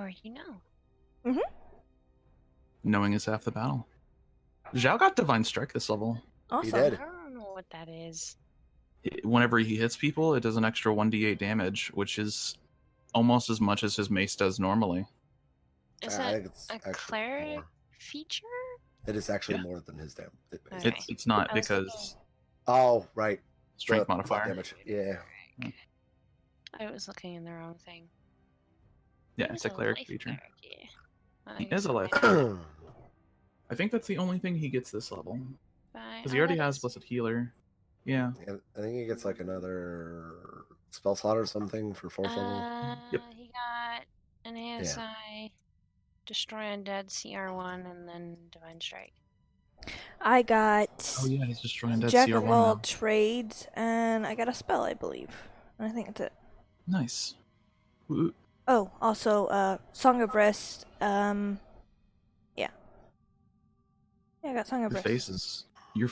more you know. Mm-hmm. Knowing is half the battle. Zhao got Divine Strike this level. Awesome. He did. I don't know what that is. Whenever he hits people, it does an extra 1d8 damage, which is almost as much as his mace does normally. Is I that think it's a actually clear more. feature? It is actually Yeah. more than his damage. Okay. It's not I was because Oh, right. strength The modifier. damage. Yeah. I was looking in the wrong thing. Yeah, He it's was a cleric life feature. cleric, yeah. He guess is a I life might- cleric. I think that's the only thing he gets this level. Because he already that has is- Blessed Healer. Yeah. I think he gets like another spell slot or something for 4th level. Yep. He got an ASI, Destroy Undead, CR1, and then Divine Strike. I got Oh yeah, he's destroying Dead Jack CR1 of all now. trades, and I got a spell, I believe. And I think that's it. Nice. Ooh. Oh, also, Song of Rest. Yeah. Yeah, I got Song of Your Rest.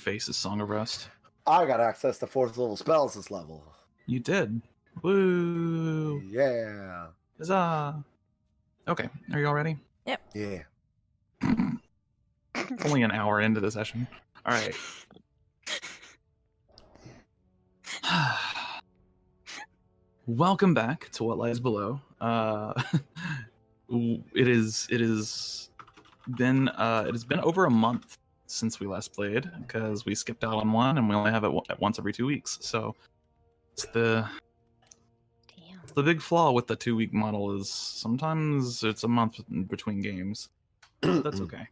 face is Song of Rest. I got access to 4th level spells this level. You did. Woo! Yeah. Huzzah! Okay, are you all ready? Yeah. It's only an hour into the session. All right. Welcome back to What Lies Below. It has been over a month since we last played because we skipped out on one and we only have it once every 2 weeks. So it's the big flaw with the 2-week model is sometimes it's a month in between games. But that's okay.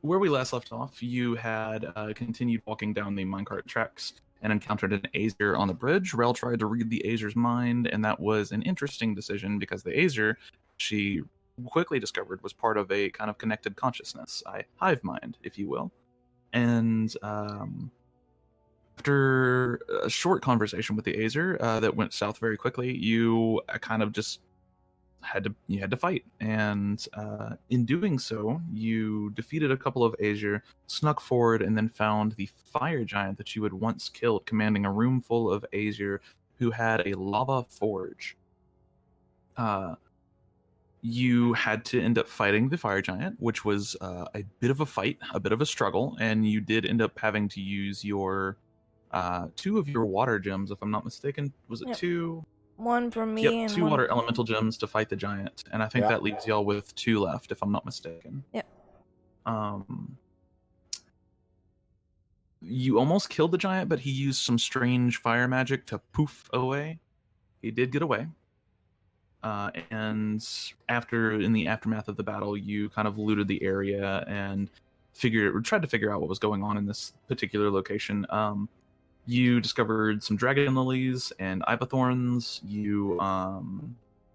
Where we last left off, you had continued walking down the minecart tracks and encountered an Azer on the bridge. Rel tried to read the Azer's mind, and that was an interesting decision because the Azer, she quickly discovered, was part of a kind of connected consciousness, a hive mind, if you will. And after a short conversation with the Azer that went south very quickly, you kind of just had to fight, and in doing so, you defeated a couple of Azer, snuck forward, and then found the fire giant that you had once killed, commanding a room full of Azer who had a lava forge. You had to end up fighting the fire giant, which was a bit of a fight, a bit of a struggle, and you did end up having to use your 2 of your water gems, if I'm not mistaken. Was it 2? One from me and 2 one... water elemental gems to fight the giant, and I think that leaves y'all with 2 left, if I'm not mistaken. Yep. You almost killed the giant, but he used some strange fire magic to poof away. He did get away. And in the aftermath of the battle, you kind of looted the area and tried to figure out what was going on in this particular location. You discovered some dragon lilies and ibathorns. You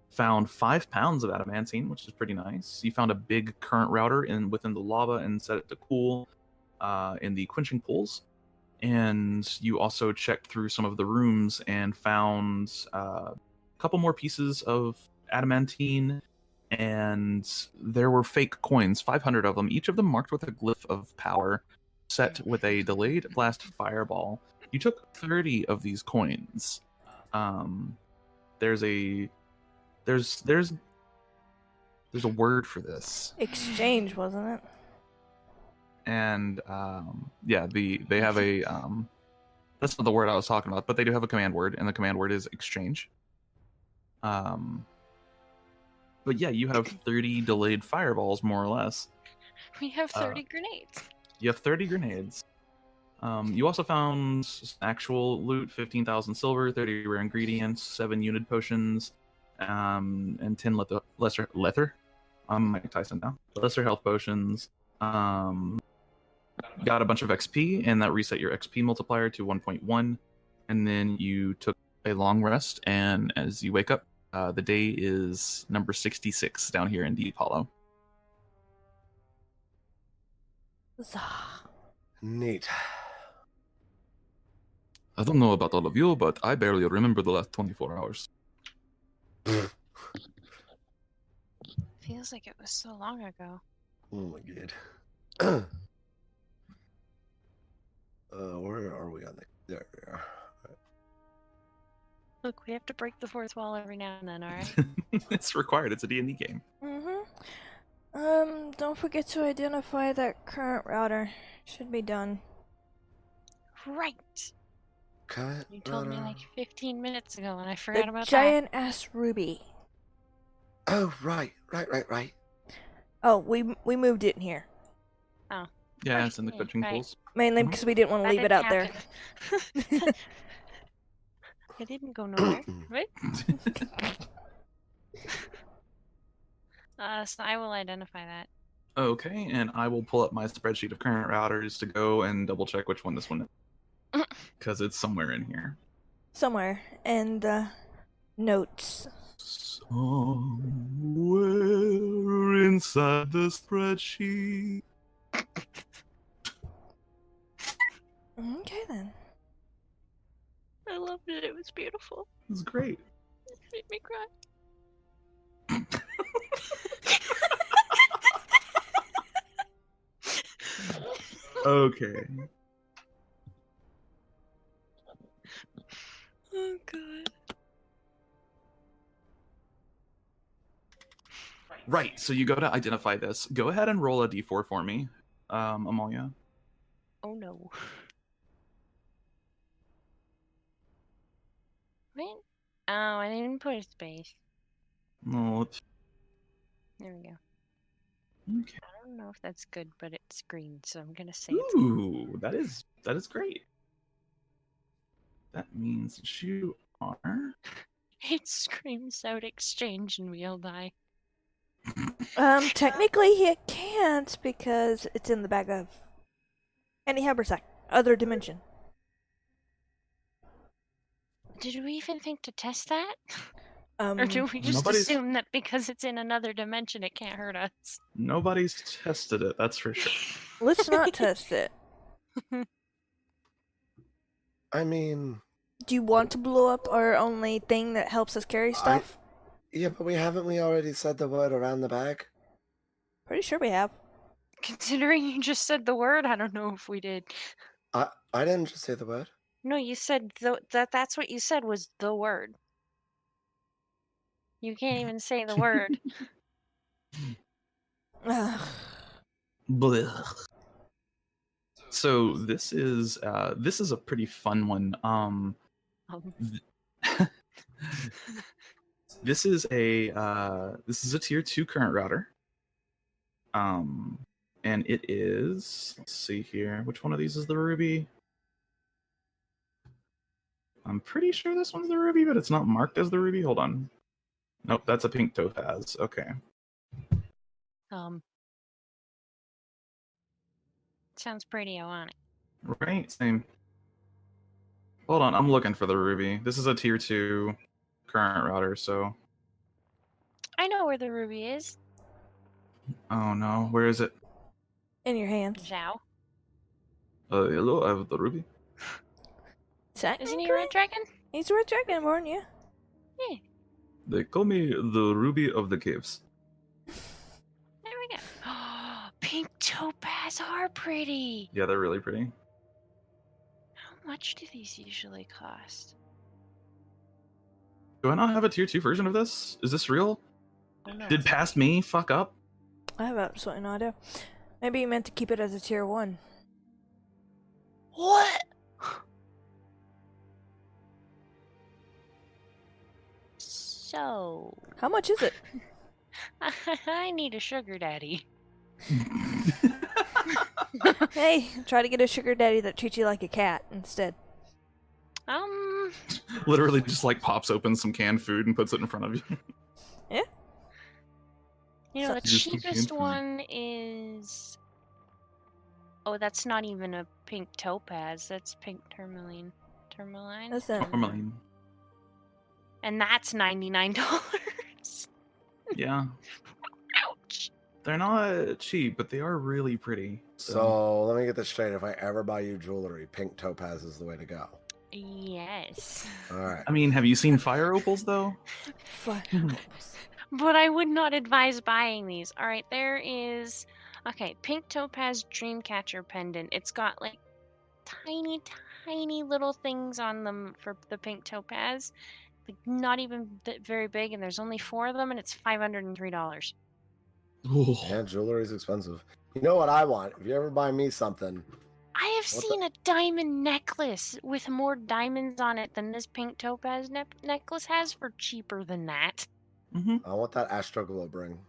found 5 pounds of adamantine, which is pretty nice. You found a big current router within the lava and set it to cool in the quenching pools. And you also checked through some of the rooms and found a couple more pieces of adamantine, and there were fake coins, 500 of them, each of them marked with a glyph of power, set with a delayed blast fireball. You took 30 of these coins. There's a word for this. Exchange, wasn't it? And they have a that's not the word I was talking about, but they do have a command word, and the command word is exchange. But yeah, you have 30 delayed fireballs, more or less. We have 30 grenades. You have 30 grenades. You also found actual loot, 15,000 silver, 30 rare ingredients, 7 unit potions, and 10 lesser. I'm Mike Tyson now. Lesser health potions. Got a bunch of XP, and that reset your XP multiplier to 1.1. And then you took a long rest, and as you wake up, the day is number 66 down here in Deep Hollow. Neat. I don't know about all of you, but I barely remember the last 24 hours. Feels like it was so long ago. Oh my god. Where are we on the... There we are. Look, we have to break the fourth wall every now and then, alright? It's required. It's a D&D game. Don't forget to identify that current router. Should be done. Right! Cut. You told me like 15 minutes ago and I The forgot about giant ass ruby. Oh, right. Oh, we moved it in here. that. Oh. Yeah, it's in the Yeah, quenching right. pools. Mainly Mhm. because we didn't want to That leave it didn't out there. happen. It didn't go nowhere, right? So I will identify that. Okay, and I will pull up my spreadsheet of current routers to go and double check which one this one is. Because it's somewhere in here. Somewhere. And, notes. Somewhere inside the spreadsheet. Okay then. I loved it. It was beautiful. It's great. It made me cry. Okay. Oh god. Right, so you go to identify this. Go ahead and roll a d4 for me, Amalia. Oh no. Wait. Oh, I didn't put a space. Oh, There we go. okay. I don't know if that's good, but it's green, so I'm gonna say it's Ooh, that is great. That means that you are. It screams out exchange and we'll die. Technically it can't because it's in the bag of any haversack. Other dimension. Did we even think to test that? Um, Or do we just Nobody's- assume that because it's in another dimension it can't hurt us? Nobody's tested it, that's for sure. let's not test it. I mean, Do you want to blow up our only thing that helps us carry stuff? yeah, but we already said the word around the bag? Pretty sure we have. Considering you just said the word, I don't know if we did. I didn't just say the word. No, you said that's what you said was the word. You can't even say the word. Ugh. Blech. So this is a pretty fun one. This is a tier 2 current router. And it is, let's see here, which one of these is the ruby? I'm pretty sure this one's the ruby, but it's not marked as the ruby. Hold on. Nope, that's a pink topaz. Okay. Sounds pretty, I want it. Right, same. Hold on, I'm looking for the ruby. This is a tier 2 current router, so. I know where the ruby is. Oh no, where is it? In your hands. Zhao. Hello, I have the ruby. Isn't he a red dragon? He's a red dragon, weren't you? Yeah. They call me the ruby of the caves. There we go. Pink topaz are pretty. Yeah, they're really pretty. How much do these usually cost? Do I not have a tier 2 version of this? Is this real? Oh, no. Did past me fuck up? I have absolutely no idea. Maybe you meant to keep it as a tier 1. What? So, How much is it? I need a sugar daddy. Hey, try to get a sugar daddy that treats you like a cat instead. Literally just like pops open some canned food and puts it in front of you. Yeah. You know, So- the Just some cheapest canned food. one is... Oh, that's not even a pink topaz. That's pink tourmaline. Tourmaline? That's it. Tourmaline. And that's $99. Yeah. Ouch. They're not cheap, but they are really pretty. So let me get this straight. If I ever buy you jewelry, pink topaz is the way to go. Yes. All right. I mean, have you seen fire opals though? Fuck. But I would not advise buying these. Alright, there is... Okay, pink topaz dreamcatcher pendant. It's got like tiny little things on them for the pink topaz. Like not even very big, and there's only 4 of them, and it's $503. Yeah, jewelry's expensive. You know what I want? If you ever buy me something, I have seen a diamond necklace with more diamonds on it than this pink topaz necklace has for cheaper than that. I want that Astroglow ring.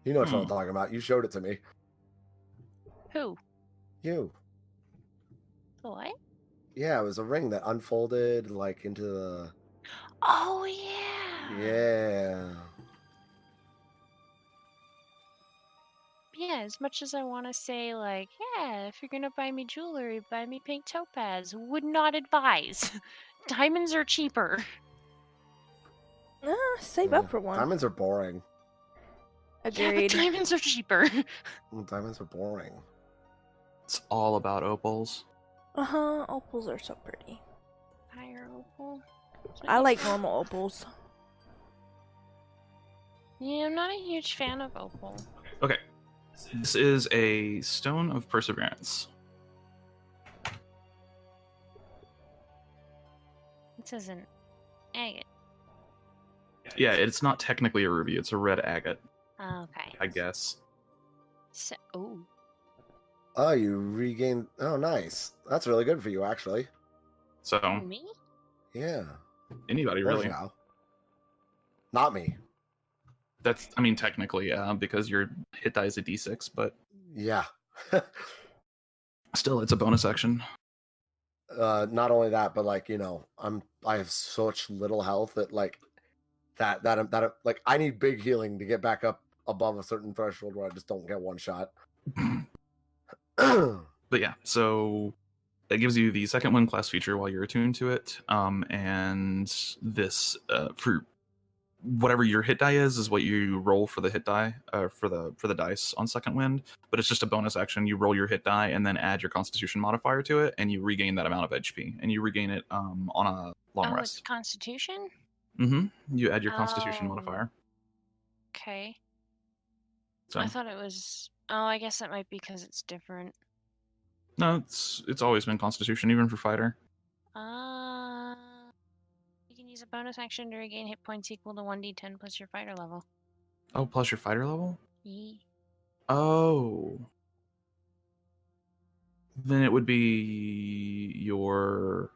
You know what I'm talking about. You showed it to me. Who? You. What? Yeah, it was a ring that unfolded like into the. Oh yeah. Yeah. Yeah, as much as I want to say, like, yeah, if you're gonna buy me jewelry, buy me pink topaz. Would not advise. Diamonds are cheaper. Save up for one. Diamonds are boring. Agreed. Yeah, but diamonds are cheaper. Diamonds are boring. It's all about opals. Opals are so pretty. Higher opal. I like normal opals. Yeah, I'm not a huge fan of opal. Okay. This is a Stone of Perseverance. This is an agate. Yeah, it's not technically a ruby. It's a red agate, Okay. I guess. So, oh. Oh, you regained. Oh, nice. That's really good for you, actually. So, Me? Yeah. anybody really. Now. Not me. That's, I mean, technically, yeah, because your hit die is a d6, but Yeah. still, it's a bonus action. Not only that, but like, I have such little health that like that like I need big healing to get back up above a certain threshold where I just don't get one shot. But yeah, so it gives you the second one class feature while you're attuned to it, and this for whatever your hit die is what you roll for the hit die for the dice on second wind, but it's just a bonus action. You roll your hit die and then add your constitution modifier to it, and you regain that amount of HP, and you regain it on a long Oh, rest. it's Constitution? You add your constitution modifier. Okay. So I thought it was. Oh, I guess that might be because it's different. no, it's always been constitution, even for fighter. You can use a bonus action to regain hit points equal to 1d10 plus your fighter level. Oh, plus your fighter level? Yeah. Oh. Then it would be your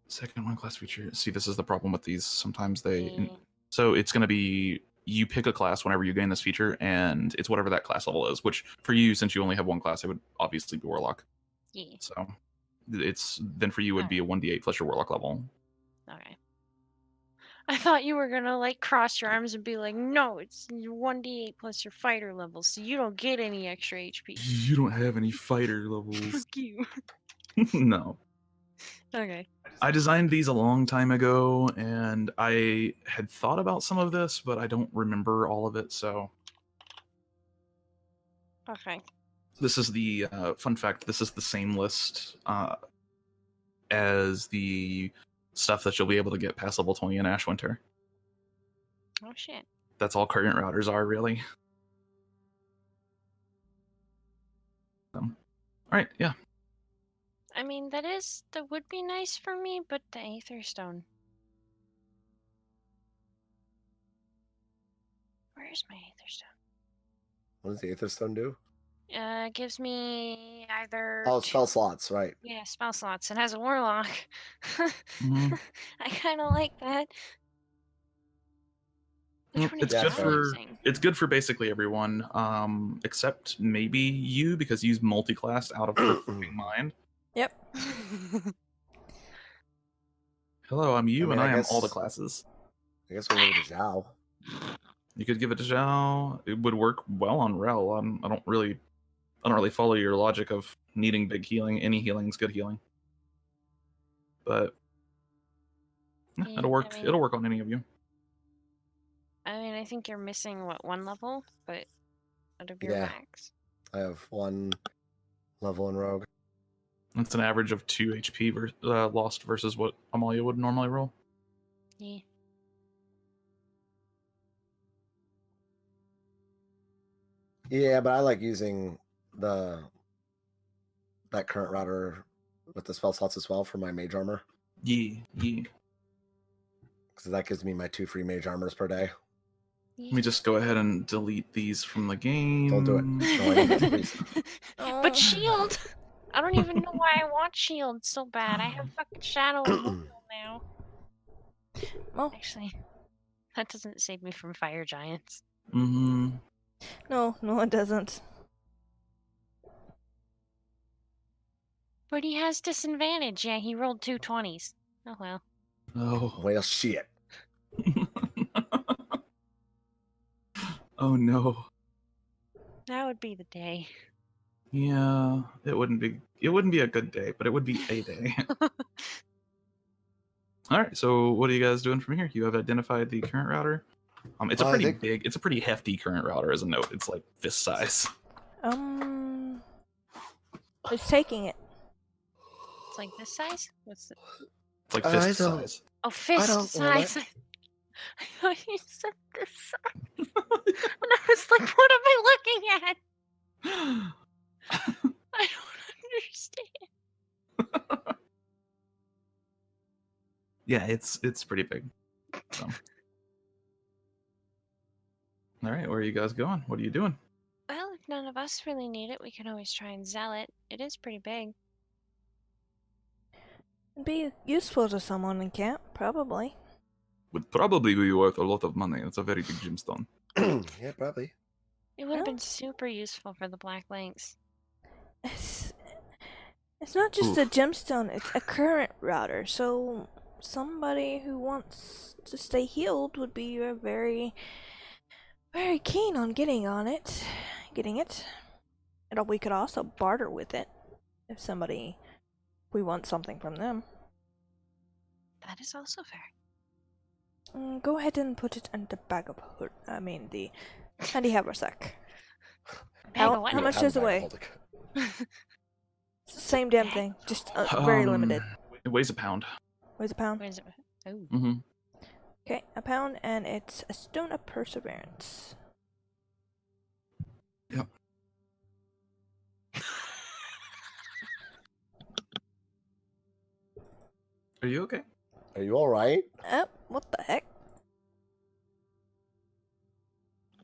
second one class feature. See, this is the problem with these. Sometimes they. So it's going to be you pick a class whenever you gain this feature, and it's whatever that class level is. Which for you, since you only have one class, it would obviously be Warlock. Yeah. So it's then for you would be a 1d8 plus your Warlock level. Okay. I thought you were gonna like cross your arms and be like, no, it's 1d8 plus your fighter level, so you don't get any extra HP. You don't have any fighter levels. Fuck you. No. Okay. I designed these a long time ago, and I had thought about some of this, but I don't remember all of it, so. Okay. This is the fun fact. This is the same list as the stuff that you'll be able to get past level 20 in Ashwinter. Oh shit. That's all current routers are, really. So, all right, yeah. I mean, that would be nice for me, but the Aetherstone. Where's my Aetherstone? What does the Aetherstone do? Gives me either. Oh, spell slots, right? Yeah, spell slots. It has a warlock. Mm-hmm. I kind of like that. Which one It's good for basically everyone, except maybe you, because you use multi-class out of her fucking mind. Yep. Hello, I'm you, I mean, and I I am guess- all the classes. I guess we'll give it to Zhao. You could give it to Zhao. It would work well on Rel. I don't really follow your logic of needing big healing. Any healing's good healing. But Yeah, it'll work. I mean- It'll work on any of you. I mean, I think you're missing, what, 1 level? But out of your Yeah. max? I have 1 level in Rogue. That's an average of 2 HP lost versus what Amalia would normally roll. Yeah. Yeah, but I like using the that current router with the spell slots as well for my mage armor? Yeah. Because that gives me my 2 free mage armors per day. Let me just go ahead and delete these from the game. Don't do it. No, I need it, please. But shield! I don't even know why I want shield so bad. I have fucking shadow immortal now. Well, Actually, that doesn't save me from fire giants. Mm-hmm. no, it doesn't. But he has disadvantage. Yeah, he rolled 2 20s. Oh well. Oh. Well, shit. Oh no. That would be the day. Yeah, it wouldn't be a good day, but it would be a day. All right, so what are you guys doing from here? You have identified the current router. It's a pretty big, it's a pretty hefty current router as a note. It's like fist size. It's taking it. It's like this size? What's it? It's like fist size. Oh, fist don't size. I thought you said this size. And I was like, what am I looking at? I don't understand. Yeah, it's pretty big. So. All right, where are you guys going? What are you doing? Well, if none of us really need it, we can always try and sell it. It is pretty big. It'd be useful to someone in camp, probably. Would probably be worth a lot of money. It's a very big gemstone. Yeah, probably. It would have Well- been super useful for the Black Links. It's not just a Oof. gemstone, it's a current router, so somebody who wants to stay healed would be very, very keen on getting it. And we could also barter with it if we want something from them. That is also fair. Go ahead and put it in the bag of the handy haversack. Bag of what? How much does it weigh? It's the same damn thing, just very limited. It weighs a pound. Weighs a pound. Where is it? Oh. Mm-hmm. Okay, a pound, and it's a Stone of Perserverance. Yep. Are you okay? Are you all right? What the heck?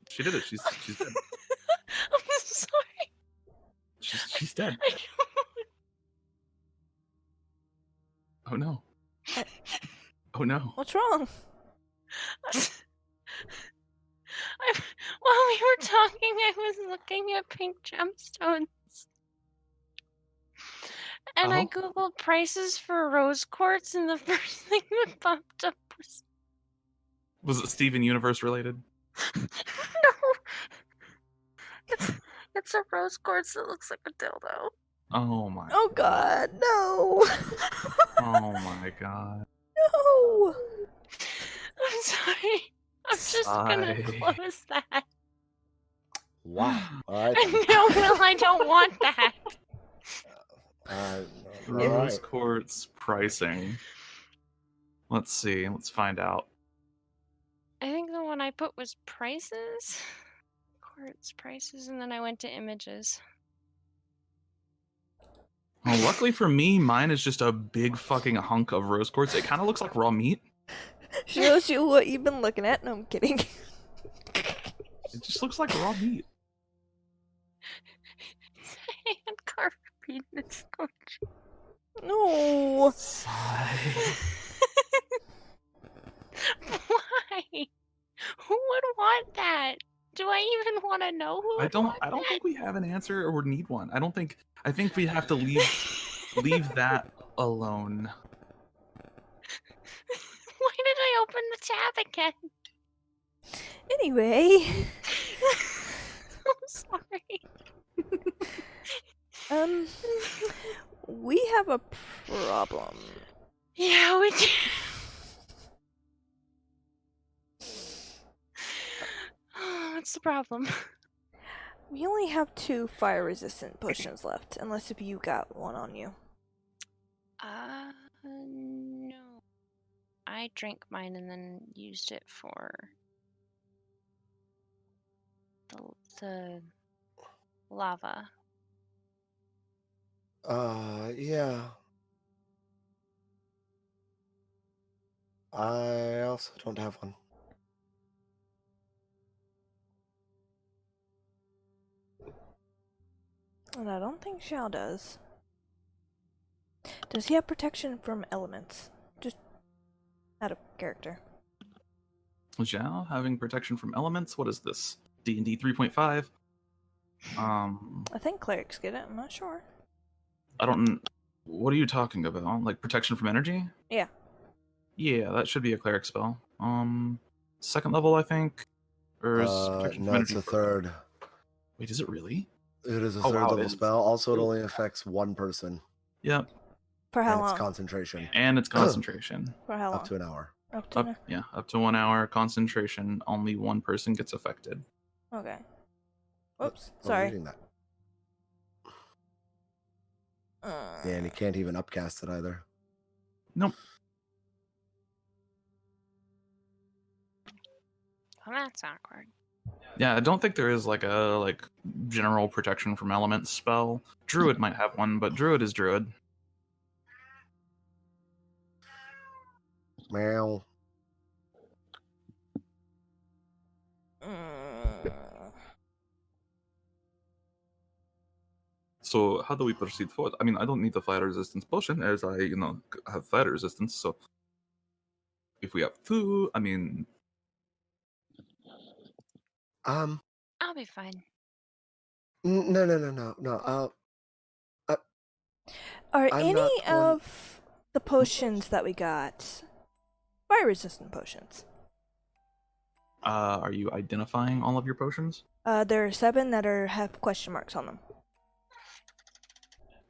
She did it. She's dead. I'm sorry. She's dead. I don't... Oh no. Oh no. What's wrong? While we were talking, I was looking at pink gemstones. And I googled prices for rose quartz, and the first thing that popped up Was it Steven Universe related? no. It's a rose quartz that looks like a dildo. Oh my. Oh god, no! Oh my god. No! I'm sorry. I'm just gonna Sigh. close that. Wow. All right. No, Will, I don't want that. All Rose right. quartz pricing. Let's see. Let's find out. I think the one I put was prices. Quartz prices, and then I went to images. Well, luckily for me, mine is just a big fucking hunk of rose quartz. It kind of looks like raw meat. Shows you what you've been looking at. No, I'm kidding. It just looks like raw meat. Hand carved penis. No! Sigh. Why? Who would want that? Do I even want to know who? I don't think we have an answer or need one. I think we have to leave that alone. Why did I open the tab again? Anyway, I'm sorry. we have a problem. Yeah, we do. What's the problem? We only have 2 fire-resistant potions left, unless if you got one on you. No. I drank mine and then used it for the lava. Yeah. I also don't have one. And I don't think Xiao does. Does he have protection from elements? Just out of character. Zhao having protection from elements. What is this? D&D 3.5. I think clerics get it. I'm not sure. I don't. What are you talking about? Like protection from energy? Yeah. Yeah, that should be a cleric spell. Second level, I think. Or is protection from No, it's energy a first? third. Wait, is it really? It is a Oh, third wow, it level is. spell. Also, it Cool. only affects one person, Yep, For how and it's long? concentration. and it's concentration. For how long? Up to an hour. Up to Up to 1 hour concentration. Only one person gets affected. Okay. Oops. I'm Sorry. reading that. Yeah, and you can't even upcast it either. Nope. Well, that's awkward. Yeah, I don't think there is like a general protection from elements spell. Druid might have one, but Druid is Druid. Meow. So how do we proceed forward? I mean, I don't need the fire resistance potion as I, have fire resistance. So if we have two, I mean, I'll be fine. No. Are I'm any not one- of the potions that we got fire resistant potions? are you identifying all of your potions? There are 7 that have question marks on them.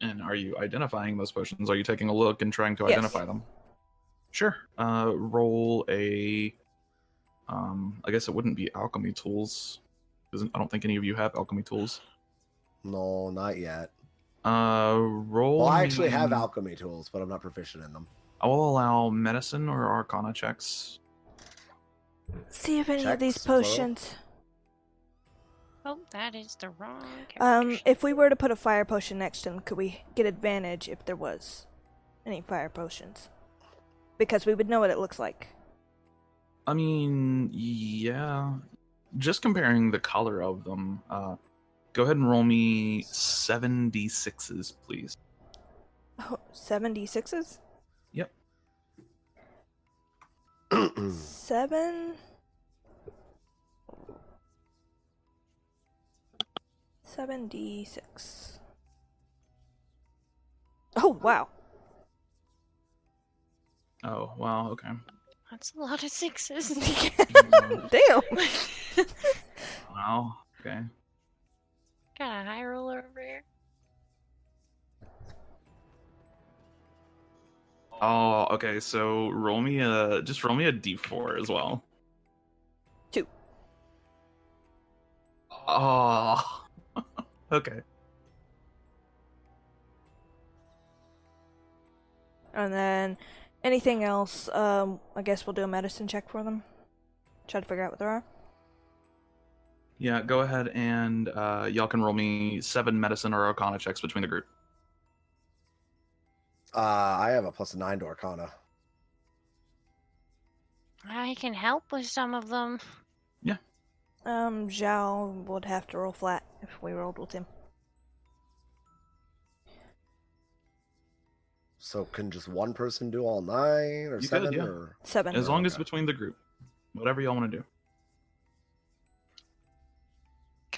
And are you identifying those potions? Are you taking a look and trying to Yes. identify them? Sure. Roll a. I guess it wouldn't be alchemy tools. I don't think any of you have alchemy tools. No, not yet. Roll. Well, I actually have me- alchemy tools, but I'm not proficient in them. I will allow medicine or arcana checks. See if any of these Checks, plural. potions. Oh, that is the wrong character sheet. If we were to put a fire potion next to them, could we get advantage if there was any fire potions? Because we would know what it looks like. I mean, yeah. Just comparing the color of them. Go ahead and roll me 7d6s, please. Oh, 76s? Yep. 7. 7d6. Oh, wow. Oh, wow, okay. That's a lot of 6s. Damn. Wow, okay. Got a high roller over here. Oh, okay, so roll me a d4 as well. 2. Oh, okay. And then anything else, I guess we'll do a medicine check for them. Try to figure out what they are. Yeah, go ahead and y'all can roll me 7 medicine or arcana checks between the group. I have a +9 to Arcana. I can help with some of them. Zhao would have to roll flat if we rolled with him. So can just one person do all 9 or You 7 could, yeah. or 7. As long as Okay. between the group. Whatever y'all want to do.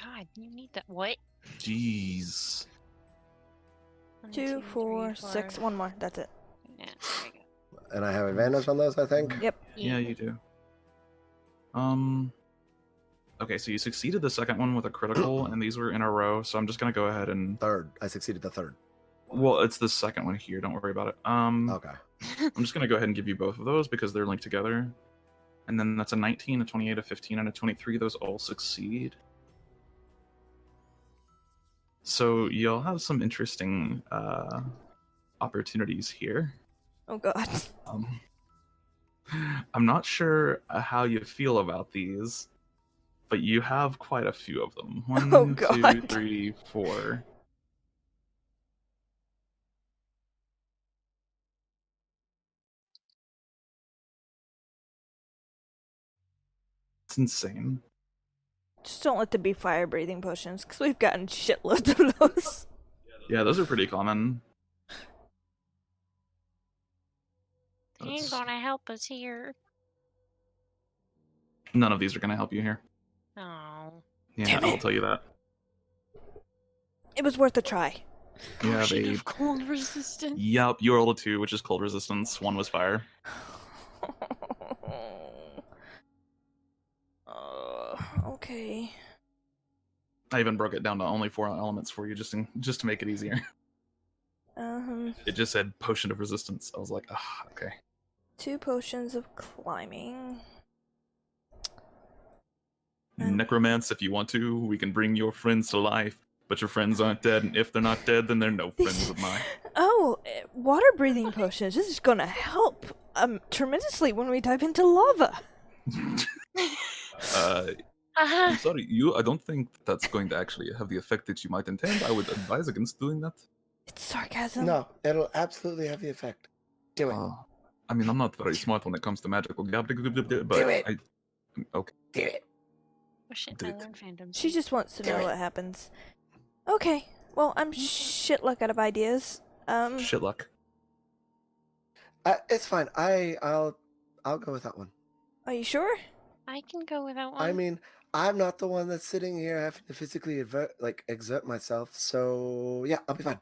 God, you need that. What? Jeez. 1, 2, 4, 4. 6. One more. That's it. Yeah, there we go. and I have advantage on those, I think. Yep. Yeah, you do. Okay, so you succeeded the second one with a critical, and these were in a row, so I'm just gonna go ahead and... Third. I succeeded the third. Well, it's the second one here, don't worry about it. Okay. I'm just gonna go ahead and give you both of those because they're linked together. And then that's a 19, a 28, a 15, and a 23. Those all succeed. So you'll have some interesting opportunities here. Oh god. I'm not sure how you feel about these, but you have quite a few of them. 1, Oh, 2, God. 3, 4. It's insane. Just don't let them be fire-breathing potions, because we've gotten shitloads of those. Yeah, those are pretty common. They ain't That's- gonna help us here. None of these are going to help you here. Oh. Yeah, Damn I will it. tell you that. It was worth a try. Yeah, Potion they. of cold resistance. Yup, you rolled a 2, which is cold resistance. 1 was fire. Okay. I even broke it down to only 4 elements for you, just to make it easier. It just said potion of resistance. I was like, ah, okay. 2 potions of climbing. Necromance, if you want to, we can bring your friends to life. But your friends aren't dead, and if they're not dead, then they're no friends of mine. Oh, water-breathing potions. This is gonna help tremendously when we dive into lava. I'm sorry, I don't think that's going to actually have the effect that you might intend. I would advise against doing that. It's sarcasm. No, it'll absolutely have the effect. Do it. I mean, I'm not very smart when it comes to magical gobbledygook, but Do it. okay. Do it. Oh shit, Do I it. learned phantom. She just wants to Do know it. what happens. Okay. Well, I'm shit luck out of ideas. Shit luck. It's fine. I'll go with that one. Are you sure? I can go without one. I mean, I'm not the one that's sitting here having to physically exert myself. So yeah, I'll be fine.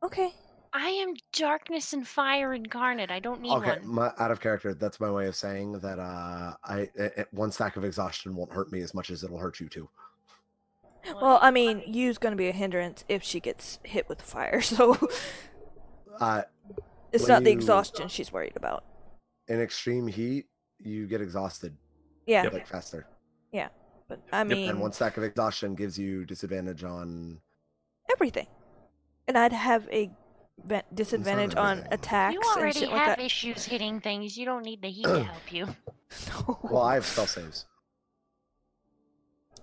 Okay. I am darkness and fire incarnate. I don't need Okay, one. out of character. That's my way of saying that. One stack of exhaustion won't hurt me as much as it'll hurt you too. Well, I mean, you's gonna be a hindrance if she gets hit with fire, so it's When not the you- exhaustion she's worried about. In extreme heat, you get exhausted Yeah, Yep. like faster. but I mean, And one stack of exhaustion gives you disadvantage on. everything. And I'd have a disadvantage on everything. attacks You and already shit have like that. issues hitting things. You don't need the heat to help you. Well, I have spell saves.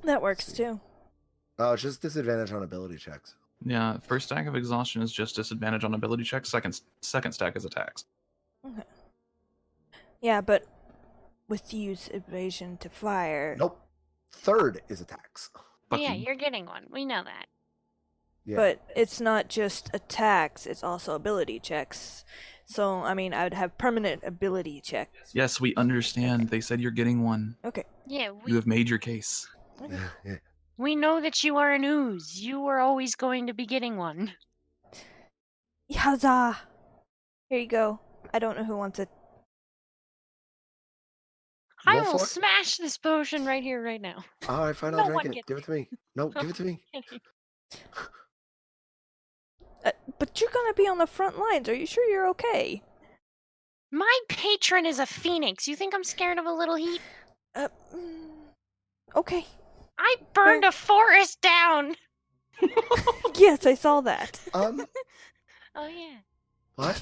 That works see. too. Oh, it's just disadvantage on ability checks. Yeah, first stack of exhaustion is just disadvantage on ability checks. Second stack is attacks. Okay. Yeah, but with use evasion to fire. Nope. Third is attacks. Fuck Yeah, you. you're getting one. We know that. Yeah. But it's not just attacks, it's also ability checks. So, I mean, I would have permanent ability checks. Yes, we understand. They said you're getting one. Okay. Yeah, You have made your case. we know that you are an ooze. You are always going to be getting one. Huzzah! Here you go. I don't know who wants it. I Roll will for it. smash this potion right here, right now. All right, fine. No I'll one drink it. gets Give it to me. No, give it to me. But you're gonna be on the front lines. Are you sure you're okay? My patron is a phoenix. You think I'm scared of a little heat? Okay. I burned a forest down. Yes, I saw that. Oh yeah. What?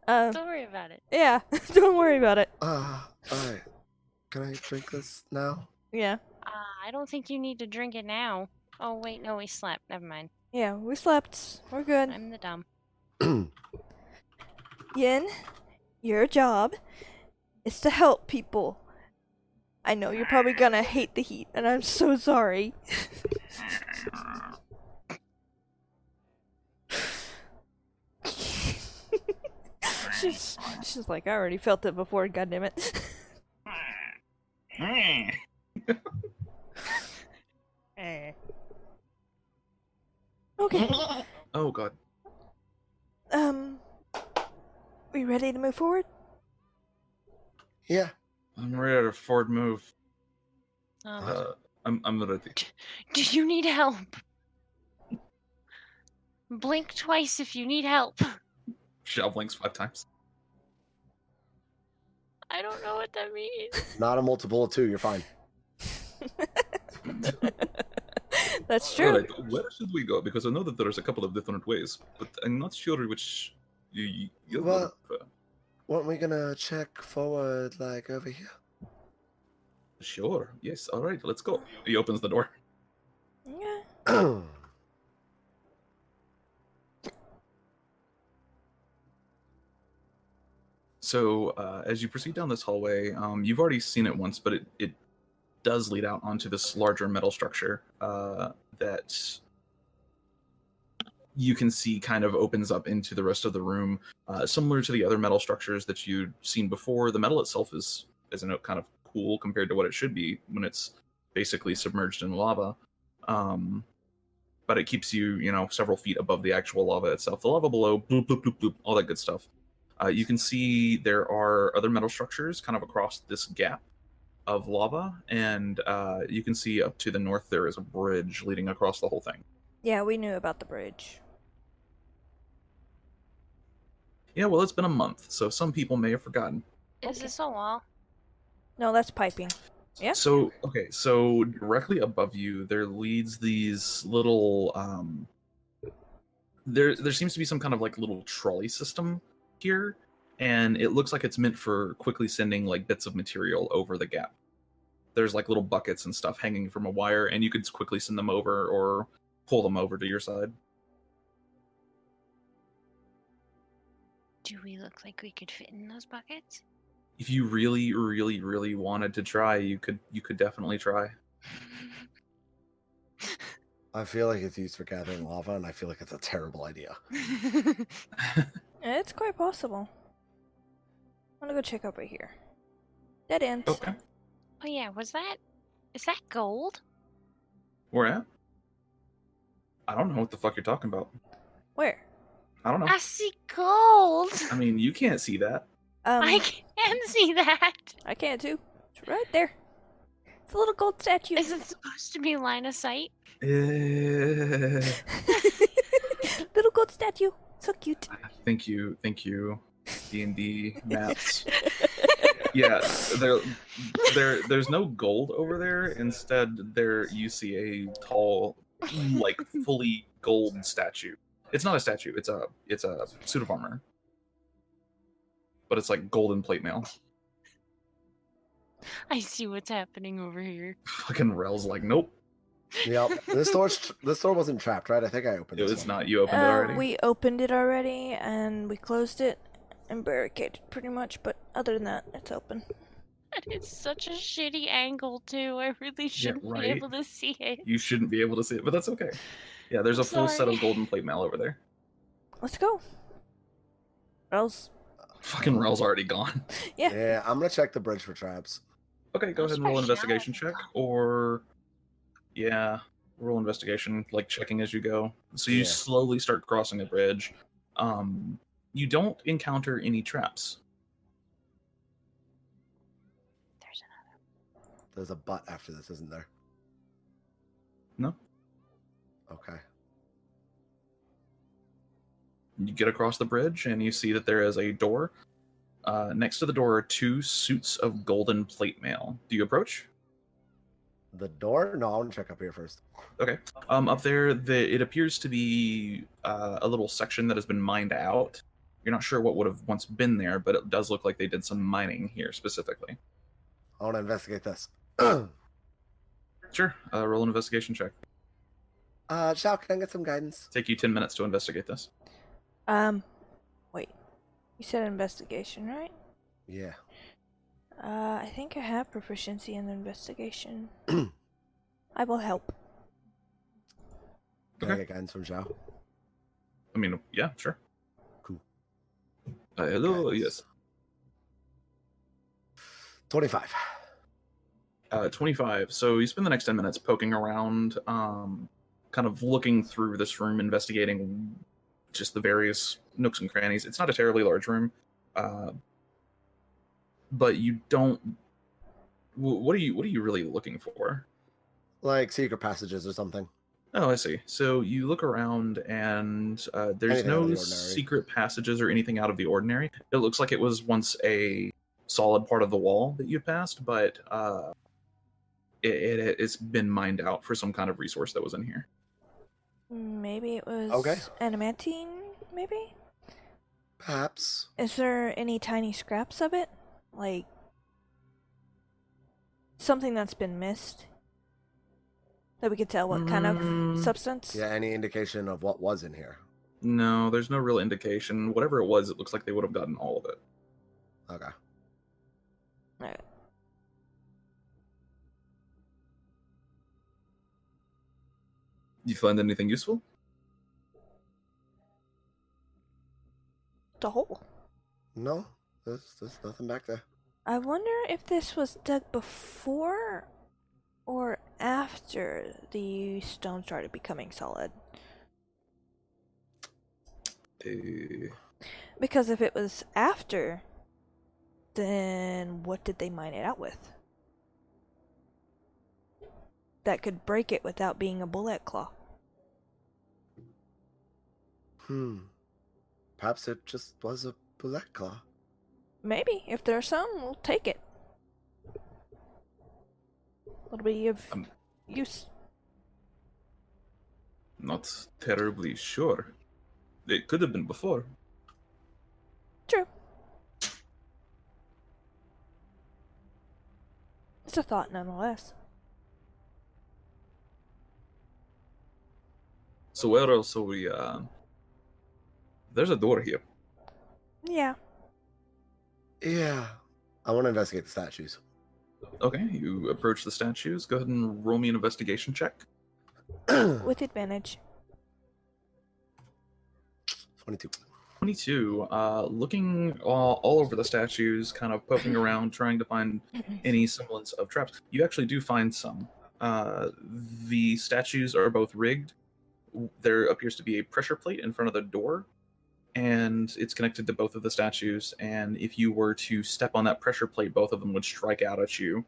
Don't worry about it. Yeah, don't worry about it. All right. Can I drink this now? Yeah. I don't think you need to drink it now. Oh wait, no, we slept. Never mind. Yeah, we slept. We're good. I'm the dumb. Yin, your job is to help people. I know you're probably gonna hate the heat, and I'm so sorry. she's like, I already felt it before, goddammit. Okay. Oh god. We ready to move forward? Yeah. I'm ready to forward move. Um, I'm ready. do you need help? Blink twice if you need help. Shell blinks 5 times. I don't know what that means. Not a multiple of 2. You're fine. That's true. Alright, where should we go? Because I know that there's a couple of different ways, but I'm not sure which you Well- prefer. Weren't we gonna check forward, like over here? Sure. Yes. All right. Let's go. He opens the door. Yeah. So as you proceed down this hallway, you've already seen it once, but it does lead out onto this larger metal structure that you can see kind of opens up into the rest of the room. Similar to the other metal structures that you'd seen before, the metal itself is a note kind of cool compared to what it should be when it's basically submerged in lava. But it keeps you, several feet above the actual lava itself. The lava below, bloop, bloop, bloop, bloop, all that good stuff. You can see there are other metal structures kind of across this gap of lava, and you can see up to the north there is a bridge leading across the whole thing. Yeah, we knew about the bridge. Yeah, well, it's been a month, so some people may have forgotten. Is this a wall? No, that's piping. Yeah. So directly above you, there leads these little. There seems to be some kind of like little trolley system here, and it looks like it's meant for quickly sending like bits of material over the gap. There's like little buckets and stuff hanging from a wire, and you could quickly send them over or pull them over to your side. Do we look like we could fit in those buckets? If you really, really, really wanted to try, you could definitely try. I feel like it's used for gathering lava, and I feel like it's a terrible idea. It's quite possible. I'm gonna go check over here. Dead end. Okay. Oh yeah, is that gold? Where at? I don't know what the fuck you're talking about. Where? I don't know. I see gold. I mean, you can't see that. I can see that. I can too. It's right there. It's a little gold statue. Is it supposed to be line of sight? Little gold statue. So cute. Thank you, D&D maps. Yeah, there's no gold over there. Instead, there you see a tall, like fully gold statue. It's not a statue. It's a suit of armor, but it's like golden plate mail. I see what's happening over here. Fucking Rel's like, nope. Yep. This door wasn't trapped, right? I think I opened it. It's not. You opened it already. We opened it already, and we closed it and barricaded pretty much, but other than that, it's open. And it's such a shitty angle, too. I really shouldn't right. be able to see it. You shouldn't be able to see it, but that's okay. Yeah, there's a full set of golden plate mail over there. Let's go. Rel's. Fucking Rel's already gone. Yeah. Yeah, I'm gonna check the bridge for traps. Okay, go ahead and roll an investigation check, or roll investigation, like checking as you go. So you slowly start crossing a bridge. You don't encounter any traps. There's a but after this, isn't there? No. Okay. You get across the bridge, and you see that there is a door. Next to the door are 2 suits of golden plate mail. Do you approach? The door? No, I want to check up here first. Okay. Up there, it appears to be a little section that has been mined out. You're not sure what would have once been there, but it does look like they did some mining here specifically. I want to investigate this. Sure. Roll an investigation check. Shao, can I get some guidance? Take you 10 minutes to investigate this. Wait. You said investigation, right? Yeah. I think I have proficiency in investigation. I will help. Can I get guidance from Shao? I mean, yeah, sure. Cool. Hello, Guidance. yes. 25. 25. So you spend the next 10 minutes poking around, kind of looking through this room, investigating just the various nooks and crannies. It's not a terribly large room, but you don't. What are you really looking for? Like secret passages or something. Oh, I see. So you look around, and there's Anything out of no the ordinary. secret passages or anything out of the ordinary. It looks like it was once a solid part of the wall that you passed, but it's been mined out for some kind of resource that was in here. Maybe it was Okay. adamantine, maybe? Perhaps. Is there any tiny scraps of it? Like something that's been missed? That we could tell what kind of substance? Yeah, any indication of what was in here? No, there's no real indication. Whatever it was, it looks like they would have gotten all of it. Okay. Alright. You find anything useful? The hole. No, there's nothing back there. I wonder if this was dug before or after the stone started becoming solid. Because if it was after, then what did they mine it out with? That could break it without being a bullet claw. Perhaps it just was a bullet claw. Maybe. If there's some, we'll take it. It'll be of use. Not terribly sure. It could have been before. True. It's a thought nonetheless. So where else are we, There's a door here. Yeah. Yeah. I want to investigate the statues. Okay, you approach the statues. Go ahead and roll me an investigation check. With advantage. 22. 22. Looking all over the statues, kind of poking around, trying to find any semblance of traps. You actually do find some. The statues are both rigged. There appears to be a pressure plate in front of the door, and it's connected to both of the statues. And if you were to step on that pressure plate, both of them would strike out at you.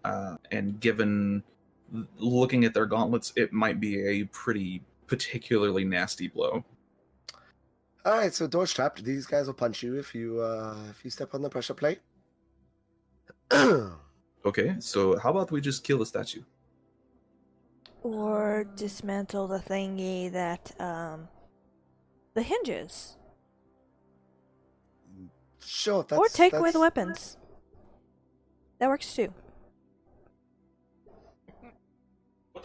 And given looking at their gauntlets, it might be a pretty particularly nasty blow. All right, so door's trapped. These guys will punch you if you step on the pressure plate. Okay, so how about we just kill the statue? Or dismantle the thingy that, the hinges. Sure. Or take away the weapons. That works too.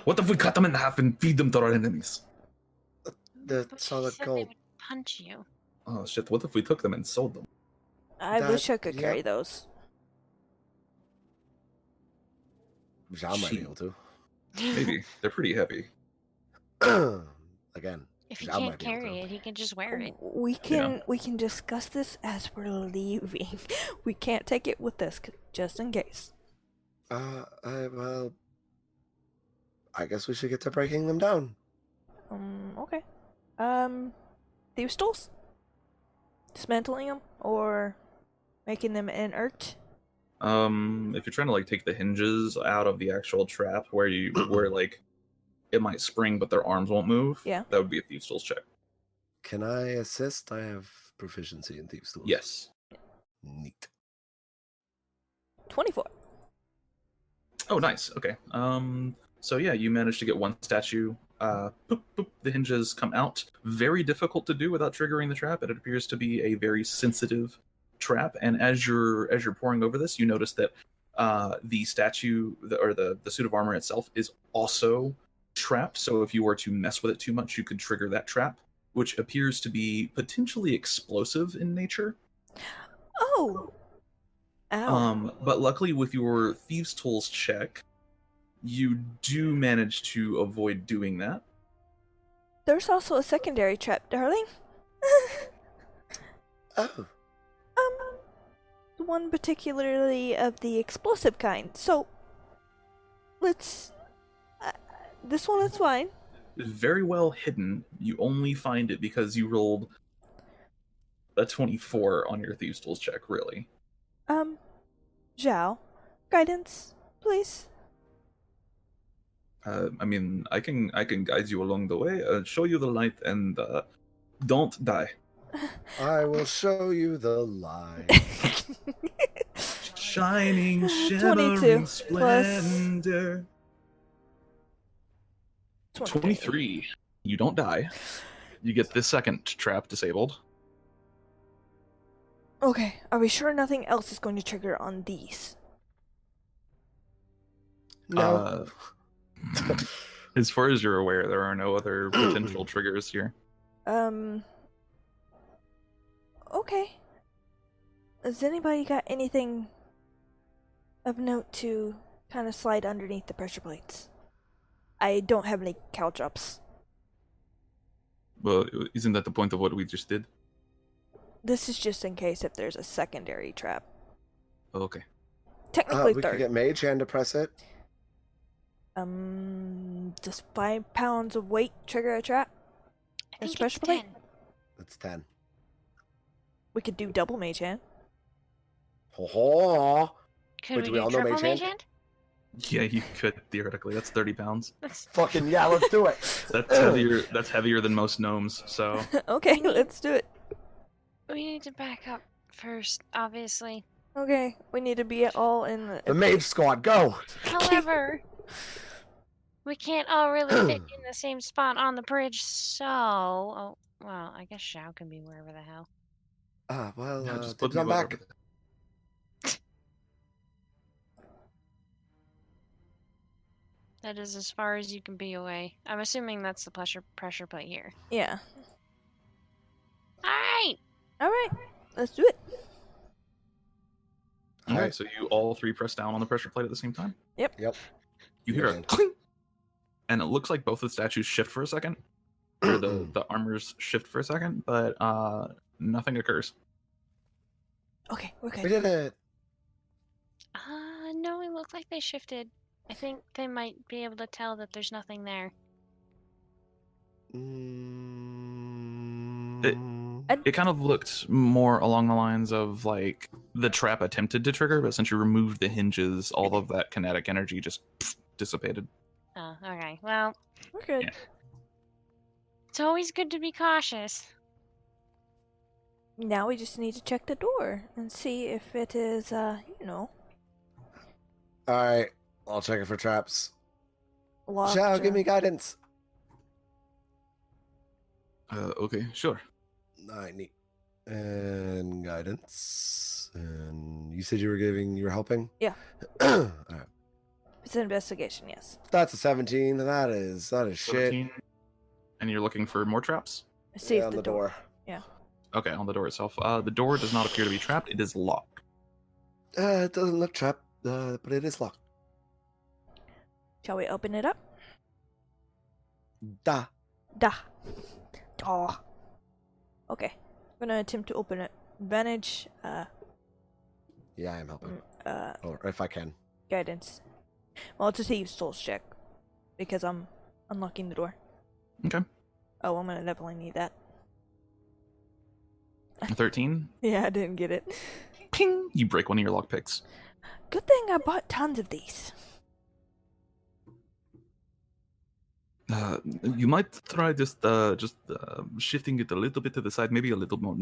What if we cut them in half and feed them to our enemies? The But she solid said they gold. would punch you. Oh shit, what if we took them and sold them? I wish I could yeah. carry those. Zhao might be able to. Maybe. They're pretty heavy. Again. If he Zhao can't might be able carry to. it, he can just wear it. We can discuss this as we're leaving. We can't take it with us, just in case. Well, I guess we should get to breaking them down. Okay. Thieves' tools? Dismantling them or making them inert? If you're trying to like take the hinges out of the actual trap where like it might spring but their arms won't move, Yeah. that would be a thieves' tools check. Can I assist? I have proficiency in thieves' tools. Yes. Neat. 24. Oh, nice. Okay. So yeah, you managed to get one statue. Boop, boop, the hinges come out. Very difficult to do without triggering the trap. It appears to be a very sensitive trap. And as you're pouring over this, you notice that the statue or the suit of armor itself is also trapped. So if you were to mess with it too much, you could trigger that trap, which appears to be potentially explosive in nature. Oh! Ow. But luckily with your thieves' tools check, you do manage to avoid doing that. There's also a secondary trap, darling. Oh. One particularly of the explosive kind. So, let's... this one is fine. Very well hidden. You only find it because you rolled a 24 on your thieves' tools check, really. Zhao, guidance, please. I mean, I can guide you along the way, show you the light, and don't die. I will show you the light. Shining, 22 shimmering plus- splendor. 23. You don't die. You get the second trap disabled. Okay, are we sure nothing else is going to trigger on these? No. As far as you're aware, there are no other potential triggers here. Okay. Has anybody got anything of note to kind of slide underneath the pressure plates? I don't have any caltrops. Well, isn't that the point of what we just did? This is just in case if there's a secondary trap. Oh, okay. Technically We could third. get Mage hand to press it. Does 5 pounds of weight trigger a trap? I think it's pressure plate? 10. That's 10. We could do double mage hand. Ho ho! Could Wait, we do we do all know triple Mage mage hand? hand? Yeah, you could theoretically. That's 30 pounds. That's- Fucking yeah, let's do it. That's heavier. That's heavier than most gnomes. So Okay, let's do it. We need to back up first, obviously. Okay, we need to be all in The Mage Squad, go! However, we can't all really fit in the same spot on the bridge, so... Oh, well, I guess Xiao can be wherever the hell. yeah, just dibs put me on wherever back. That is as far as you can be away. I'm assuming that's the pressure plate here. Yeah. Alright! Alright, let's do it. Okay, Alright. so you all three press down on the pressure plate at the same time. Yep. You hear a Yeah. clink, and it looks like both the statues shift for a second, or the armors shift for a second, but nothing occurs. Okay, we're We good. did it. No, it looked like they shifted. I think they might be able to tell that there's nothing there. It kind of looked more along the lines of like the trap attempted to trigger, but since you removed the hinges, all of that kinetic energy just dissipated. Oh, okay. Well, We're good. Yeah. it's always good to be cautious. Now we just need to check the door and see if it is, Alright, I'll check it for traps. locked. Shao, or- give me guidance. Okay, sure. I need and guidance. And you said you were helping? Yeah. Alright. It's an investigation, yes. That's a 17. That is shit. 17. And you're looking for more traps? See Yeah, if on the the door. door. Okay, on the door itself. The door does not appear to be trapped. It is locked. It doesn't look trapped, but it is locked. Shall we open it up? Da. Da. Oh. Okay. I'm gonna attempt to open it. Advantage, Yeah, I am helping. uh, Or if I can. guidance. Well, it's a thieves' tools check. Because I'm unlocking the door. Okay. Oh, I'm gonna definitely need that. 13. Yeah, I didn't get it. Ping! You break one of your lockpicks. Good thing I bought tons of these. You might try just shifting it a little bit to the side, maybe a little more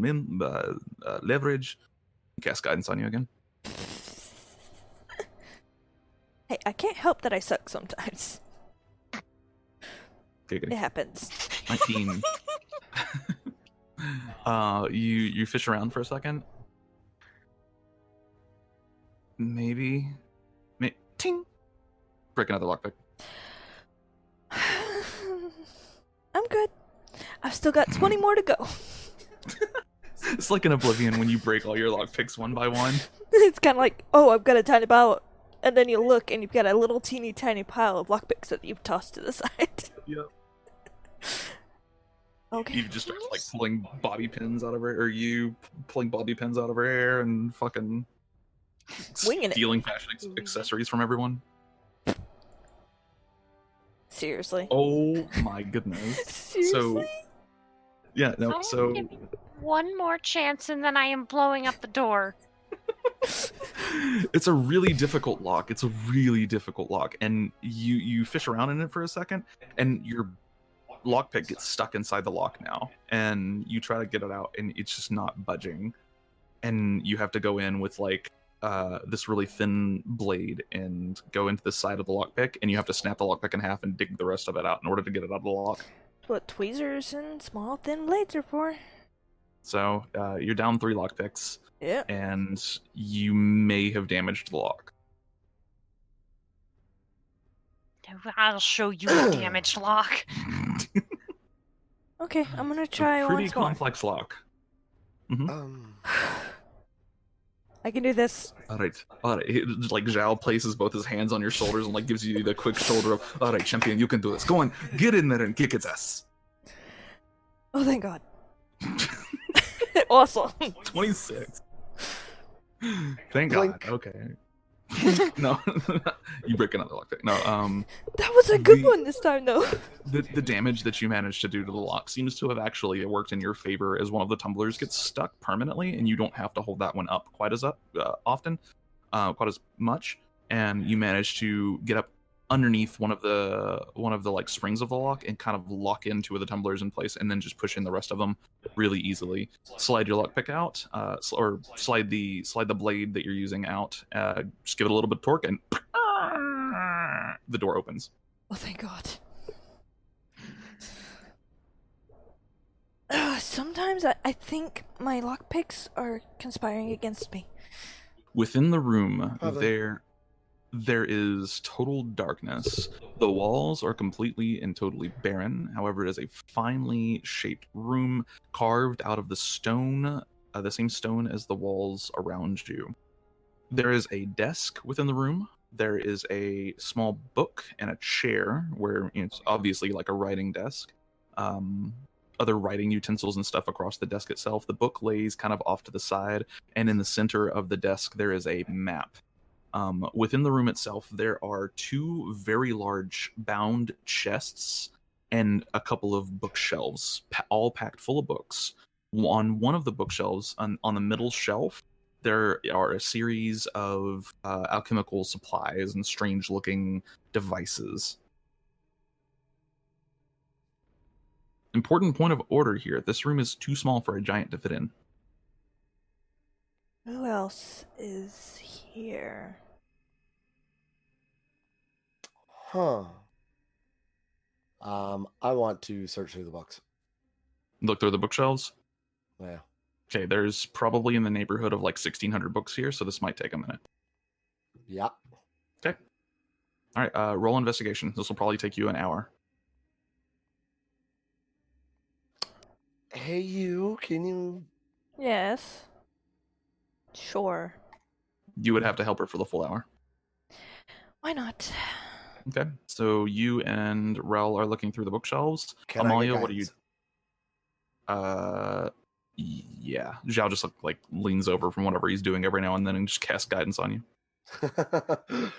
leverage. Cast guidance on you again. Hey, I can't help that I suck sometimes. Giggity. It happens. 19. You fish around for a second. Maybe. Ting! Break another lockpick. I'm good. I've still got 20 more to go. It's like in Oblivion when you break all your lockpicks one by one. It's kind of like, oh, I've got a tiny pile. And then you look and you've got a little teeny tiny pile of lockpicks that you've tossed to the side. Yep. Okay. You just start like pulling bobby pins out of her, or you pulling bobby pins out of her hair and fucking Winging it. stealing fashion accessories from everyone. Seriously. Oh my goodness. Seriously? So, yeah, I no, will so give you one more chance and then I am blowing up the door. it's a really difficult lock. It's a really difficult lock, and you fish around in it for a second, and your lockpick gets stuck inside the lock now, and you try to get it out, and it's just not budging, and you have to go in with like this really thin blade and go into the side of the lockpick, and you have to snap the lockpick in half and dig the rest of it out in order to get it out of the lock. What tweezers and small thin blades are for. So you're down 3 lockpicks, Yeah. and you may have damaged the lock. I'll show you a damaged lock. Okay, I'm gonna It's a try pretty once more. complex lock. Um, I can do this. All right. Like Zhao places both his hands on your shoulders and like gives you the quick shoulder of, all right, champion, you can do this. Go on, get in there and kick its ass. Oh, thank God. Awesome. 26. Thank Blink. God. Okay. No, you break another lockpick. No, That was a good The- one this time, though. the damage that you managed to do to the lock seems to have actually worked in your favor, as one of the tumblers gets stuck permanently, and you don't have to hold that one up quite as often, quite as much, and you manage to get up underneath one of the like springs of the lock and kind of lock in two of the tumblers in place, and then just push in the rest of them really easily. Slide your lockpick out, or slide the blade that you're using out. Just give it a little bit of torque, and the door opens. Oh, thank God. Sometimes I think my lockpicks are conspiring against me. Within the room, Probably. there is total darkness. The walls are completely and totally barren. However, it is a finely shaped room carved out of the stone, the same stone as the walls around you. There is a desk within the room. There is a small book and a chair where it's obviously like a writing desk. Other writing utensils and stuff across the desk itself. The book lays kind of off to the side, and in the center of the desk there is a map. Within the room itself, there are two very large bound chests and a couple of bookshelves, all packed full of books. On one of the bookshelves, on the middle shelf, there are a series of alchemical supplies and strange-looking devices. Important point of order here. This room is too small for a giant to fit in. Who else is here? Huh. I want to search through the books. Look through the bookshelves. Yeah. Okay, there's probably in the neighborhood of like 1,600 books here, so this might take a minute. Yeah. Okay. All right, roll investigation. This will probably take you an hour. Hey, you. Can you? Yes. Sure. You would have to help her for the full hour. Why not? Okay, so you and Rel are looking through the bookshelves. Can Amalia, I get what are you? Yeah. Zhao just like leans over from whatever he's doing every now and then and just casts guidance on you. guidance?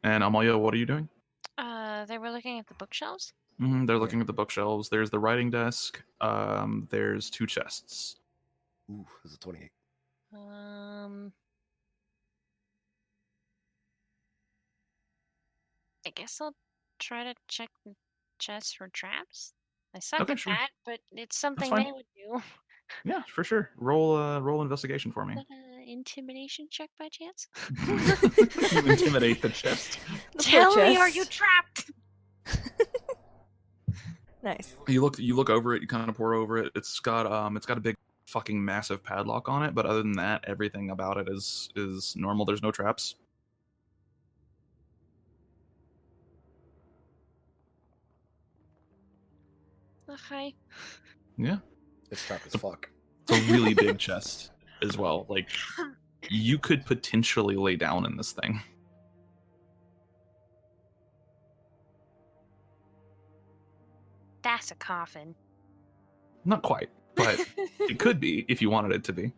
And Amalia, what are you doing? They were looking at the bookshelves. They're looking at the bookshelves. There's the writing desk. There's two chests. Ooh, this is 28. I guess I'll try to check the chest for traps. I suck Okay, at sure. that, but it's something fine. they would do. Yeah, for sure. Roll investigation for me. Is that an intimidation check by chance? You intimidate the chest. The poor Tell me, are chest. you trapped? Nice. You look over it. You kind of pour over it. It's got a big fucking massive padlock on it. But other than that, everything about it is normal. There's no traps. Okay. Yeah, It's trapped as fuck. it's a really big chest as well. Like you could potentially lay down in this thing. That's a coffin. Not quite, but it could be if you wanted it to be.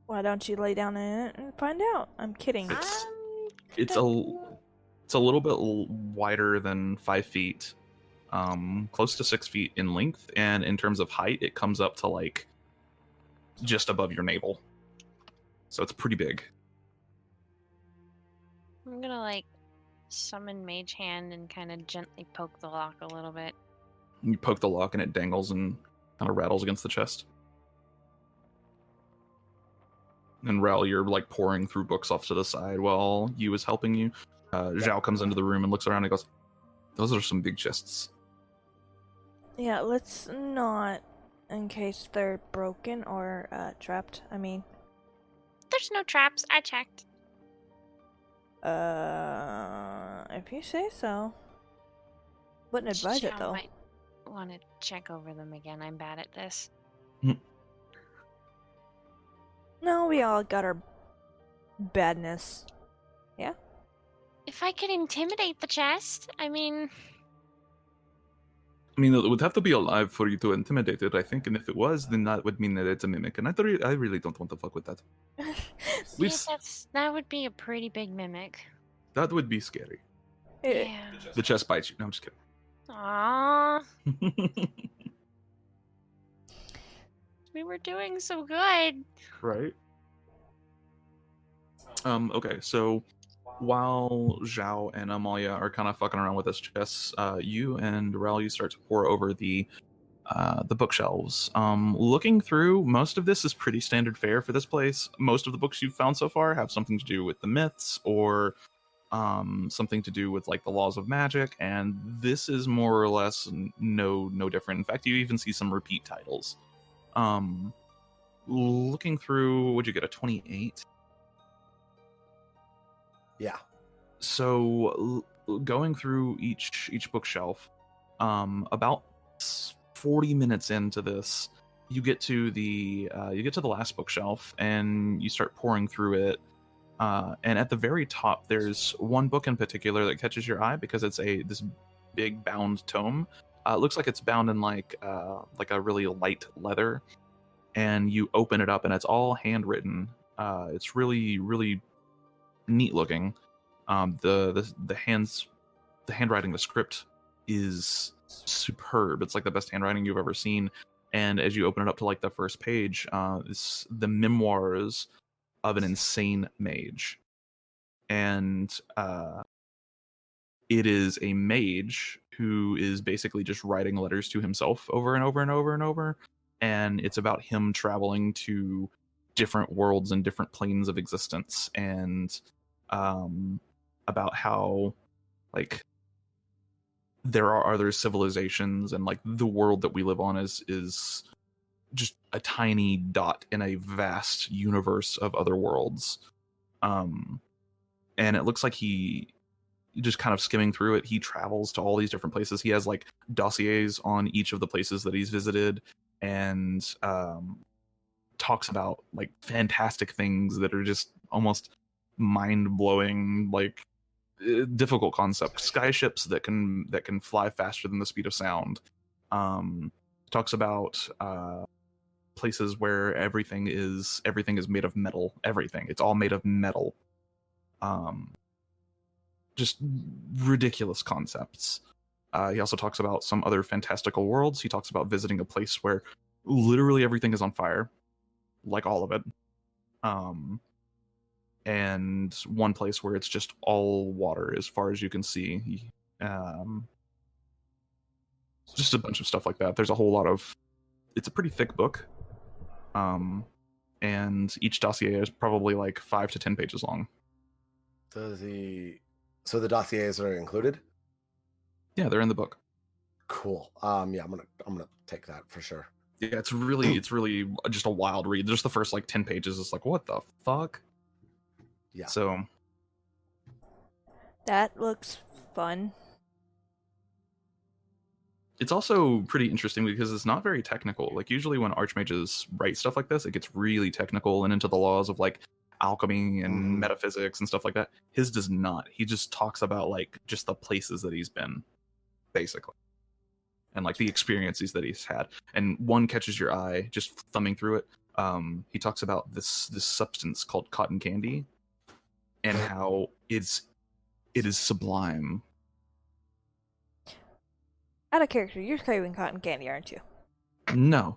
Why don't you lay down in it and find out? I'm kidding. It's a little bit wider than 5 feet, close to 6 feet in length, and in terms of height, it comes up to like just above your navel. So it's pretty big. I'm gonna like summon Mage Hand and kind of gently poke the lock a little bit. You poke the lock and it dangles and kind of rattles against the chest. And Ral, you're like pouring through books off to the side while Yu is helping you. Zhao comes into the room and looks around and goes, "Those are some big chests." Yeah, let's not, in case they're broken or trapped. I mean, There's no traps. I checked. if you say so. Wouldn't advise it Xiao though. might want to check over them again. I'm bad at this. No, we all got our badness. Yeah? If I could intimidate the chest, I mean, I mean, it would have to be alive for you to intimidate it, I think, and if it was, then that would mean that it's a mimic, and I really don't want to fuck with that. see, that would be a pretty big mimic. That would be scary. Yeah. The chest bites you. No, I'm just Aww, kidding. we were doing so good. Right. Okay, so while Zhao and Amalia are kind of fucking around with this chest, you and Rel, you start to pour over the bookshelves. Looking through, most of this is pretty standard fare for this place. Most of the books you've found so far have something to do with the myths or something to do with like the laws of magic, and this is more or less no different. In fact, you even see some repeat titles. Looking through, would you get a 28? Yeah. So going through each bookshelf, about 40 minutes into this, you get to the last bookshelf and you start pouring through it. And at the very top, there's one book in particular that catches your eye because it's this big bound tome. It looks like it's bound in like a really light leather, and you open it up and it's all handwritten. It's really neat looking. The handwriting, the script is superb. It's like the best handwriting you've ever seen. And as you open it up to like the first page, it's the Memoirs of an Insane Mage. And it is a mage who is basically just writing letters to himself over and over and over and over. And it's about him traveling to different worlds and different planes of existence, and about how like there are other civilizations, and like the world that we live on is just a tiny dot in a vast universe of other worlds. And it looks like he just kind of skimming through it, he travels to all these different places. He has like dossiers on each of the places that he's visited, and talks about like fantastic things that are just almost mind-blowing, like difficult concept. Skyships that can fly faster than the speed of sound. Talks about places where everything is made of metal. Everything, it's all made of metal. Just ridiculous concepts. He also talks about some other fantastical worlds. He talks about visiting a place where literally everything is on fire, like all of it. And one place where it's just all water as far as you can see. Just a bunch of stuff like that. There's a whole lot of... It's a pretty thick book. And each dossier is probably like 5 to 10 pages long. So the dossiers are included? Yeah, they're in the book. Cool. Yeah, I'm gonna take that for sure. Yeah, it's really just a wild read. Just the first like 10 pages is like, what the fuck? Yeah. So That looks fun. it's also pretty interesting because it's not very technical. Like usually when archmages write stuff like this, it gets really technical and into the laws of like alchemy and metaphysics and stuff like that. His does not. He just talks about like just the places that he's been, basically, and like the experiences that he's had. And one catches your eye just thumbing through it. He talks about this substance called cotton candy, and how it is sublime. Out of character, you're craving cotton candy, aren't you? No,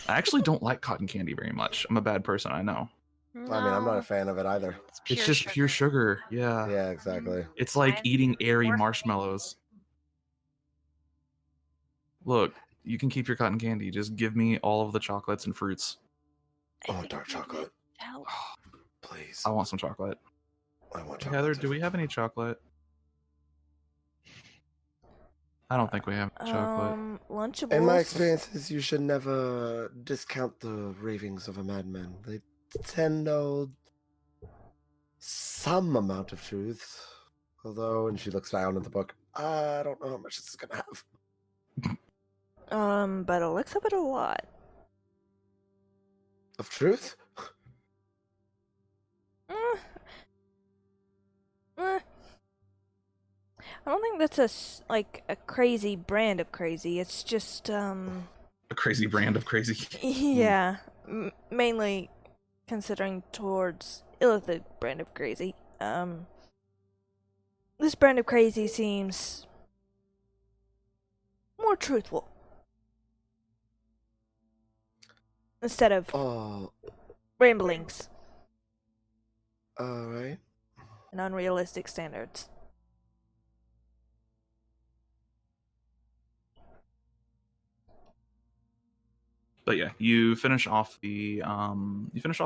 I actually don't like cotton candy very much. I'm a bad person, I know. I mean, I'm not a fan of it either. It's just pure sugar. Yeah. Yeah, exactly. It's like eating airy marshmallows. Look, you can keep your cotton candy. Just give me all of the chocolates and fruits. Oh, dark chocolate. Please. I want some chocolate. I want chocolate. Heather, do we have any chocolate? I don't think we have chocolate. Lunchables. In my experiences, you should never discount the ravings of a madman. They tend to hold some amount of truth. Although, and she looks down at the book, I don't know how much this is gonna have. But it looks a bit a lot. Of truth? it's like a crazy brand of crazy. It's just A crazy brand of crazy. yeah, mainly considering towards Illithid brand of crazy. This brand of crazy seems more truthful instead of Oh, ramblings all right. and unrealistic standards. But yeah, you finish off the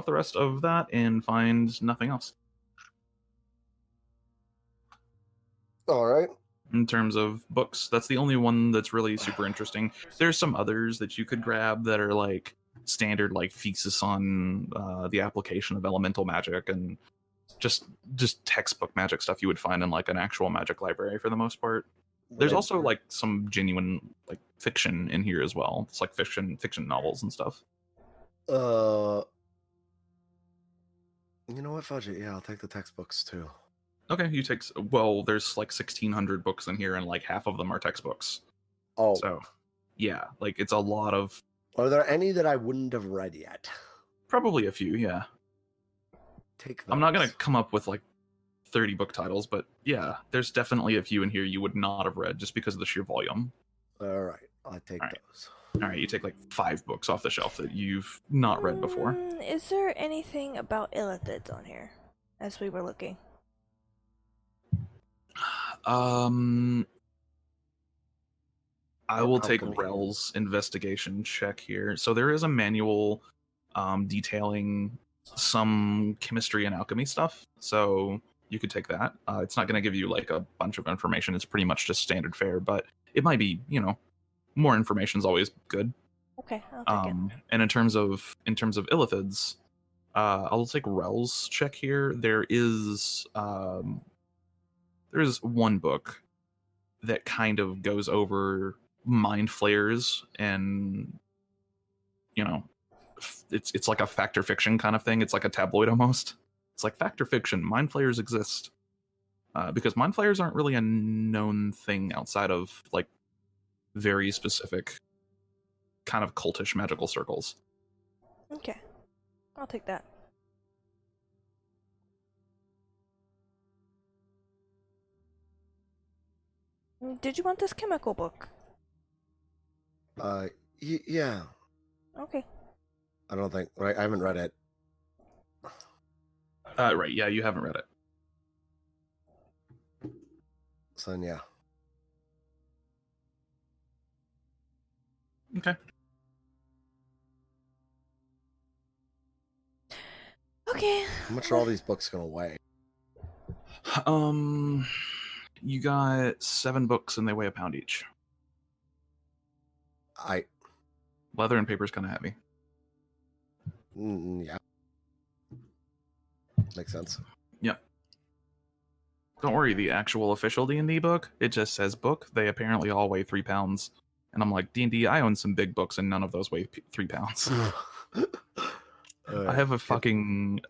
rest of that and find nothing else. All right. In terms of books, that's the only one that's really super interesting. There's some others that you could grab that are like standard, like thesis on the application of elemental magic and just textbook magic stuff you would find in like an actual magic library for the most part. There's also like some genuine like fiction in here as well. It's like fiction novels and stuff. You know what, fudge it. Yeah, I'll take the textbooks too. Okay, you take. Well, there's like 1,600 books in here, and like half of them are textbooks. Oh, So, yeah, like it's a lot of. are there any that I wouldn't have read yet? Probably a few, yeah. Take those. I'm not gonna come up with like 30 book titles, but yeah, there's definitely a few in here you would not have read just because of the sheer volume. All right, I'll take All right. those. All right, you take like 5 books off the shelf that you've not read before. Is there anything about Illithids on here as we were looking? I will take Alchemy. Rel's investigation check here. So there is a manual detailing some chemistry and alchemy stuff. So you could take that. It's not going to give you like a bunch of information. It's pretty much just standard fare, but it might be, more information is always good. Okay, I'll take it. And in terms of Illithids, I'll take Rel's check here. There's one book that kind of goes over mind flayers and it's like a fact or fiction kind of thing. It's like a tabloid almost. It's like fact or fiction. Mind flayers exist because mind flayers aren't really a known thing outside of like very specific kind of cultish magical circles. Okay, I'll take that. Did you want this chemical book? Yeah. Okay. I don't think. Right, I haven't read it. Right, yeah, you haven't read it. So then, yeah. Okay. Okay. How much are all these books gonna weigh? You got 7 books and they weigh a pound each. Leather and paper is kind of heavy. Yeah. Makes sense. Yep. Don't worry, the actual official D&D book, it just says book. They apparently all weigh 3 pounds. And I'm like, D&D, I own some big books and none of those weigh 3 pounds. I have a fucking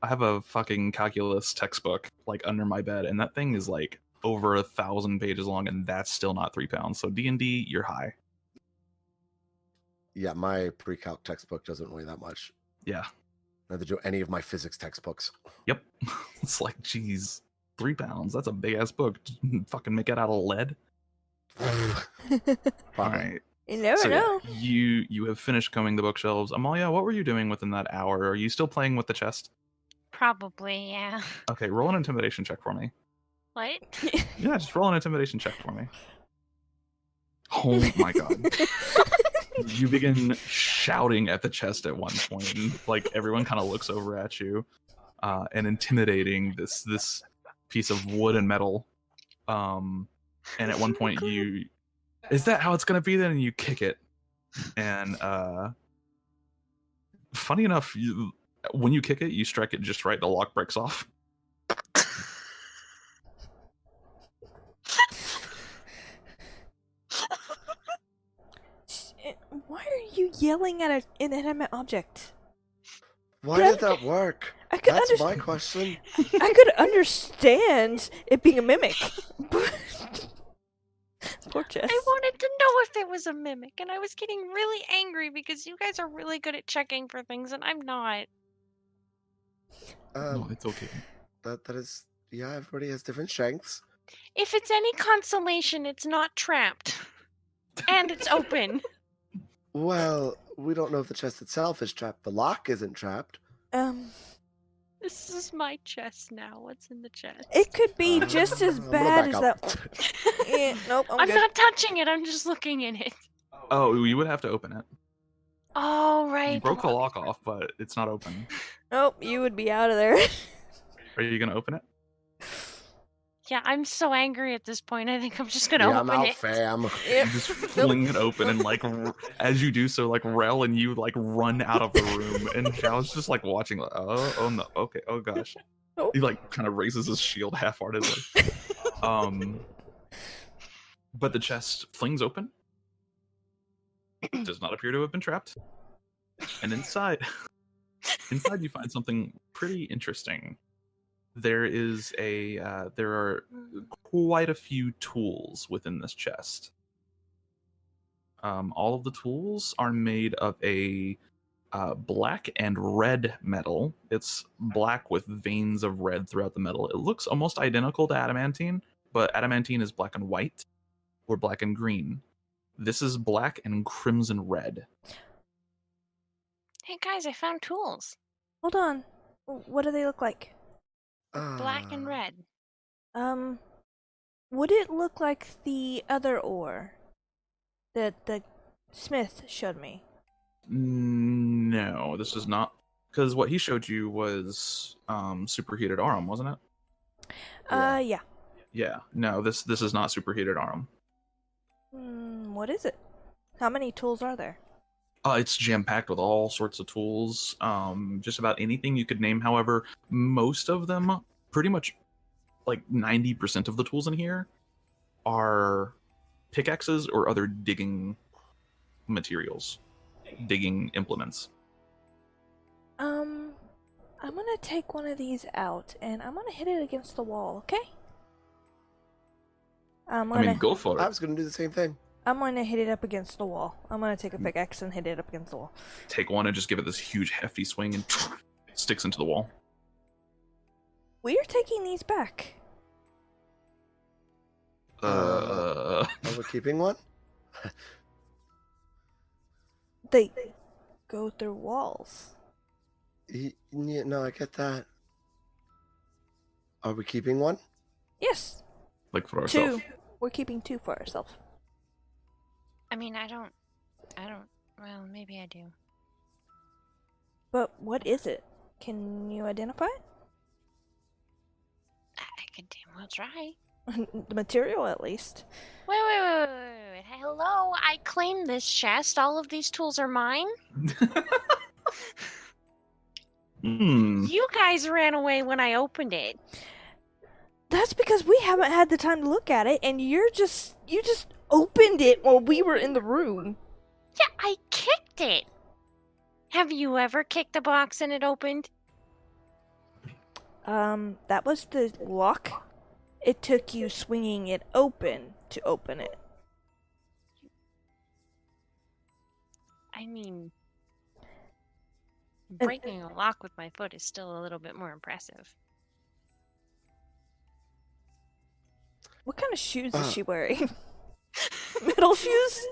calculus textbook like under my bed, and that thing is like over 1,000 pages long, and that's still not 3 pounds. So D&D, you're high. Yeah, my pre-calc textbook doesn't weigh that much. Yeah. Neither do any of my physics textbooks. Yep. It's like, geez, 3 pounds. That's a big ass book. Fucking make it out of lead. All right. You never know. Yeah, you have finished combing the bookshelves. Amalia, what were you doing within that hour? Are you still playing with the chest? Probably, yeah. Okay, roll an intimidation check for me. What? Yeah, just roll an intimidation check for me. Oh my god. You begin shouting at the chest at one point, and like everyone kind of looks over at you, and intimidating this piece of wood and metal. And at one point you, is that how it's gonna be then? And you kick it, and funny enough, when you kick it, you strike it just right. The lock breaks off. Why are you yelling at an inanimate object? Why did that work? I could That's my question. I could understand it being a mimic. Poor chest. I wanted to know if it was a mimic, and I was getting really angry because you guys are really good at checking for things, and I'm not. No, it's okay. That is, yeah. Everybody has different strengths. If it's any consolation, it's not trapped. And it's open. Well, we don't know if the chest itself is trapped. The lock isn't trapped. This is my chest now. What's in the chest? It could be just as I'm gonna bad back as up. that. Yeah, nope, I'm I'm good. not touching it. I'm just looking in it. Oh, you would have to open it. Oh, right. You broke the lock off, but it's not open. Nope, you would be out of there. Are you gonna open it? Yeah, I'm so angry at this point. I think I'm just gonna Yeah, open I'm out, it. fam. Yep. You just fling it open, and like as you do so, like Rel and you like run out of the room, and Zhao's just like watching. Like, oh no, okay, oh gosh. Oh. He like kind of raises his shield half-heartedly. But the chest flings open. Does not appear to have been trapped. And inside you find something pretty interesting. There are quite a few tools within this chest. All of the tools are made of a black and red metal. It's black with veins of red throughout the metal. It looks almost identical to adamantine, but adamantine is black and white or black and green. This is black and crimson red. Hey guys, I found tools. Hold on. What do they look like? Black and red. Would it look like the other ore that the smith showed me? No, this is not, because what he showed you was superheated arum, wasn't it? Yeah. Yeah. No, this is not superheated arum. What is it? How many tools are there? It's jam-packed with all sorts of tools. Just about anything you could name. However, most of them, pretty much like 90% of the tools in here, are pickaxes or other digging materials, digging implements. I'm gonna take one of these out and I'm gonna hit it against the wall, okay? I mean, go for I it. was gonna do the same thing. I'm gonna hit it up against the wall. I'm gonna take a pickaxe and hit it up against the wall. Take one and just give it this huge, hefty swing and sticks into the wall. We're taking these back. Are we keeping one? They go through walls. Yeah, no, I get that. Are we keeping one? Yes, Like for ourselves. 2. We're keeping 2 for ourselves. I mean, I don't. Well, maybe I do. But what is it? Can you identify it? I could damn well try. The material, at least. Wait. Hello, I claimed this chest. All of these tools are mine. You guys ran away when I opened it. That's because we haven't had the time to look at it, and you just opened it while we were in the room. Yeah, I kicked it. Have you ever kicked a box and it opened? That was the lock. It took you swinging it open to open it. I mean, breaking a lock with my foot is still a little bit more impressive. What kind of shoes is she wearing? Metal shoes?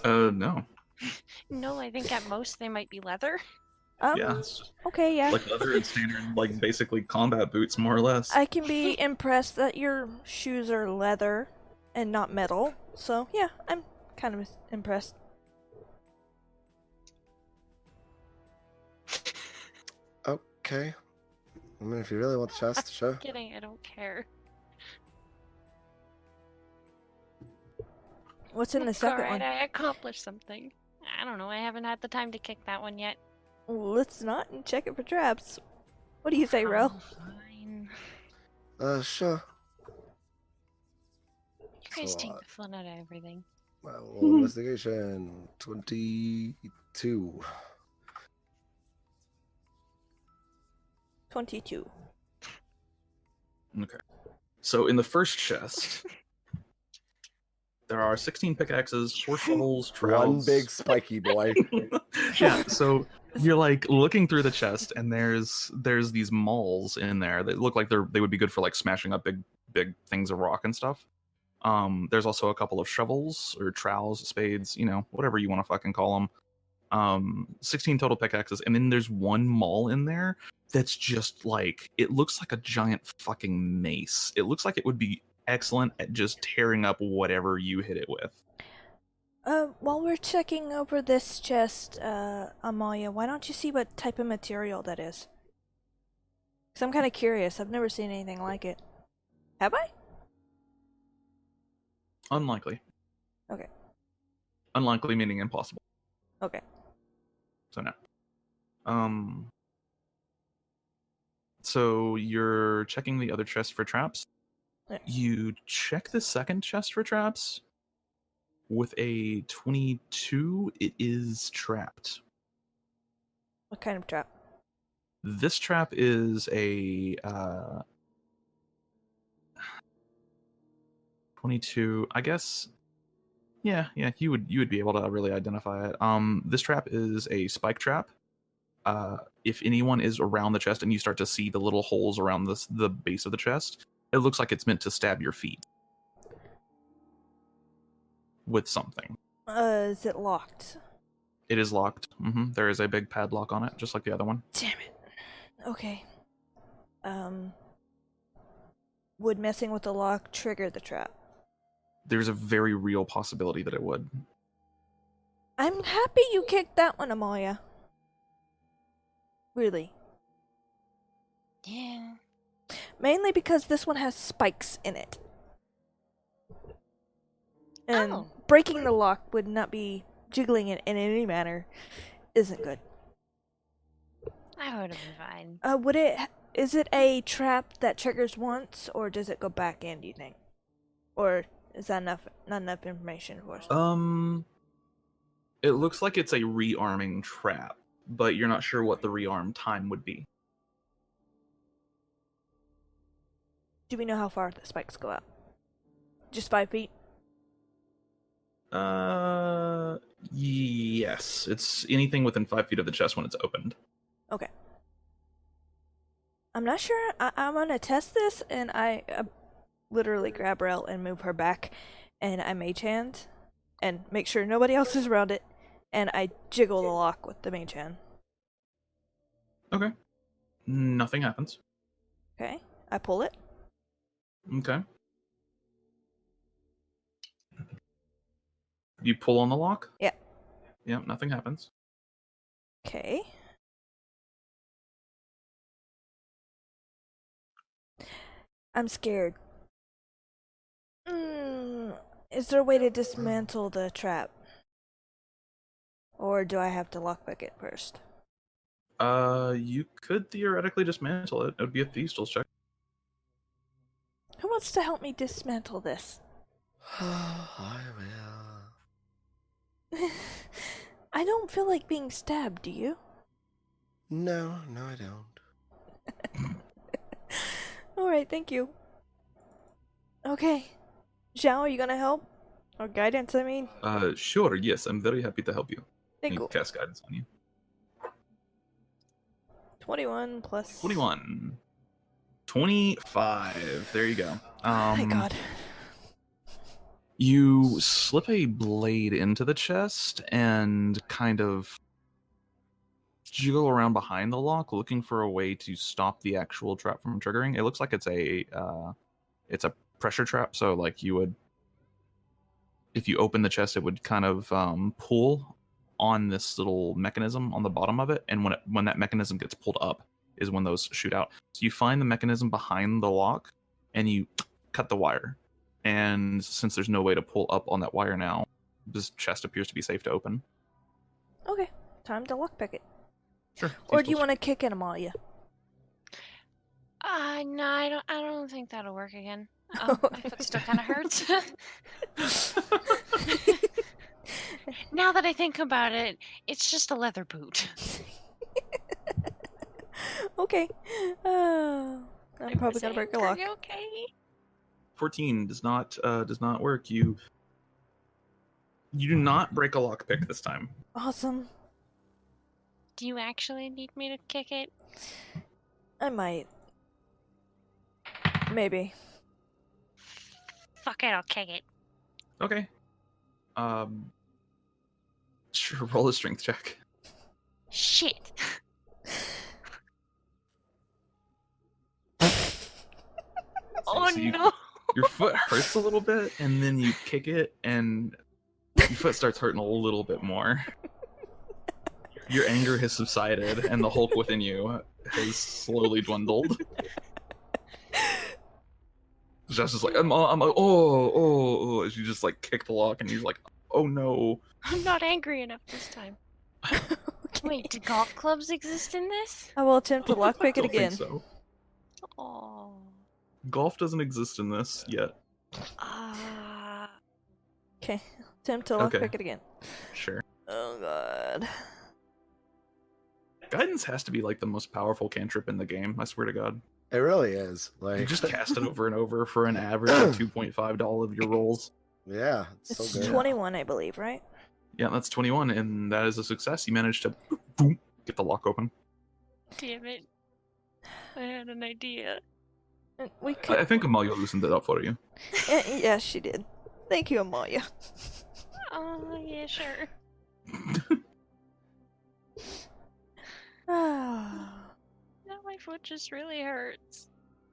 No. No, I think at most they might be leather. Yeah. It's just Okay, yeah. like leather and standard, like basically combat boots, more or less. I can be impressed that your shoes are leather and not metal. So, yeah, I'm kind of impressed. Okay. I mean, if you really want the chest, sure. Kidding, I don't care. What's in the second Alright, one? I accomplished something. I don't know, I haven't had the time to kick that one yet. Let's not and check it for traps. What do you say, Ro? Fine. Sure. You guys So, take the fun out of everything. Well, investigation 22. 22. Okay. So in the first chest, There are 16 pickaxes, 4 shovels, One trowels. big spiky boy. Yeah, so you're like looking through the chest, and there's these mauls in there that look like they would be good for like smashing up big things of rock and stuff. There's also a couple of shovels or trowels, spades, whatever you want to fucking call them. 16 total pickaxes, and then there's one maul in there that's just like, it looks like a giant fucking mace. It looks like it would be excellent at just tearing up whatever you hit it with. While we're checking over this chest, Amalia, why don't you see what type of material that is? Because I'm kind of curious. I've never seen anything like it. Have I? Unlikely. Okay. Unlikely meaning impossible. Okay. So no. So you're checking the other chest for traps. Yeah. You check the second chest for traps. With a 22, it is trapped. What kind of trap? This trap is a 22, I guess. Yeah, you would be able to really identify it. This trap is a spike trap. If anyone is around the chest and you start to see the little holes around the base of the chest, it looks like it's meant to stab your feet with something. Is it locked? It is locked. There is a big padlock on it, just like the other one. Damn it. Okay. Would messing with the lock trigger the trap? There's a very real possibility that it would. I'm happy you kicked that one, Amalia. Really. Yeah. Mainly because this one has spikes in it. And Oh. breaking the lock would not be jiggling it in any manner isn't good. I would have been fine. Is it a trap that triggers once, or does it go back in, do you think? Or is that not enough information for us? It looks like it's a rearming trap, but you're not sure what the rearm time would be. Do we know how far the spikes go out? Just 5 feet? Yes. It's anything within 5 feet of the chest when it's opened. Okay. I'm not sure. I'm gonna test this, and I literally grab Rel and move her back, and I mage hand, and make sure nobody else is around it, and I jiggle the lock with the mage hand. Okay. Nothing happens. Okay. I pull it. Okay. You pull on the lock? Yeah. Yeah, nothing happens. Okay. I'm scared. Is there a way to dismantle the trap? Or do I have to lockpick it first? You could theoretically dismantle it. It would be a thieves' tools check. Who wants to help me dismantle this? I will. I don't feel like being stabbed, do you? No, I don't. Alright, thank you. Okay. Zhao, are you gonna help? Or guidance, I mean? Sure, yes, I'm very happy to help you. Thank You you. cast guidance on you. 21 plus... 21. 25. There you go. Oh my god. You slip a blade into the chest and kind of jiggle around behind the lock, looking for a way to stop the actual trap from triggering. It looks like it's a pressure trap, so like you would, if you open the chest, it would kind of pull on this little mechanism on the bottom of it, and when that mechanism gets pulled up is when those shoot out. So you find the mechanism behind the lock, and you cut the wire. And since there's no way to pull up on that wire now, this chest appears to be safe to open. Okay, time to lockpick it. Sure. Or do you want to kick it, Amalia? No, I don't think that'll work again. My foot still kind of hurts. Now that I think about it, it's just a leather boot. Okay. I'm probably gonna break a lock. Are you okay? 14 does not work. You You do not break a lockpick this time. Awesome. Do you actually need me to kick it? I might. Maybe. Fuck it, I'll kick it. Okay. Sure, roll a strength check. Shit. Oh So you- no. Your foot hurts a little bit, and then you kick it, and your foot starts hurting a little bit more. Your anger has subsided, and the Hulk within you has slowly dwindled. Jess is like, I'm like, oh, as you just like kick the lock, and you're like, oh no. I'm not angry enough this time. Wait, do golf clubs exist in this? I will attempt to lockpick it Don't again. think so. Oh. Golf doesn't exist in this yet. Okay, attempt to Okay. lockpick it again. Sure. Oh god. Guidance has to be like the most powerful cantrip in the game, I swear to God. It really is. You Like, just cast it over and over for an average of 2.5 to all of your rolls. yeah, it's It's so good. 21, I believe, right? Yeah, that's 21, and that is a success. You managed to boom, get the lock open. Damn it. I had an idea. We could. I think Amalia loosened it up for you. Yeah, she did. Thank you, Amalia. Oh, yeah, sure. Ah. Now my foot just really hurts.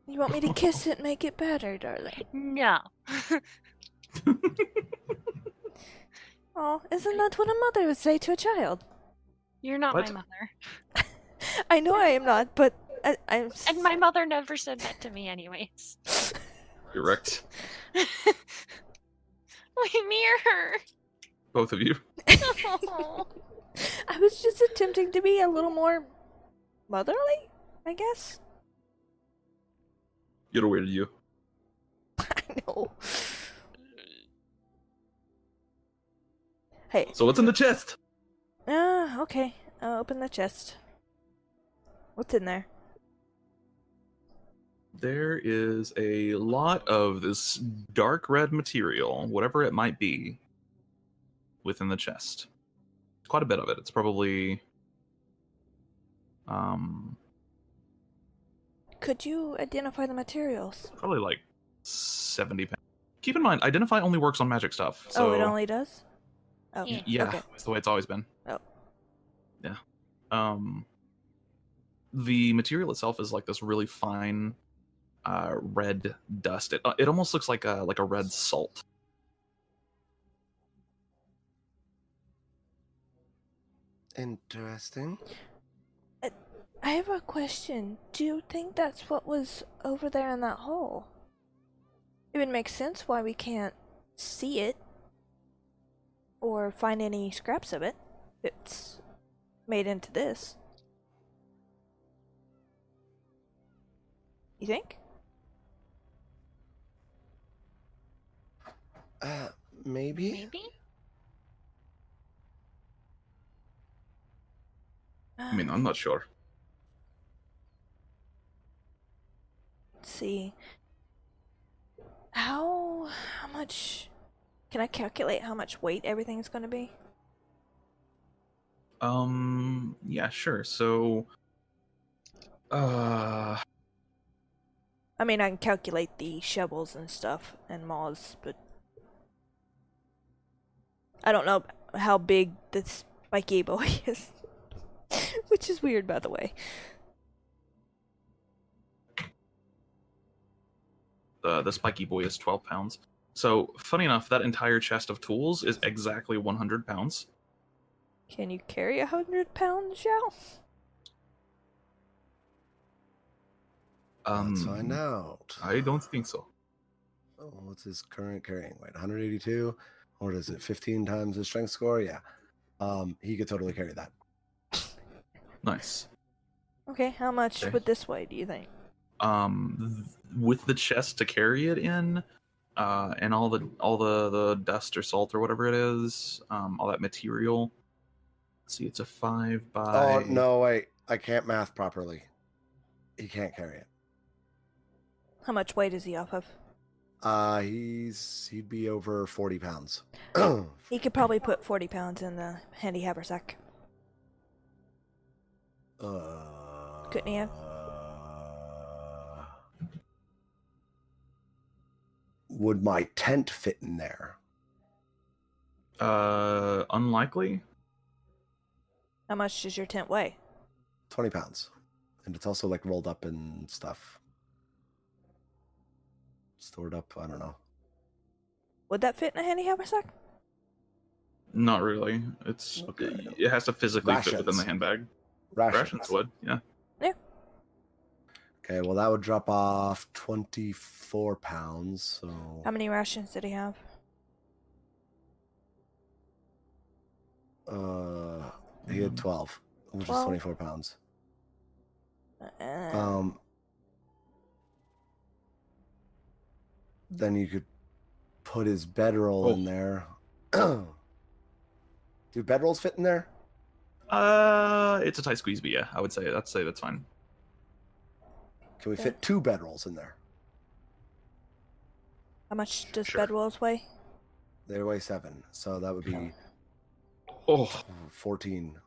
You want me to kiss it and make it better, darling? No. Oh, isn't that what a mother would say to a child? You're not What? my mother. I know I am not, but I'm. And my mother never said that to me anyways. Correct. Wait, me or her? Both of you. Oh. I was just attempting to be a little more motherly, I guess. Get away to you. I know. Hey. So what's in the chest? Okay. Open the chest. What's in there? There is a lot of this dark red material, whatever it might be, within the chest. Quite a bit of it. It's probably Could you identify the materials? probably like 70 pounds. Keep in mind, identify only works on magic stuff. So Oh, it only does? Oh, Yeah. yeah, Okay. that's the way it's always been. Oh. Yeah. The material itself is like this really fine red dust. It almost looks like a red salt. Interesting. I have a question. Do you think that's what was over there in that hole? It would make sense why we can't see it or find any scraps of it. It's made into this. You think? Maybe. Maybe? I mean, I'm not sure. Let's see. How much can I calculate how much weight everything's going to be? Yeah, sure. So I mean, I can calculate the shovels and stuff and maws, but I don't know how big this spiky boy is. Which is weird, by the way. The spiky boy is 12 pounds. So, funny enough, that entire chest of tools is exactly 100 pounds. Can you carry 100 pounds, Shao? Let's find out. I don't think so. Oh, what's his current carrying weight? 182? Or is it 15 times his strength score? Yeah. He could totally carry that. Nice. Okay, how much Okay. would this weigh, do you think? With the chest to carry it in, and all the dust or salt or whatever it is, all that material. Let's see, it's a 5 by. Oh, no, wait. I can't math properly. He can't carry it. How much weight is he off of? He'd be over 40 pounds. He could probably put 40 pounds in the handy haversack. Couldn't he have? Would my tent fit in there? Unlikely. How much does your tent weigh? 20 pounds. And it's also like rolled up and stuff. Stored up, I don't know. Would that fit in a handy haversack? Not really. It's Okay. It has to physically fit within the Rations. handbag. Rations. Rations would, yeah. Okay, well that would drop off 24 pounds, so... How many rations did he have? He had 12, which is 12? 24 pounds. Uh, Then you could put his bedroll in there. Do bedrolls fit in there? It's a tight squeeze, but yeah, I would say that's fine. Can we fit 2 bedrolls in there? how much does Sure. bedrolls weigh? They weigh 7, so that would be Oh, 14.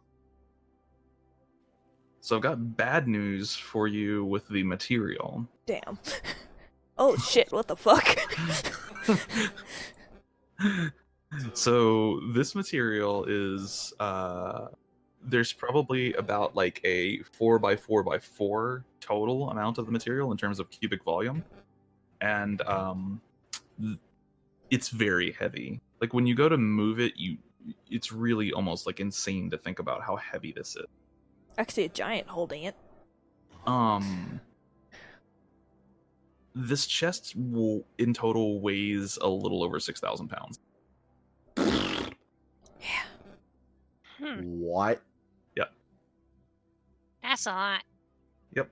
so I've got bad news for you with the material. Damn. Oh shit, what the fuck? So this material is there's probably about like a 4x4x4 total amount of the material in terms of cubic volume, and it's very heavy. Like when you go to move it, it's really almost like insane to think about how heavy this is. I can see a giant holding it. This chest in total weighs a little over 6,000 pounds. Yeah. What? That's a lot. Yep.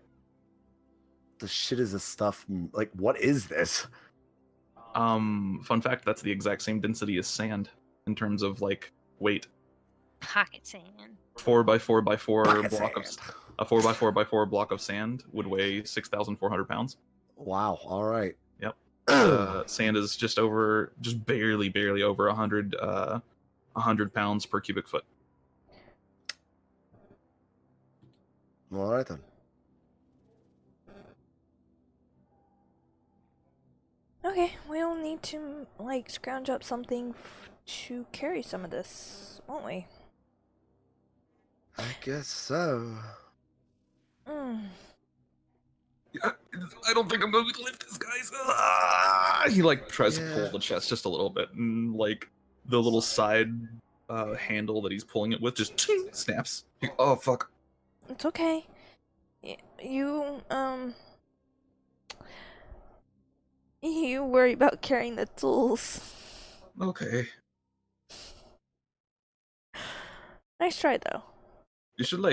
The shit is this stuff? Like, what is this? Fun fact, that's the exact same density as sand in terms of like weight. Pocket sand. 4x4x4 Pocket block of sand. a 4x4x4 block of sand would weigh 6,400 pounds. Wow. All right. Yep. Sand is just barely over 100 pounds per cubic foot. All right then. Okay, we'll need to, like, scrounge up something to carry some of this, won't we? I guess so. Mm. I don't think I'm going to lift this, guys. He like tries to pull Yeah. the chest just a little bit, and like the little side handle that he's pulling it with just snaps. Oh fuck! It's okay. You worry about carrying the tools. Okay. Nice try, though. You should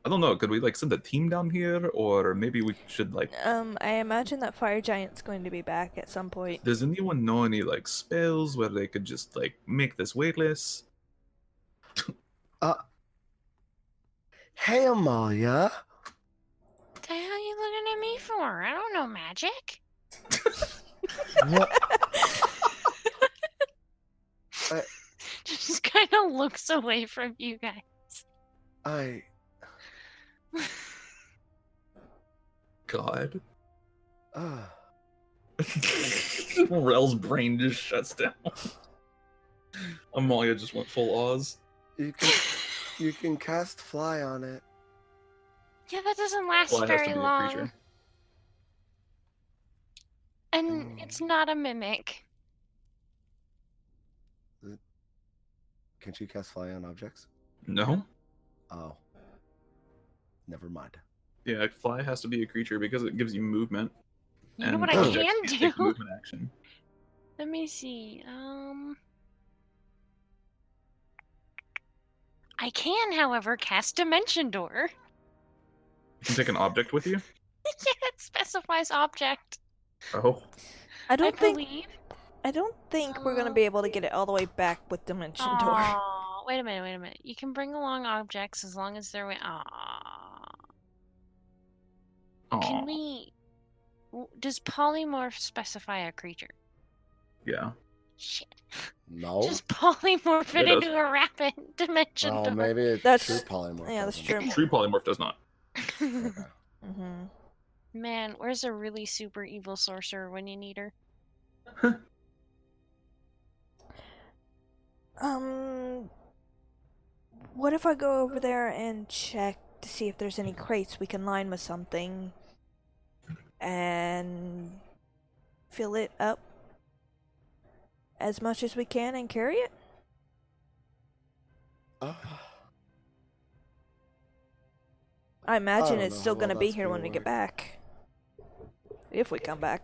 I don't know, could we like send a team down here, or maybe we should like I imagine that Fire Giant's going to be back at some point. does anyone know any like spells where they could just like make this weightless? Hey, Amalia. What the hell are you looking at me for? I don't know magic. What? Just kind of looks away from you guys. God. Uh, Rel's brain just shuts down. Amalia just went full Oz. you can cast fly on it. Yeah, that doesn't last Well, it has to very be a long. creature. And it's not a mimic. Can she cast fly on objects? No? Oh. Never mind. Yeah, fly has to be a creature because it gives you movement. You know and what I objects can can't take do? movement action. Let me see. I can, however, cast Dimension Door. You can take an object with you? Yeah, it specifies object. Oh. I I don't think believe. we're gonna be able to get it all the way back with Dimension Door. Aw, wait a minute. You can bring along objects as long as they're. Aw. Aw. Can we? Does polymorph specify a creature? Yeah. Shit. No. Just polymorph It it does. into a rapid dimension Oh, door. maybe it's That's- true polymorph. yeah, that's doesn't. true. True polymorph does not. Okay. Mm-hmm. Man, where's a really super evil sorcerer when you need her? What if I go over there and check to see if there's any crates we can line with something and fill it up as much as we can and carry it? I imagine don't it's know still how gonna well be that's here gonna when we get work. back. If we come back.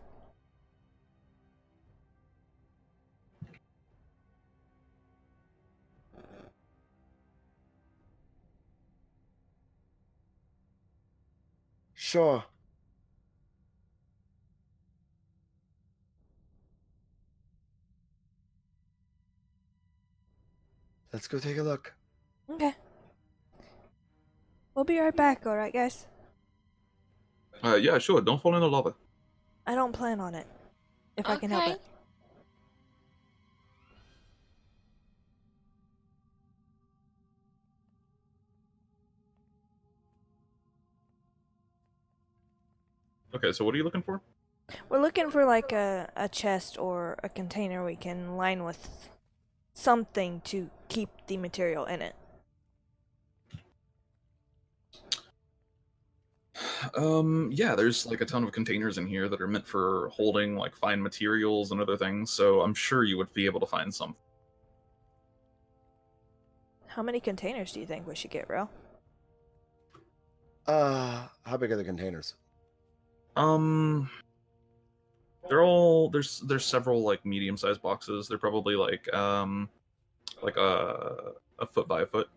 Sure. Let's go take a look. Okay. We'll be right back, alright guys? Yeah, sure. Don't fall in the lava. I don't plan on it. If I can help it. Okay, so what are you looking for? We're looking for like a chest or a container we can line with something to keep the material in it. Yeah, there's like a ton of containers in here that are meant for holding like fine materials and other things, so I'm sure you would be able to find some. How many containers do you think we should get, Ro? How big are the containers? There's several like medium-sized boxes. They're probably like a foot by a foot.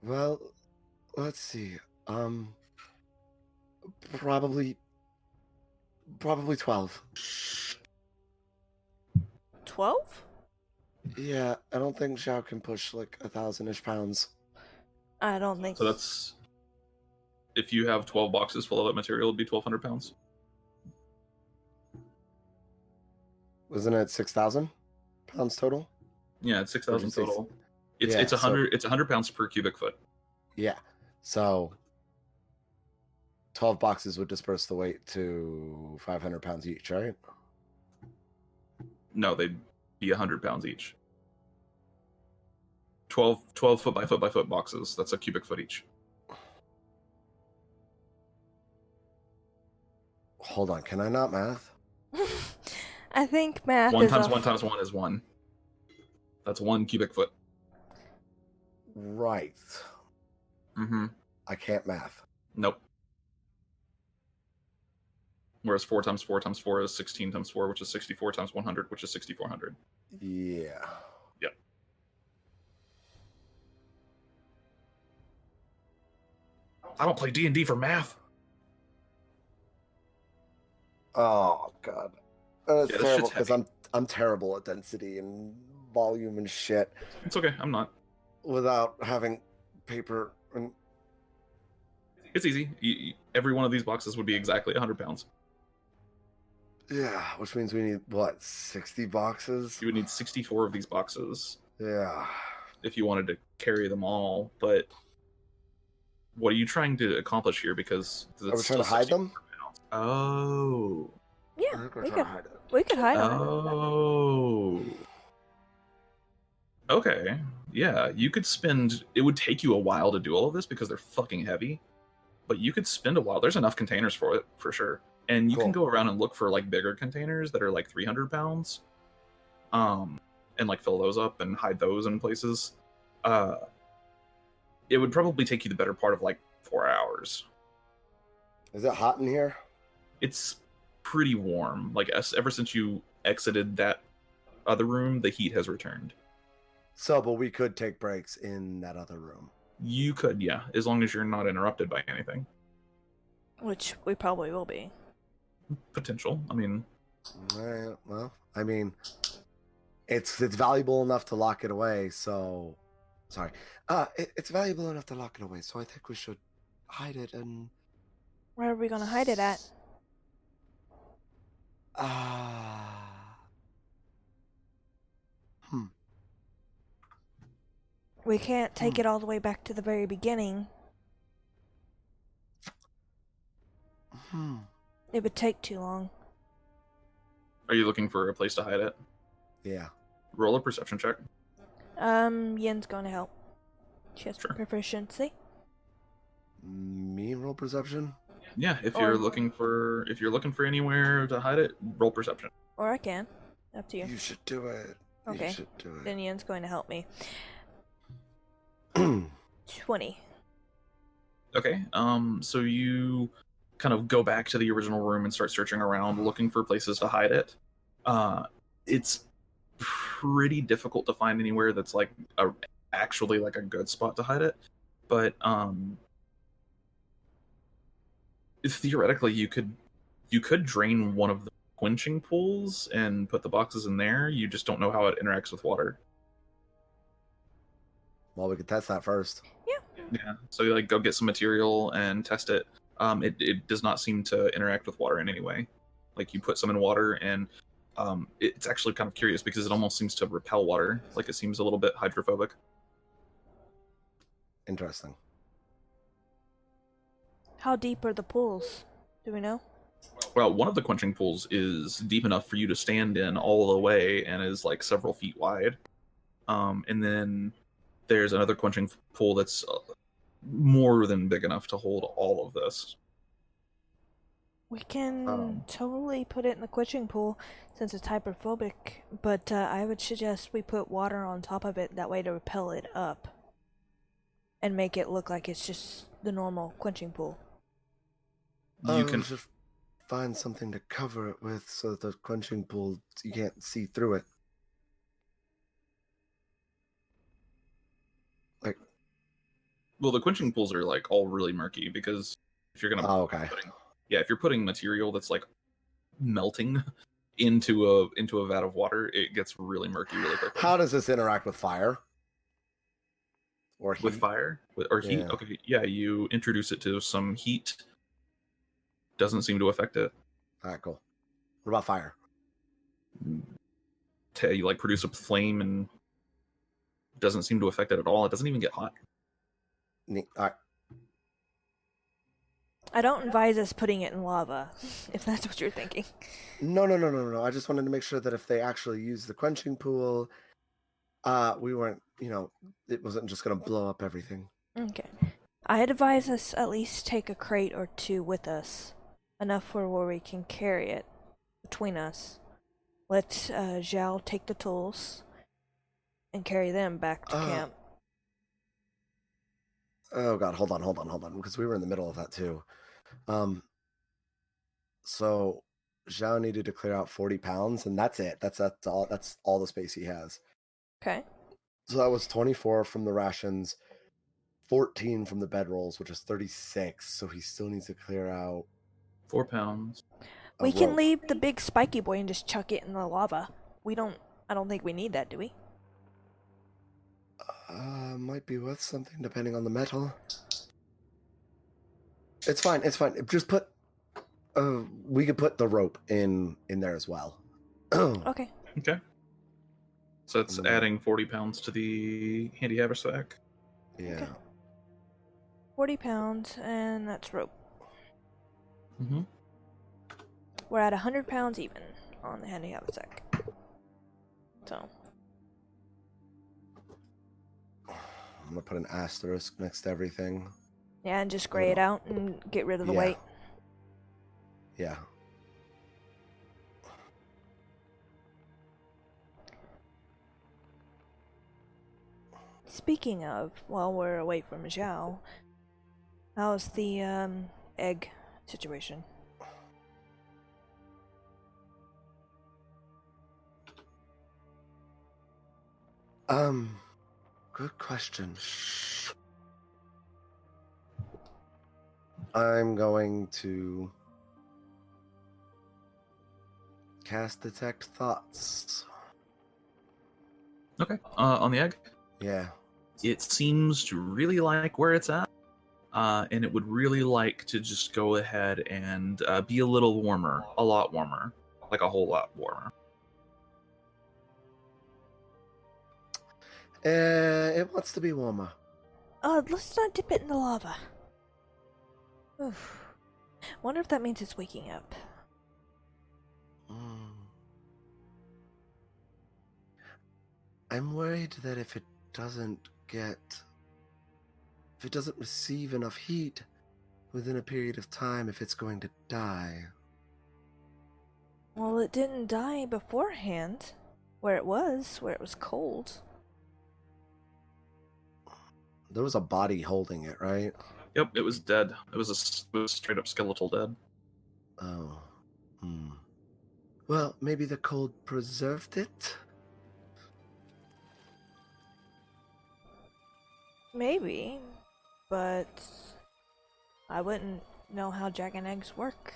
Well, let's see. Probably 12. 12? Yeah, I don't think Zhao can push like 1,000-ish pounds. I don't think So that's if you have 12 boxes full of that material, it'd be 1,200 pounds. Wasn't it 6,000 pounds total? Yeah, it's 6,000 say- total. It's Yeah, it's 100 pounds per cubic foot. Yeah. So 12 boxes would disperse the weight to 500 pounds each, right? No, they'd be 100 pounds each. 12 foot by foot by foot boxes. That's a cubic foot each. Hold on, can I not math? I think math One is times off. one times one is one. That's 1 cubic foot. Right. Mm-hmm. I can't math. Nope. Whereas 4 times 4 times 4 is 16 times 4, which is 64 times 100, which is 6,400. Yeah. Yep. I don't play D&D for math. Oh god. That's Yeah, this terrible shit's because heavy. I'm terrible at density and volume and shit It's okay. I'm not. without having paper and It's easy. Every one of these boxes would be exactly 100 pounds. yeah, which means we need what, 60 boxes? You would need 64 of these boxes Yeah. if you wanted to carry them all. But what are you trying to accomplish here? Because Are we trying to hide them? pounds. Oh. I Yeah, think we're we trying could to hide it. we could hide them. Oh. Okay. Yeah, you could spend. It would take you a while to do all of this because they're fucking heavy. But you could spend a while. There's enough containers for it, for sure. And you can Cool. go around and look for like bigger containers that are like 300 pounds. And like fill those up and hide those in places. It would probably take you the better part of like 4 hours. Is it hot in here? It's pretty warm. Like ever since you exited that other room, the heat has returned. So, but we could take breaks in that other room. You could, yeah, as long as you're not interrupted by anything. Which we probably will be. Potential. I mean, Right, well, I mean, it's valuable enough to lock it away. So, sorry, it's valuable enough to lock it away. So I think we should hide it and Where are we gonna hide it at? Hmm. We can't take Hmm. it all the way back to the very beginning. Hmm. It would take too long. Are you looking for a place to hide it? Yeah. Roll a perception check. Yen's going to help. She has Sure. proficiency. Me roll perception? Yeah, if Or- you're looking for anywhere to hide it, roll perception. Or I can. Up to you. You should do it. Okay. You should do Then Yen's going to help me. it. 20. Okay. So you kind of go back to the original room and start searching around, looking for places to hide it. It's pretty difficult to find anywhere that's like actually like a good spot to hide it, but theoretically you could drain one of the quenching pools and put the boxes in there. You just don't know how it interacts with water. Well, we could test that first. Yeah. So you like go get some material and test it. It does not seem to interact with water in any way. Like you put some in water and it's actually kind of curious because it almost seems to repel water. Like it seems a little bit hydrophobic. Interesting. How deep are the pools? Do we know? Well, one of the quenching pools is deep enough for you to stand in all the way and is like several feet wide. And then there's another quenching pool that's more than big enough to hold all of this. We can totally put it in the quenching pool since it's hyperphobic, but I would suggest we put water on top of it that way to repel it up and make it look like it's just the normal quenching pool. You can just find something to cover it with so that the quenching pool, you can't see through it. Like, well, the quenching pools are like all really murky because if you're gonna okay. if you're putting material that's like melting into a vat of water, it gets really murky really quickly. How does this interact with fire? Or heat? With fire? Or heat? Yeah. Okay, yeah, you introduce it to some heat. Doesn't seem to affect it. Alright, cool. What about fire? You like produce a flame and doesn't seem to affect it at all. It doesn't even get hot. Alright. I don't advise us putting it in lava, if that's what you're thinking. No. I just wanted to make sure that if they actually use the quenching pool, we weren't, it wasn't just going to blow up everything. Okay. I'd advise us at least take a crate or two with us. Enough for where we can carry it between us. Let Zhao take the tools and carry them back to camp. Oh god, hold on, because we were in the middle of that too. So Zhao needed to clear out 40 pounds, and that's it. That's all the space he has. Okay. So that was 24 from the rations, 14 from the bedrolls, which is 36. So he still needs to clear out 4 pounds. We can leave the big spiky boy and just chuck it in the lava. I don't think we need that, do we? Might be worth something depending on the metal. It's fine. Just put. We could put the rope in there as well. Okay. Okay. So it's adding 40 pounds to the handy haversack. Yeah. Okay. 40 pounds, and that's rope. Mm-hmm. We're at 100 pounds even on the handy haversack. So. I'm gonna put an asterisk next to everything. Yeah, and just gray it out and get rid of the weight. Yeah. Speaking of, while we're away from Zhao, how's the egg situation? Good question. I'm going to cast Detect Thoughts. Okay. On the egg? Yeah. It seems to really like where it's at. And it would really like to just go ahead and be a little warmer, a lot warmer. like a whole lot warmer. It wants to be warmer. Let's not dip it in the lava. Oof. Wonder if that means it's waking up. I'm worried that if it doesn't receive enough heat within a period of time, if it's going to die. Well, it didn't die beforehand. Where it was cold. There was a body holding it, right? Yep, it was dead. It was straight up skeletal dead. Oh. Well, maybe the cold preserved it? Maybe, but I wouldn't know how dragon eggs work.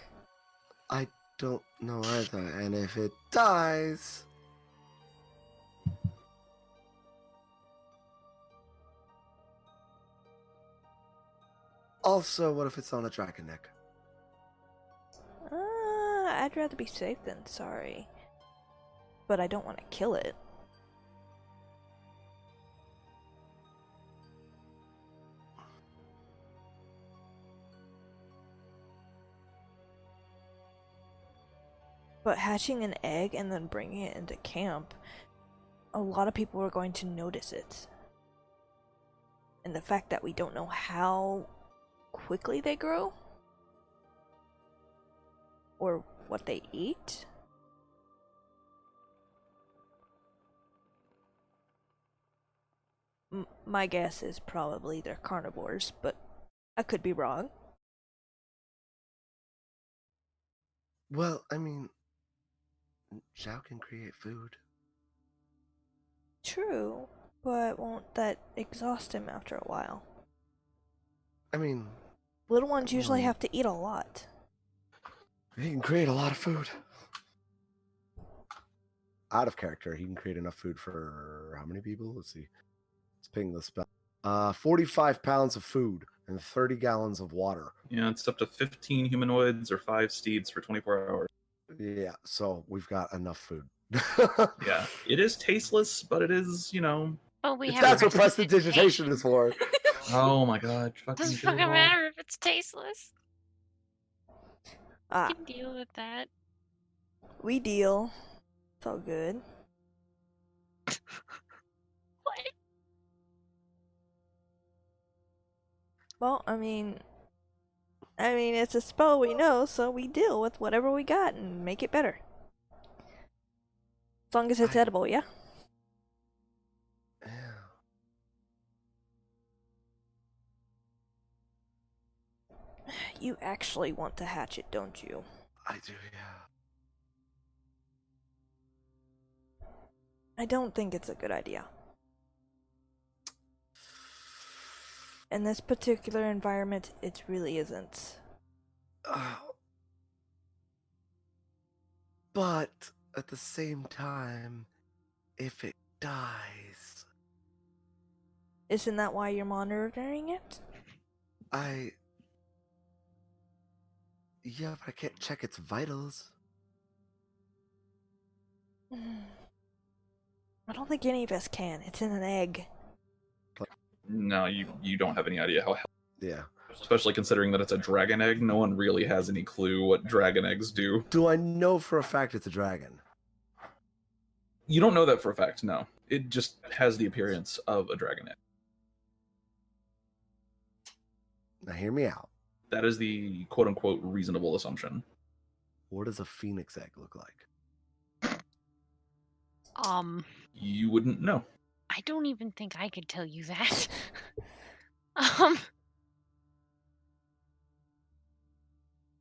I don't know either, and if it dies... Also, what if it's on a dragon egg? I'd rather be safe than sorry. But I don't want to kill it. But hatching an egg and then bringing it into camp, a lot of people are going to notice it. And the fact that we don't know how quickly they grow, or what they eat. My guess is probably they're carnivores, but I could be wrong. Well, I mean, Zhao can create food. True, but won't that exhaust him after a while? I mean... Little ones usually have to eat a lot. He can create a lot of food. Out of character, he can create enough food for how many people? Let's see. Let's ping the spell. 45 pounds of food and 30 gallons of water. Yeah, it's up to 15 humanoids or 5 steeds for 24 hours. Yeah, so we've got enough food. Yeah, it is tasteless, but it is, Oh, we have That's what prestidigitation is for. Oh my god. Doesn't get it fucking all. matter if it's tasteless. Ah, You can deal with that. we deal. It's all good. What? Well, I mean, it's a spell we know, so we deal with whatever we got and make it better. As long as it's edible, yeah? Yeah. You actually want to hatch it, don't you? I do, yeah. I don't think it's a good idea. In this particular environment, it really isn't. But at the same time, if it dies, Isn't that why you're monitoring it? yeah, but I can't check its vitals. I don't think any of us can. It's in an egg. No, you don't have any idea how. Yeah. Especially considering that it's a dragon egg, no one really has any clue what dragon eggs do. Do I know for a fact it's a dragon? You don't know that for a fact, no. It just has the appearance of a dragon egg. Now hear me out. That is the quote-unquote reasonable assumption. What does a phoenix egg look like? You wouldn't know. I don't even think I could tell you that.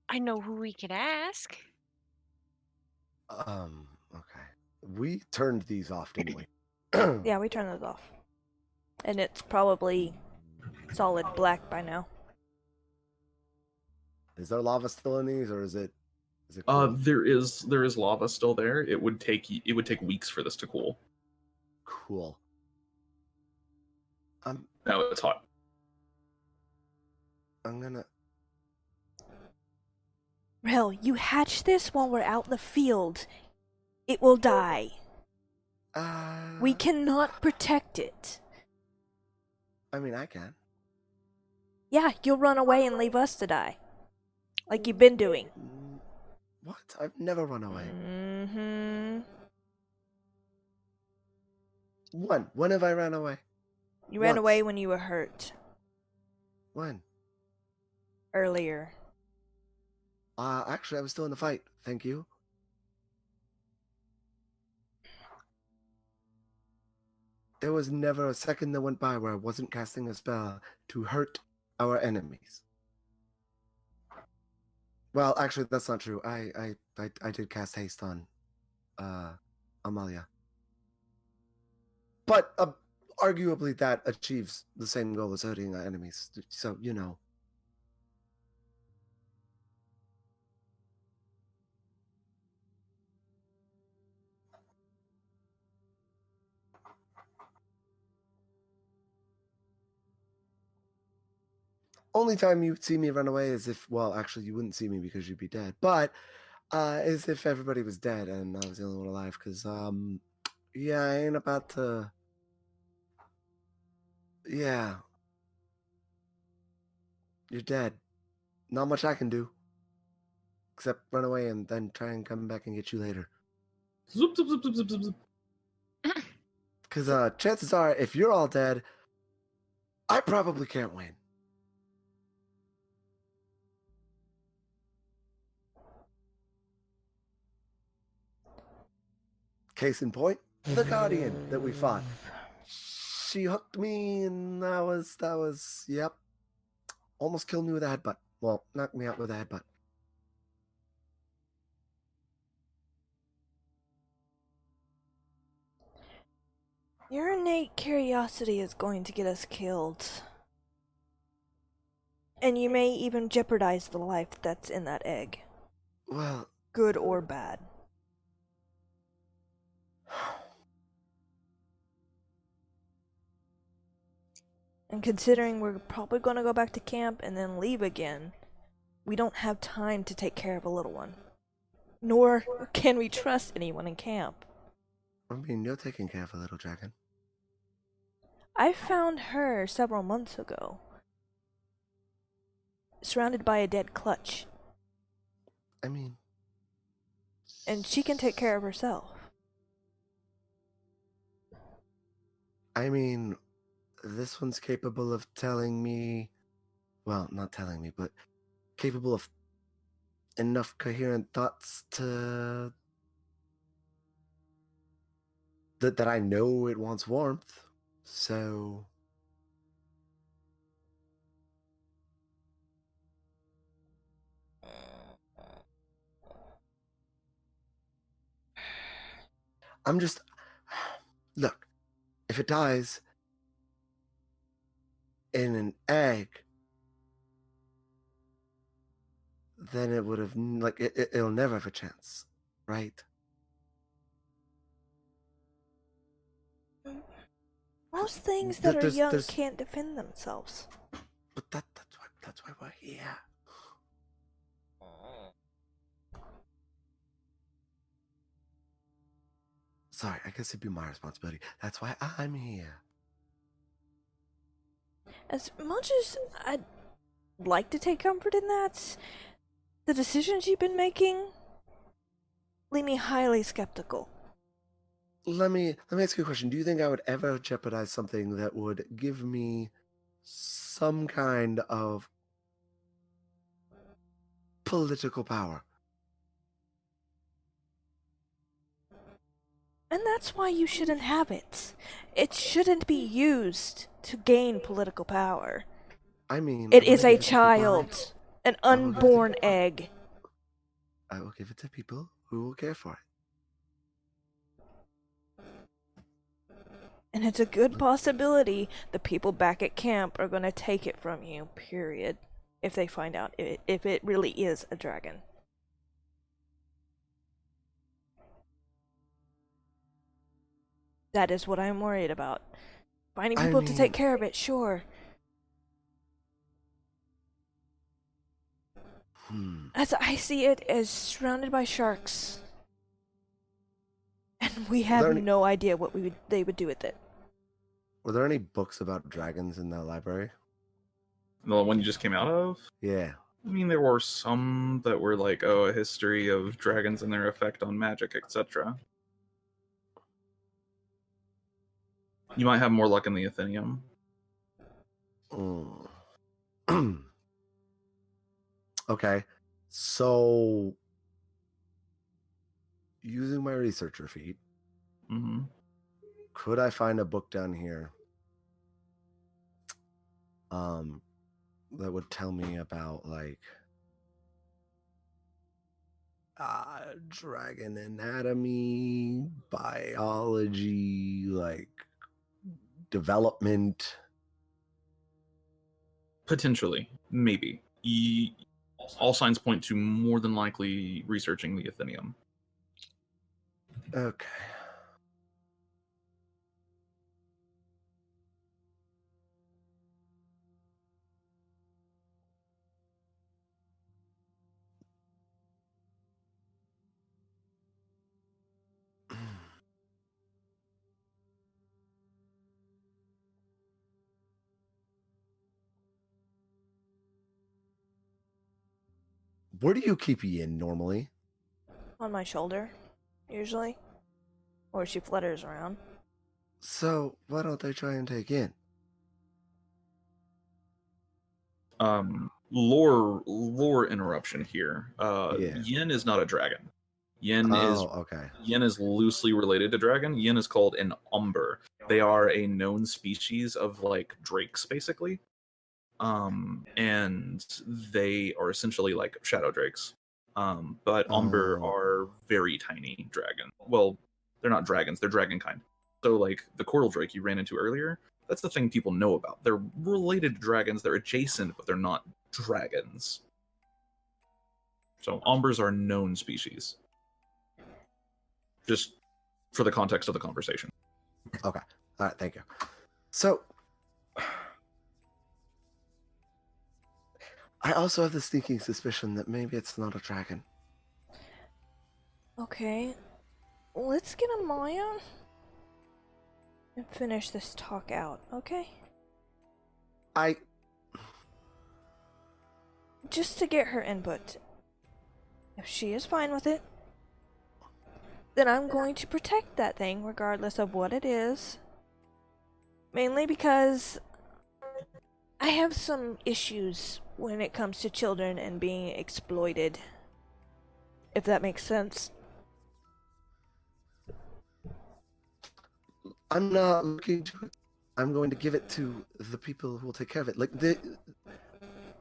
I know who we could ask. Okay. We turned these off, didn't we? Yeah, we turned those off. And it's probably solid black by now. Is there lava still in these, or is it cool? There is lava still there. It would take weeks for this to cool. Cool. No, it's hot. I'm gonna Rel, you hatch this while we're out in the field. It will die. We cannot protect it. I mean, I can. Yeah, you'll run away and leave us to die. Like you've been doing. What? I've never run away. Mm-hmm. When have I ran away? You ran Once. away when you were hurt. When? Earlier. Actually, I was still in the fight. Thank you. There was never a second that went by where I wasn't casting a spell to hurt our enemies. Well, actually, that's not true. I did cast haste on Amalia. But arguably that achieves the same goal as hurting our enemies. So, you know. Only time you'd see me run away is if, well, actually, you wouldn't see me because you'd be dead. But is if everybody was dead and I was the only one alive. Because, yeah, I ain't about to. Yeah. You're dead. Not much I can do. Except run away and then try and come back and get you later. Zoop, zoop, zoop, zoop, zoop, zoop, zoop. Because chances are, if you're all dead, I probably can't win. Case in point, the Guardian that we fought. She hooked me, and that was, yep. Almost killed me with a headbutt. Well, knocked me out with a headbutt. Your innate curiosity is going to get us killed. And you may even jeopardize the life that's in that egg. Well, Good or bad. And considering we're probably going to go back to camp and then leave again, we don't have time to take care of a little one. Nor can we trust anyone in camp. I mean, you're taking care of a little dragon. I found her several months ago. Surrounded by a dead clutch. I mean... And she can take care of herself. I mean, this one's capable of telling me... Well, not telling me, but capable of enough coherent thoughts to... That I know it wants warmth, so... I'm just... Look, if it dies in an egg, then it would have, like, it'll never have a chance, right? Most things that are young there's- can't defend themselves. But that's why we're here. Sorry, I guess it'd be my responsibility. That's why I'm here. As much as I'd like to take comfort in that, the decisions you've been making leave me highly skeptical. Let me ask you a question. Do you think I would ever jeopardize something that would give me some kind of political power? And that's why you shouldn't have it. It shouldn't be used to gain political power. I mean... It I'm is gonna a give it to people I- child. An unborn egg. I will give it to people who will care for it. And it's a good possibility the people back at camp are going to take it from you, period. If they find out if it really is a dragon. That is what I'm worried about. Finding I people to mean- take care of it, sure. As I see it, is surrounded by sharks. And we have there any- no idea what they would do with it. Were there any books about dragons in that library? The one you just came out of? Yeah. I mean, there were some that were like, oh, a history of dragons and their effect on magic, etc. You might have more luck in the Athenium. Okay. So, using my researcher feat, Mm-hmm. could I find a book down here that would tell me about like dragon anatomy, biology, like development? Potentially, maybe. All signs point to more than likely researching the Athenium. Okay. Where do you keep Yin normally? On my shoulder, usually. Or she flutters around. So why don't they try and take in? Lore interruption here. Yeah. Yin is not a dragon. Yin Okay. is loosely related to dragon. Yin is called an umber. They are a known species of like drakes, basically. And they are essentially like shadow drakes. But umber Oh. are very tiny dragon. Well, they're not dragons, they're dragon kind. So like the coral drake you ran into earlier, that's the thing people know about. They're related to dragons, they're adjacent, but they're not dragons. So umbers are known species. Just for the context of the conversation. Okay. All right. Thank you. So, I also have the sneaking suspicion that maybe it's not a dragon. Okay. Let's get Amalia and finish this talk out, okay? Just to get her input. If she is fine with it, then I'm going to protect that thing regardless of what it is. Mainly because I have some issues when it comes to children and being exploited. If that makes sense. I'm not looking to it. I'm going to give it to the people who will take care of it. Like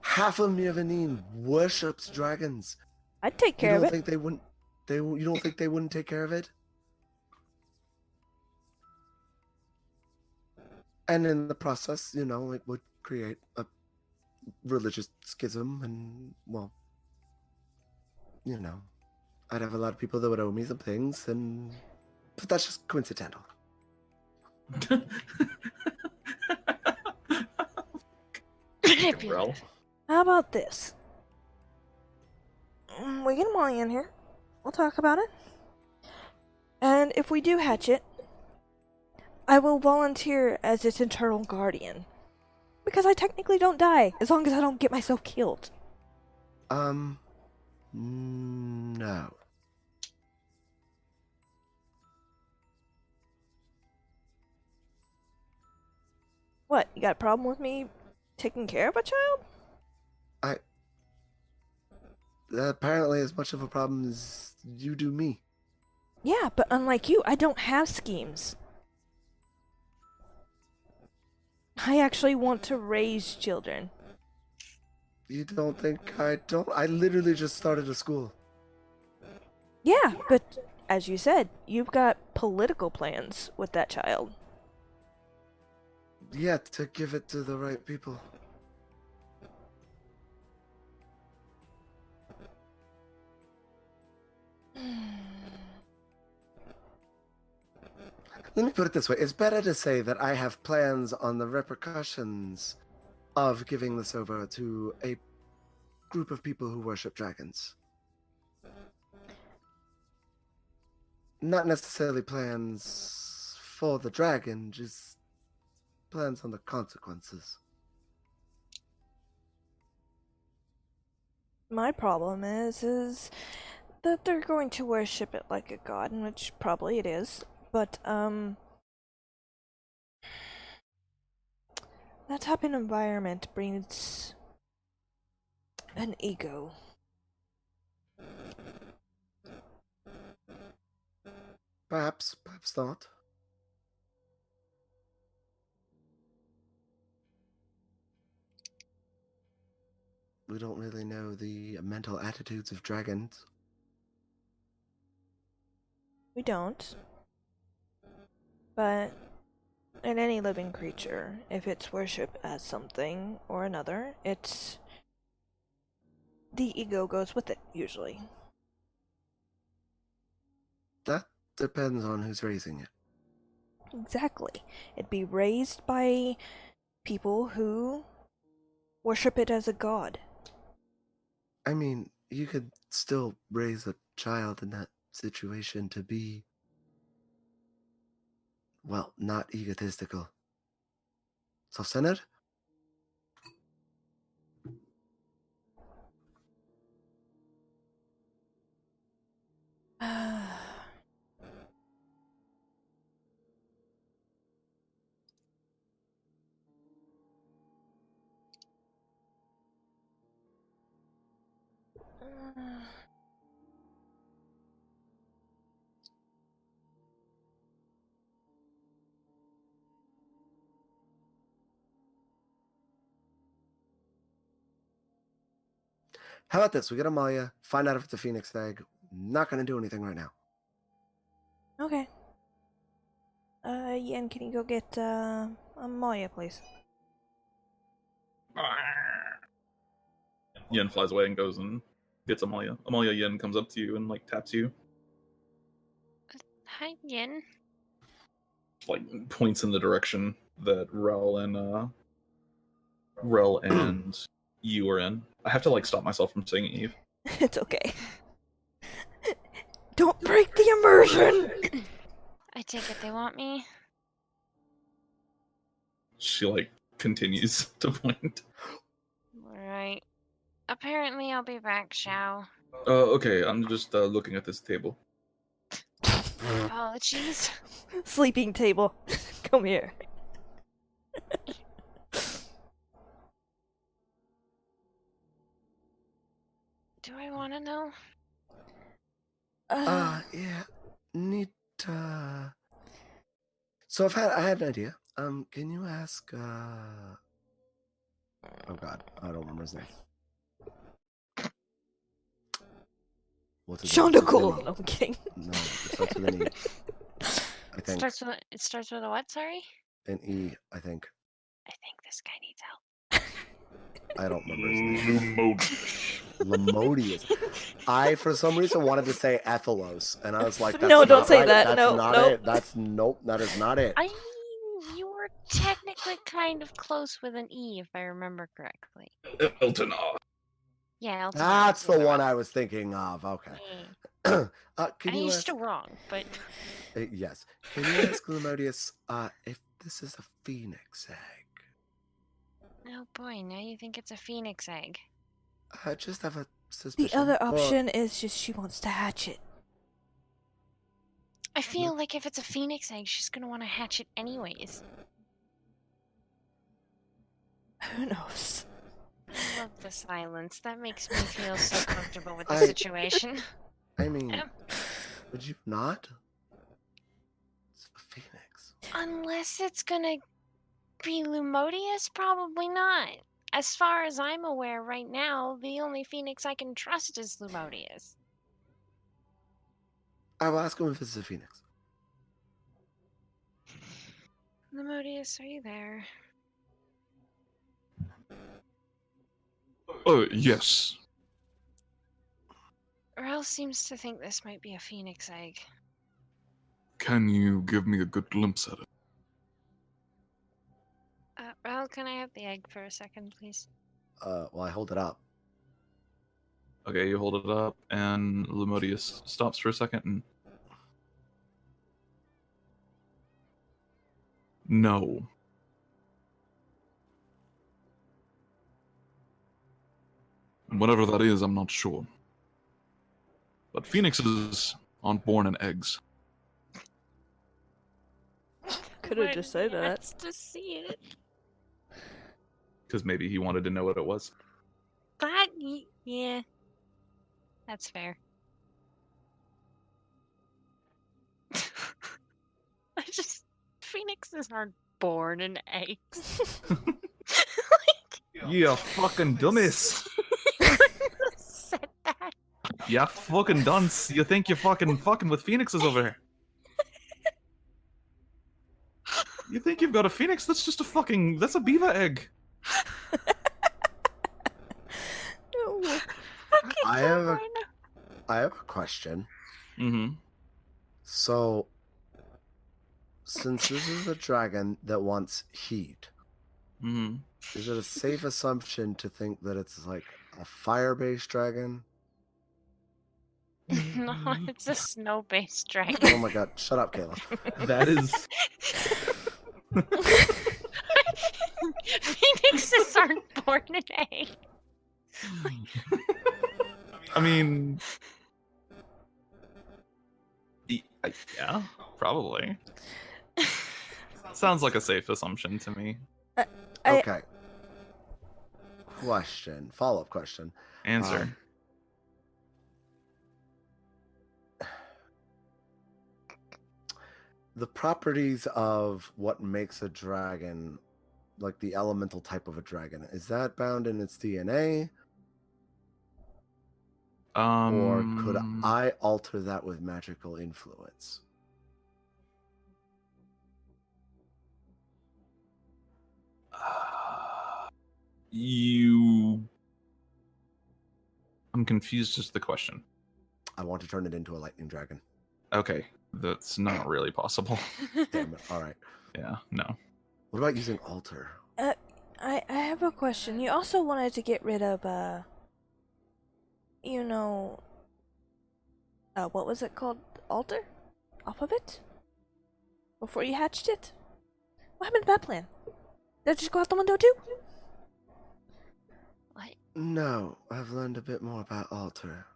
half of Mirvanin worships dragons. I'd take care of You it. don't think they wouldn't? You don't think they wouldn't take care of it? And in the process, it would create a religious schism, and well, I'd have a lot of people that would owe me some things, but that's just coincidental. How about this? We get Amalia in here. We'll talk about it. And if we do hatch it, I will volunteer as its eternal guardian. Because I technically don't die, as long as I don't get myself killed. No. What, you got a problem with me taking care of a child? Apparently as much of a problem as you do me. Yeah, but unlike you, I don't have schemes. I actually want to raise children. You don't think I don't? I literally just started a school. Yeah, but as you said, you've got political plans with that child. Yeah, to give it to the right people. Let me put it this way. It's better to say that I have plans on the repercussions of giving this over to a group of people who worship dragons. Not necessarily plans for the dragon, just plans on the consequences. My problem is that they're going to worship it like a god, which probably it is, but, that type of environment brings an ego. Perhaps not. We don't really know the mental attitudes of dragons. We don't. But in any living creature, if it's worshipped as something or another, it's the ego goes with it, usually. That depends on who's raising it. Exactly. It'd be raised by people who worship it as a god. I mean, you could still raise a child in that situation to be, well, not egotistical. Self-centered? How about this? We get Amalia, find out if it's a phoenix egg. Not gonna do anything right now. Okay. Yen, can you go get, Amalia, please? Yen flies away and goes and gets Amalia. Amalia, Yen comes up to you and like taps you, Hi, Yin. like points in the direction that Rel and you are in. I have to like stop myself from saying Eve. It's okay. Don't break the immersion! I take it they want me. She like continues to point. Alright. Apparently I'll be back, Xiao. Okay, I'm just looking at this table. Apologies. Sleeping table. Come here. Do I want to know? Yeah. Need So I had an idea. Can you ask oh god, I don't remember his name. What's his name? Shondacool! No, I'm kidding. No, it starts with an E. I think. It starts with a what, sorry? An E, I think. I think this guy needs help. I don't remember his name. Lamodius. I, for some reason, wanted to say Ethelos, and I was like, "That's No, not don't say right. that. That's No, not nope. it. That is not it." I mean, you were technically kind of close with an E, if I remember correctly. Eltonar. Yeah, Elton. That's the one I was thinking of. Okay. Can you He's ask? still wrong, but Yes. Can you ask Lamodius if this is a phoenix egg? oh boy, now you think it's a phoenix egg. I just have a suspicion. The other option is just she wants to hatch it. I feel like if it's a phoenix egg, she's gonna want to hatch it anyways. Who knows? I love the silence. That makes me feel so comfortable with the I- situation. I mean, Yeah. would you not? It's a phoenix. Unless it's gonna be Lumodius, probably not. As far as I'm aware right now, the only phoenix I can trust is Lumodius. I will ask him if this is a phoenix. Lumodius, are you there? Yes. Rel seems to think this might be a phoenix egg. Can you give me a good glimpse at it? Rel, can I have the egg for a second, please? Well, I hold it up. Okay, you hold it up, and Lumodius stops for a second and... No. Whatever that is, I'm not sure. But phoenixes aren't born in eggs. Could have Why just did said he that. ask to see it? Because maybe he wanted to know what it was. Yeah. That's fair. I just phoenixes aren't born in eggs. Yeah, fucking dumbass. Said that. Yeah, fucking dunce. You think you're fucking with phoenixes over here? You think you've got a phoenix? That's just that's a beaver egg. No. I have a question. Mm-hmm. So, since this is a dragon that wants heat, Mm-hmm. is it a safe assumption to think that it's like a fire-based dragon? No, it's a snow-based dragon. Oh my god, shut up, Kayla. That is... Phoenixes aren't born in eggs. I mean... Yeah, probably. Sounds like a safe assumption to me. Okay. Follow-up question. Answer. The properties of what makes a dragon, like the elemental type of a dragon, is that bound in its DNA? Or could I alter that with magical influence? I'm confused as to the question. I want to turn it into a lightning dragon. Okay, that's not really possible. Damn it. All right. Yeah, no. What about using alter? I have a question. You also wanted to get rid of, what was it called? Alter? Off of it? Before you hatched it? What happened to that plan? Did it just go out the window too? What? No, I've learned a bit more about alter.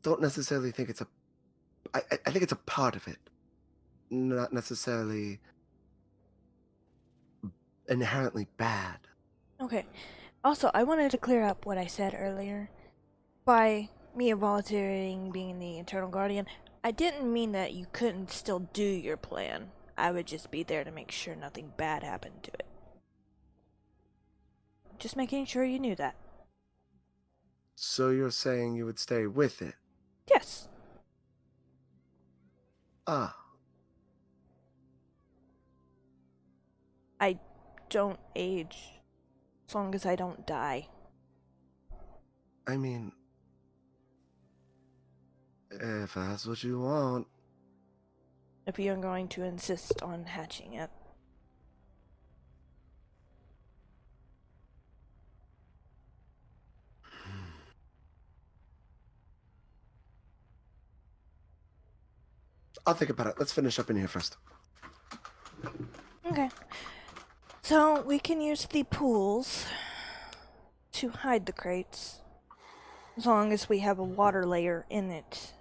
Don't necessarily think it's I think it's a part of it. Not necessarily inherently bad. Okay. Also, I wanted to clear up what I said earlier. By me volunteering being the Eternal Guardian, I didn't mean that you couldn't still do your plan. I would just be there to make sure nothing bad happened to it. Just making sure you knew that. So you're saying you would stay with it? Yes. Ah. I don't age as long as I don't die. I mean, if that's what you want. If you're going to insist on hatching it. I'll think about it. Let's finish up in here first. Okay. So we can use the pools to hide the crates. As long as we have a water layer in it.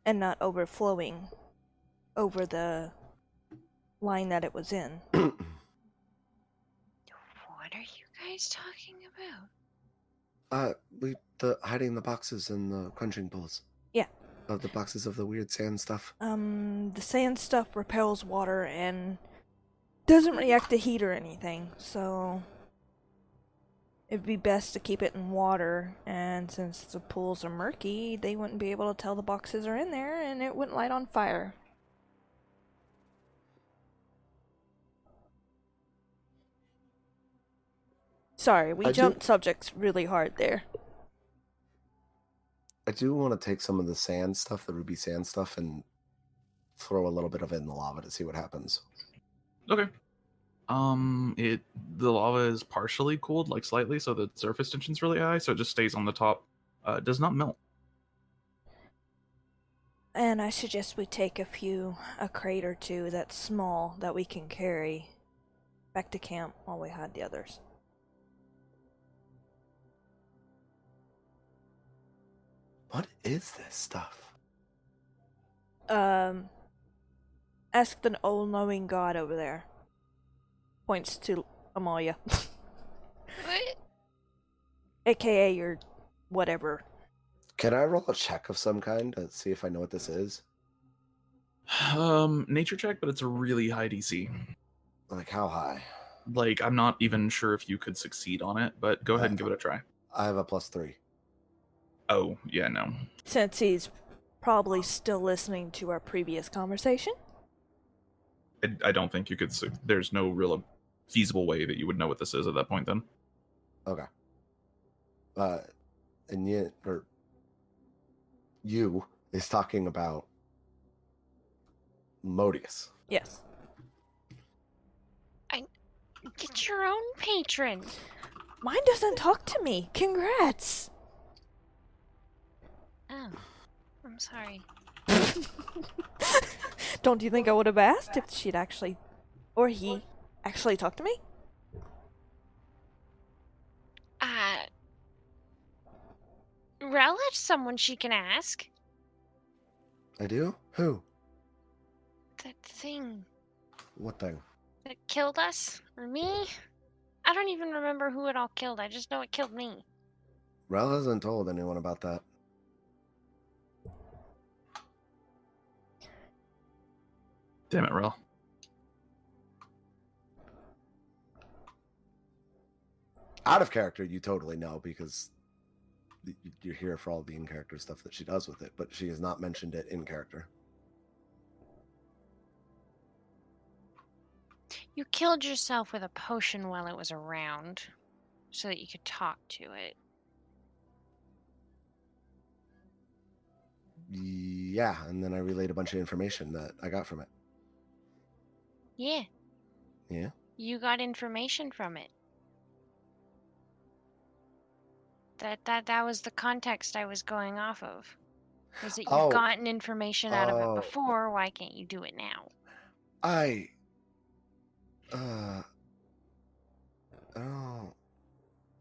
And not overflowing over the line that it was in. What are you guys talking about? Hiding the boxes in the quenching pools. Yeah. Of the boxes of the weird sand stuff. The sand stuff repels water and doesn't react to heat or anything, so it'd be best to keep it in water, and since the pools are murky, they wouldn't be able to tell the boxes are in there, and it wouldn't light on fire. Sorry, we jumped subjects really hard there. I do want to take some of the sand stuff, the ruby sand stuff, and throw a little bit of it in the lava to see what happens. Okay. The lava is partially cooled, like slightly, so the surface tension's really high, so it just stays on the top. It does not melt. And I suggest we take a crate or two that's small that we can carry back to camp while we hide the others. What is this stuff? Ask the all-knowing god over there. Points to Amalia. What? AKA your whatever. Can I roll a check of some kind to see if I know what this is? Nature check, but it's a really high DC. Like how high? Like, I'm not even sure if you could succeed on it, but go ahead and give it a try. I have a +3. Oh, yeah, no. Since he's probably still listening to our previous conversation. I don't think you could. There's no real feasible way that you would know what this is at that point, then. Okay. And yet, or you is talking about Modius. Yes. Get your own patron. Mine doesn't talk to me. Congrats. Oh, I'm sorry. Don't you think I would have asked if she'd actually, or he actually talked to me? Rel has someone she can ask. I do? Who? That thing What thing? that killed us, or me. I don't even remember who it all killed. I just know it killed me. Rel hasn't told anyone about that. Damn it, Rel. Out of character, you totally know because you're here for all the in-character stuff that she does with it, but she has not mentioned it in character. You killed yourself with a potion while it was around, so that you could talk to it. Yeah, and then I relayed a bunch of information that I got from it. Yeah. Yeah? You got information from it. That was the context I was going off of. Was that you've gotten information out of it before, why can't you do it now? Oh.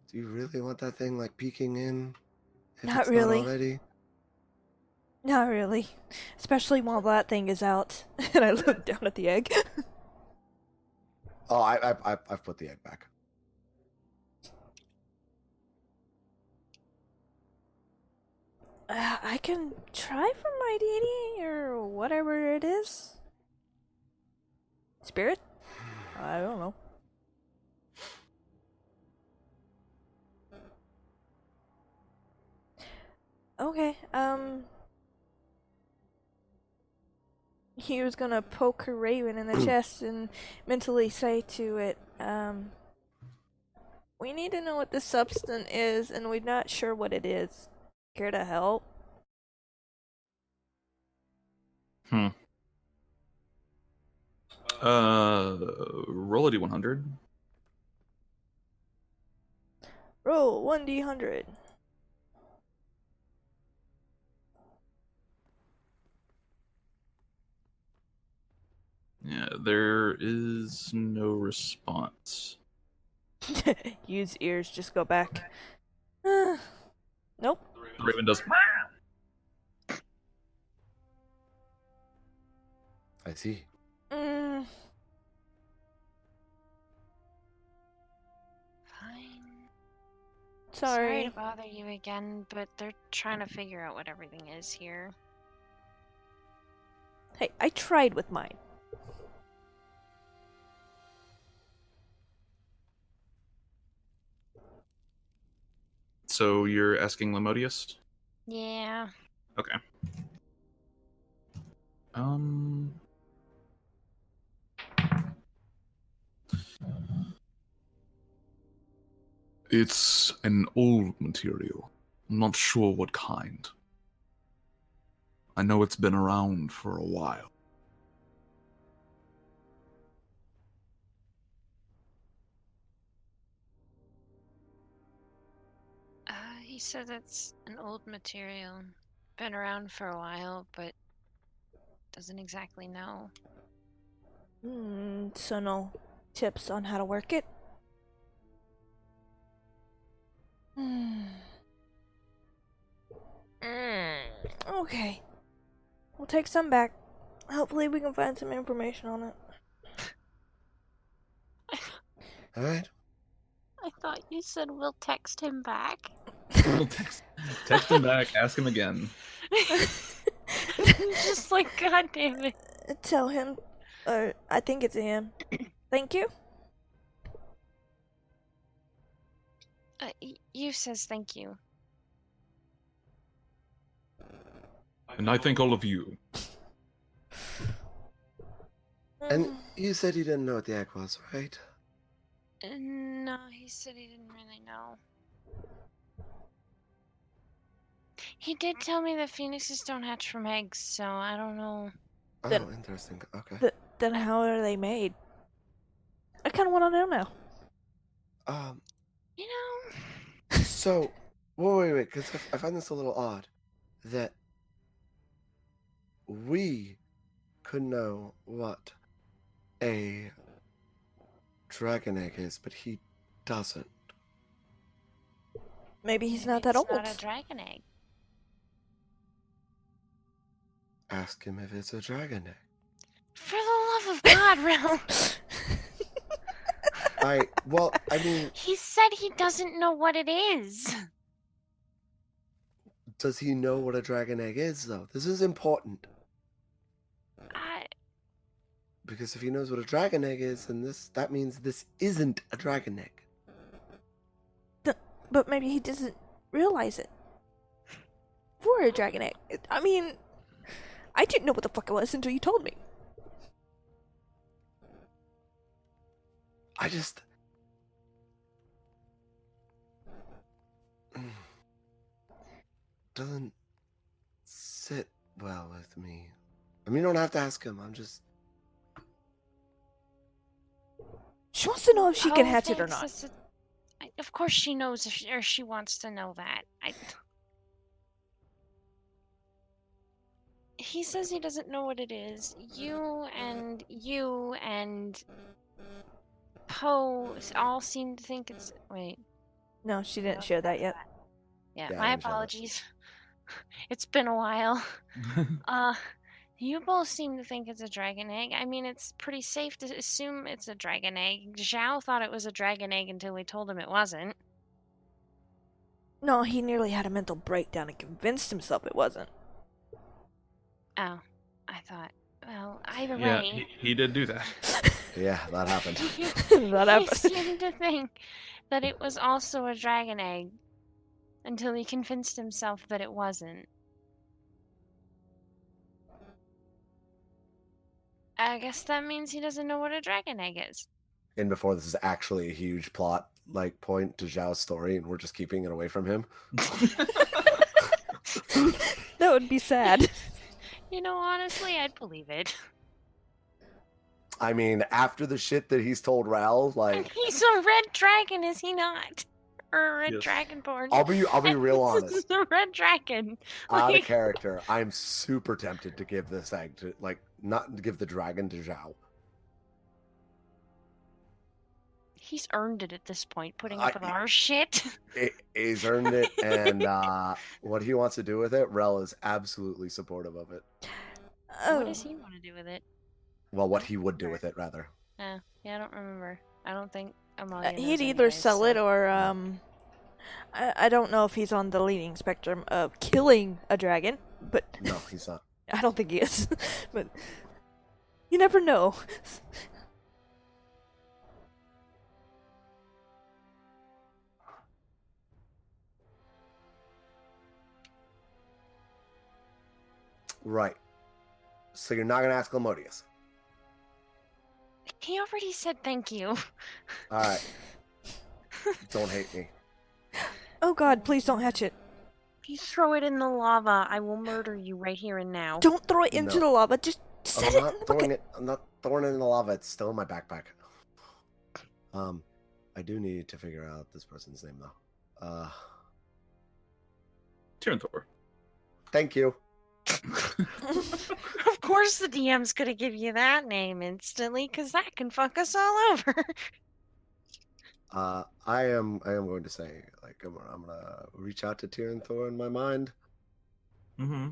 Do you really want that thing, like, peeking in? If Not it's really. Not already? Not really. Especially while that thing is out. And I look down at the egg. Oh, I've put the egg back. I can try for my deity or whatever it is. Spirit? I don't know. Okay, he was gonna poke her raven in the chest and mentally say to it, we need to know what this substance is and we're not sure what it is. Care to help? Roll a d100. Roll 1d100. Yeah, there is no response. Use ears, just go back. Nope. The raven does. I see. Fine. Sorry to bother you again, but they're trying to figure out what everything is here. Hey, I tried with mine. So you're asking Lemodius? Yeah. Okay. It's an old material. I'm not sure what kind. I know it's been around for a while. He said it's an old material. Been around for a while, but doesn't exactly know. So no tips on how to work it? Okay. We'll take some back. Hopefully we can find some information on it. All right. I thought you said we'll text him back. We'll text him back, ask him again. Just like, God damn it. Tell him, or I think it's him. Thank you. You says thank you. And I thank all of you. And you said you didn't know what the egg was, right? No, he said he didn't really know. He did tell me that phoenixes don't hatch from eggs, so I don't know. Oh, Then- interesting. Okay. Then how are they made? I kind of want to know now. You know, So, wait, because I find this a little odd that we could know what a dragon egg is, but he doesn't. Maybe he's not maybe that it's old. not a dragon egg. Ask him if it's a dragon egg. For the love of God, Rel. I mean, He said he doesn't know what it is. does he know what a dragon egg is, though? This is important. Because if he knows what a dragon egg is, then that means this isn't a dragon egg. But maybe he doesn't realize it. For a dragon egg. I mean, I didn't know what the fuck it was until you told me. I just... doesn't sit well with me. I mean, you don't have to ask him. I'm just... She wants to know if she can hatch it or thanks, not. of course she knows, or she wants to know that. He says he doesn't know what it is. You and Poe all seem to think it's... Wait. No, she didn't share that yet. Yeah, Yeah, I my didn't share that. apologies. It's been a while. You both seem to think it's a dragon egg. I mean, it's pretty safe to assume it's a dragon egg. Zhao thought it was a dragon egg until we told him it wasn't. No, he nearly had a mental breakdown and convinced himself it wasn't. Oh, I thought. Well, either Yeah, way. he did do that. Yeah, that happened. That happened. He seemed to think that it was also a dragon egg until he convinced himself that it wasn't. I guess that means he doesn't know what a dragon egg is. And before this is actually a huge plot point to Zhao's story, and we're just keeping it away from him. That would be sad. You know, honestly, I'd believe it. I mean, after the shit that he's told Ral, like, He's a red dragon, is he not? Or a red Yes. dragonborn. I'll be real honest. This is a red dragon. Out of Like, character, I'm super tempted to give this egg to, like, not to give the dragon to Zhao. he's earned it at this point, putting up with our shit. He's earned it, and what he wants to do with it, Rel is absolutely supportive of it. What does he want to do with it? Well, what he would do with it, rather. Yeah, I don't remember. I don't think Amalia knows He'd either anyways, sell so- it or, I don't know if he's on the leading spectrum of killing a dragon, but No, he's not. I don't think he is. But you never know. Right. So you're not going to ask Lamodius. He already said thank you. All right. Don't hate me. Oh god, please don't hatch it. If you throw it in the lava, I will murder you right here and now. Don't throw it into No. the lava, just set it in the bucket. I'm not throwing it in the lava. It's still in my backpack. I do need to figure out this person's name though. Tyranthor. Thank you. Of course the DM's gonna give you that name instantly, because that can fuck us all over. I am going to say, like, I'm gonna reach out to Tyranthor in my mind. Mm-hmm.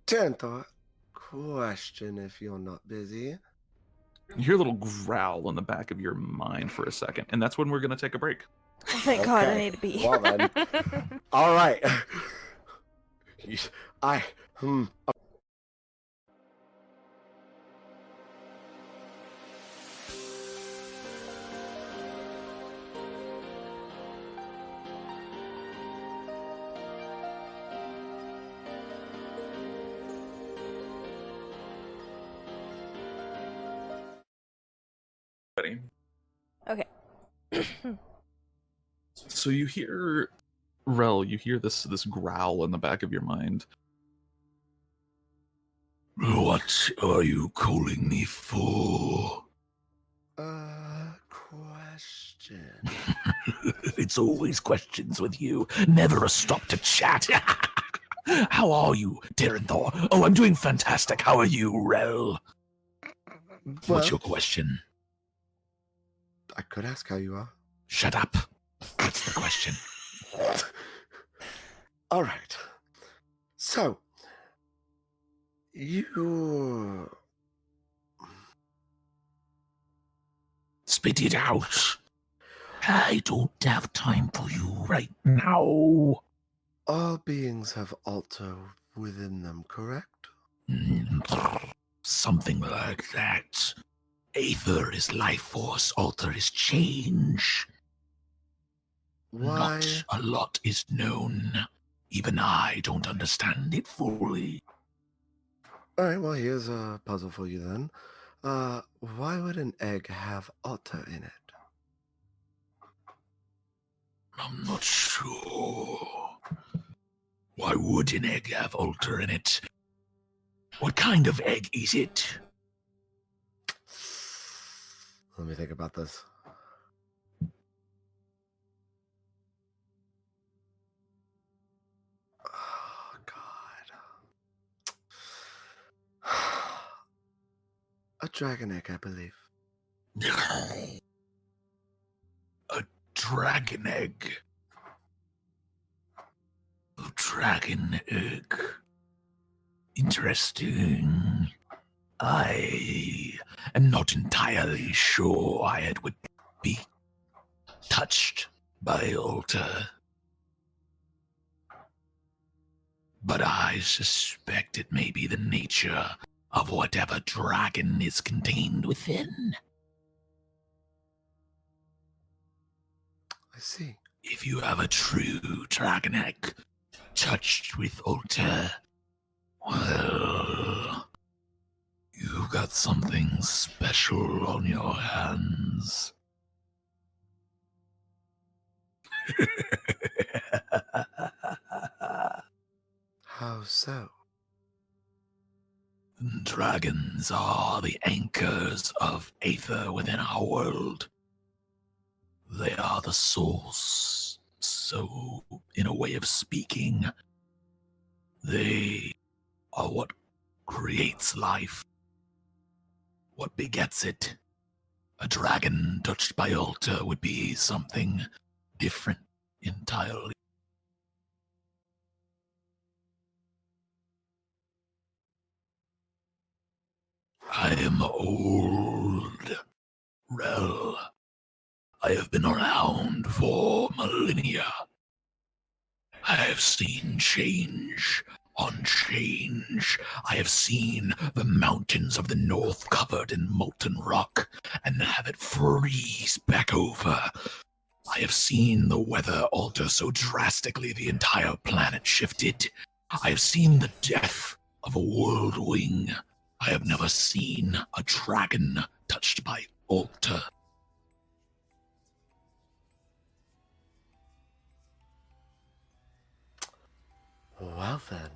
Tyranthor, question if you're not busy. You hear a little growl in the back of your mind for a second, and that's when we're going to take a break. Oh, thank God I Okay. need to be. Well then. All right. I Ready? Okay. So you hear, Rel, you hear this growl in the back of your mind. What are you calling me for? question. It's always questions with you. Never a stop to chat. How are you, Tyranthor? Oh, I'm doing fantastic. How are you, Rel? What's Well, your question? I could ask how you are. Shut up. What's the question? All right. So, you Spit it out. I don't have time for you right now. all beings have altar within them, correct? Something like that. Aether is life force, alter is change. Why? Not a lot is known. Even I don't understand it fully. All right. Well, here's a puzzle for you then. Why would an egg have altar in it? I'm not sure. Why would an egg have altar in it? What kind of egg is it? Let me think about this. Oh, God. A dragon egg, I believe. A dragon egg. A dragon egg. Interesting. I am not entirely sure why it would be touched by altar. But I suspect it may be the nature of whatever dragon is contained within. I see. If you have a true dragon egg touched with altar, well, you've got something special on your hands. How so? Dragons are the anchors of Aether within our world. They are the source. So, in a way of speaking, they are what creates life, what begets it. A dragon touched by altar would be something different entirely. I am old, Rel. I have been around for millennia. I have seen change on change. I have seen the mountains of the north covered in molten rock and have it freeze back over. I have seen the weather alter so drastically the entire planet shifted. I have seen the death of a world wing. I have never seen a dragon touched by altar. Well then.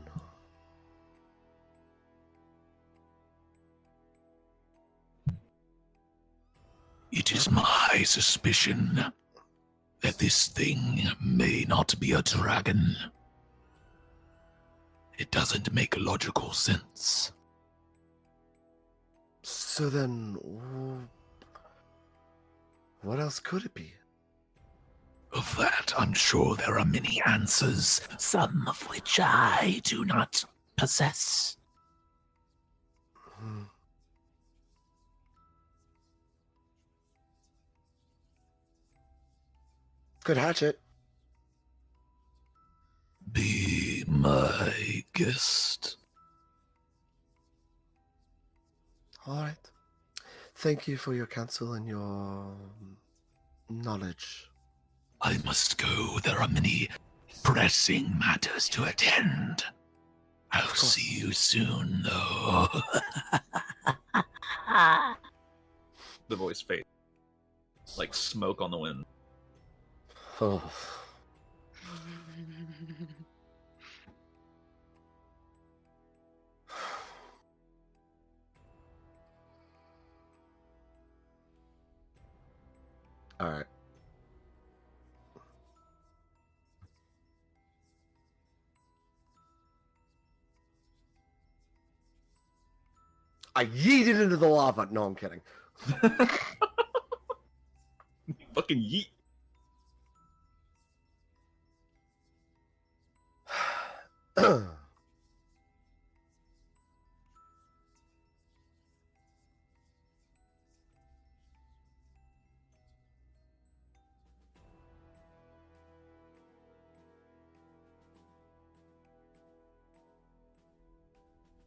It is my suspicion that this thing may not be a dragon. It doesn't make logical sense. So then, what else could it be? Of that, I'm sure there are many answers, some of which I do not possess. Hmm. Good hatchet. Be my guest. All right. Thank you for your counsel and your knowledge. I must go. There are many pressing matters to attend. I'll see you soon, though. The voice fades, like smoke on the wind. Oh. All right. I yeeted into the lava. No, I'm kidding. Fucking yeet.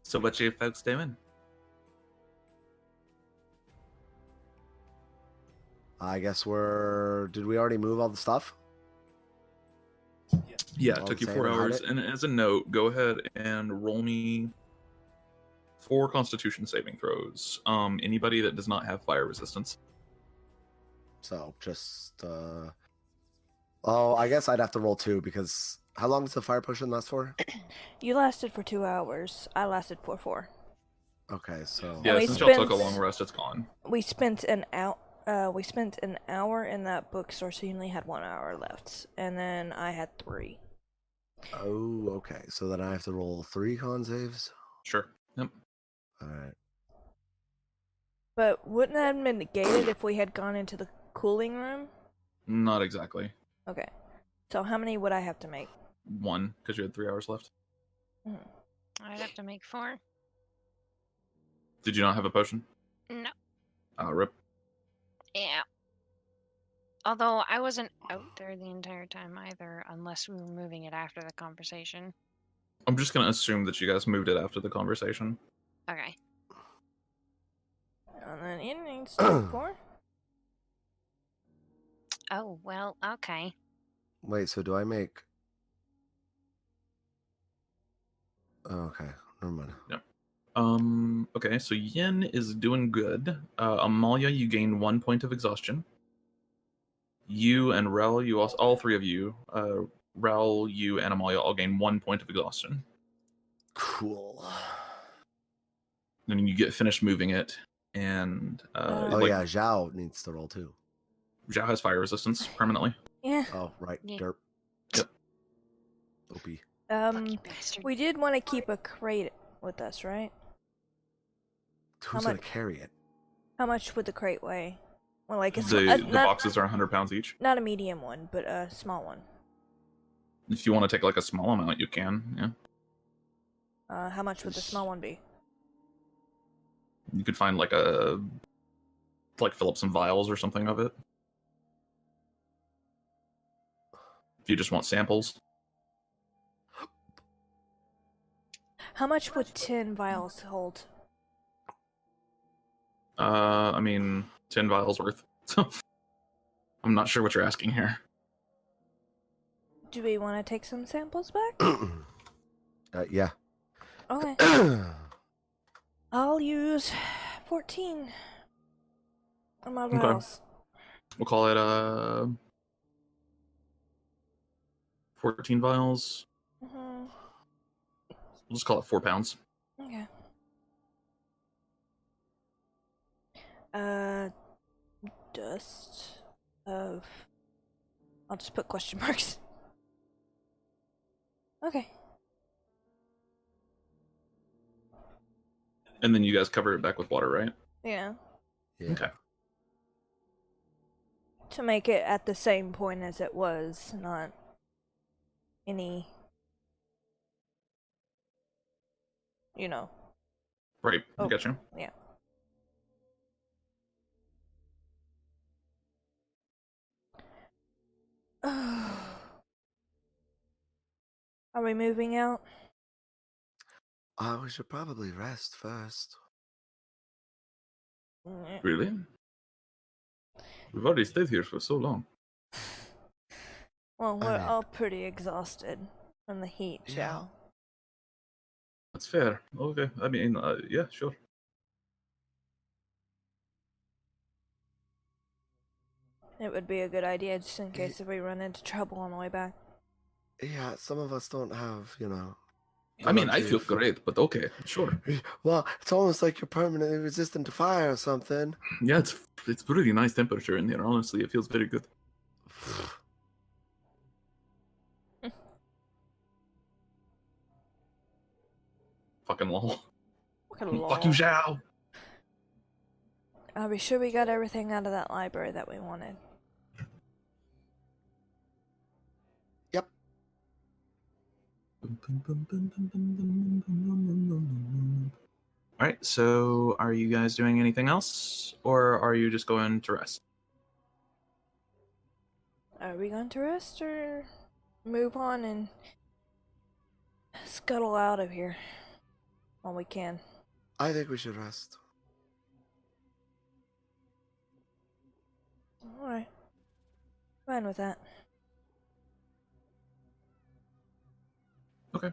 So what you folks doing? I guess did we already move all the stuff? Yeah, All it took the you same 4 and hide hours. it? And as a note, go ahead and roll me 4 Constitution saving throws. Anybody that does not have fire resistance. So just oh, I guess I'd have to roll 2 because how long does the fire potion last for? You lasted for 2 hours. I lasted for 4. Okay, so Yeah, we since y'all took a spent- long rest, it's gone. We spent an hour in that bookstore, so you only had 1 hour left, and then I had 3. oh, okay. So then I have to roll 3 con saves. Sure. Yep. All right. But wouldn't that have been negated if we had gone into the cooling room? Not exactly. Okay. So how many would I have to make? 1, because you had 3 hours left. I'd have to make 4. Did you not have a potion? No. Rip. Yeah. Although I wasn't out there the entire time either, unless we were moving it after the conversation. I'm just going to assume that you guys moved it after the conversation. Okay. And then it needs 4. Oh, well, okay. Wait, so do I make okay, never mind. Okay, so Yin is doing good. Amalia, you gain 1 point of exhaustion. You and Rel, you also, all 3 of you, Rel, you, and Amalia all gain 1 point of exhaustion. Cool. Then you get finished moving it, and Oh like, yeah, Zhao needs to roll too. Zhao has fire resistance permanently. Yeah. Oh right, Yeah. derp. Yep. Opie. Lucky bastard. We did want to keep a crate with us, right? Who's gonna carry it? How much would the crate weigh? Well, like it's The not, boxes are 100 pounds each. not a medium one, but a small one. If you want to take like a small amount, you can. Yeah, How much would the small one be? you could find like fill up some vials or something of it. If you just want samples. How much would 10 vials hold? I mean, 10 vials worth. So I'm not sure what you're asking here. Do we want to take some samples back? Yeah. Okay. I'll use 14 on my Okay. vials. We'll call it 14 vials. Mm-hmm. We'll just call it 4 pounds. Okay. Dust of I'll just put question marks. Okay. And then you guys cover it back with water, right? Yeah. Yeah. Okay. To make it at the same point as it was, not any, you know. Right. I Oh, gotcha. yeah. Are we moving out? We should probably rest first. Really? We've already stayed here for so long. Well, I we're mean- all pretty exhausted from the heat, Yeah. Chow. That's fair. Okay. I mean, yeah, sure. It would be a good idea just in case if we run into trouble on the way back. Yeah, some of us don't have, you know. the I mean, I luxury feel of- great, but okay, sure. Well, it's almost like you're permanently resistant to fire or something. Yeah, it's really nice temperature in here. Honestly, it feels very good. Fucking lol. Fuck you, Zhao. Are we sure we got everything out of that library that we wanted? Yep. All right. So, are you guys doing anything else, or are you just going to rest? Are we going to rest or move on and scuttle out of here while we can? I think we should rest. Alright. Fine with that. Okay.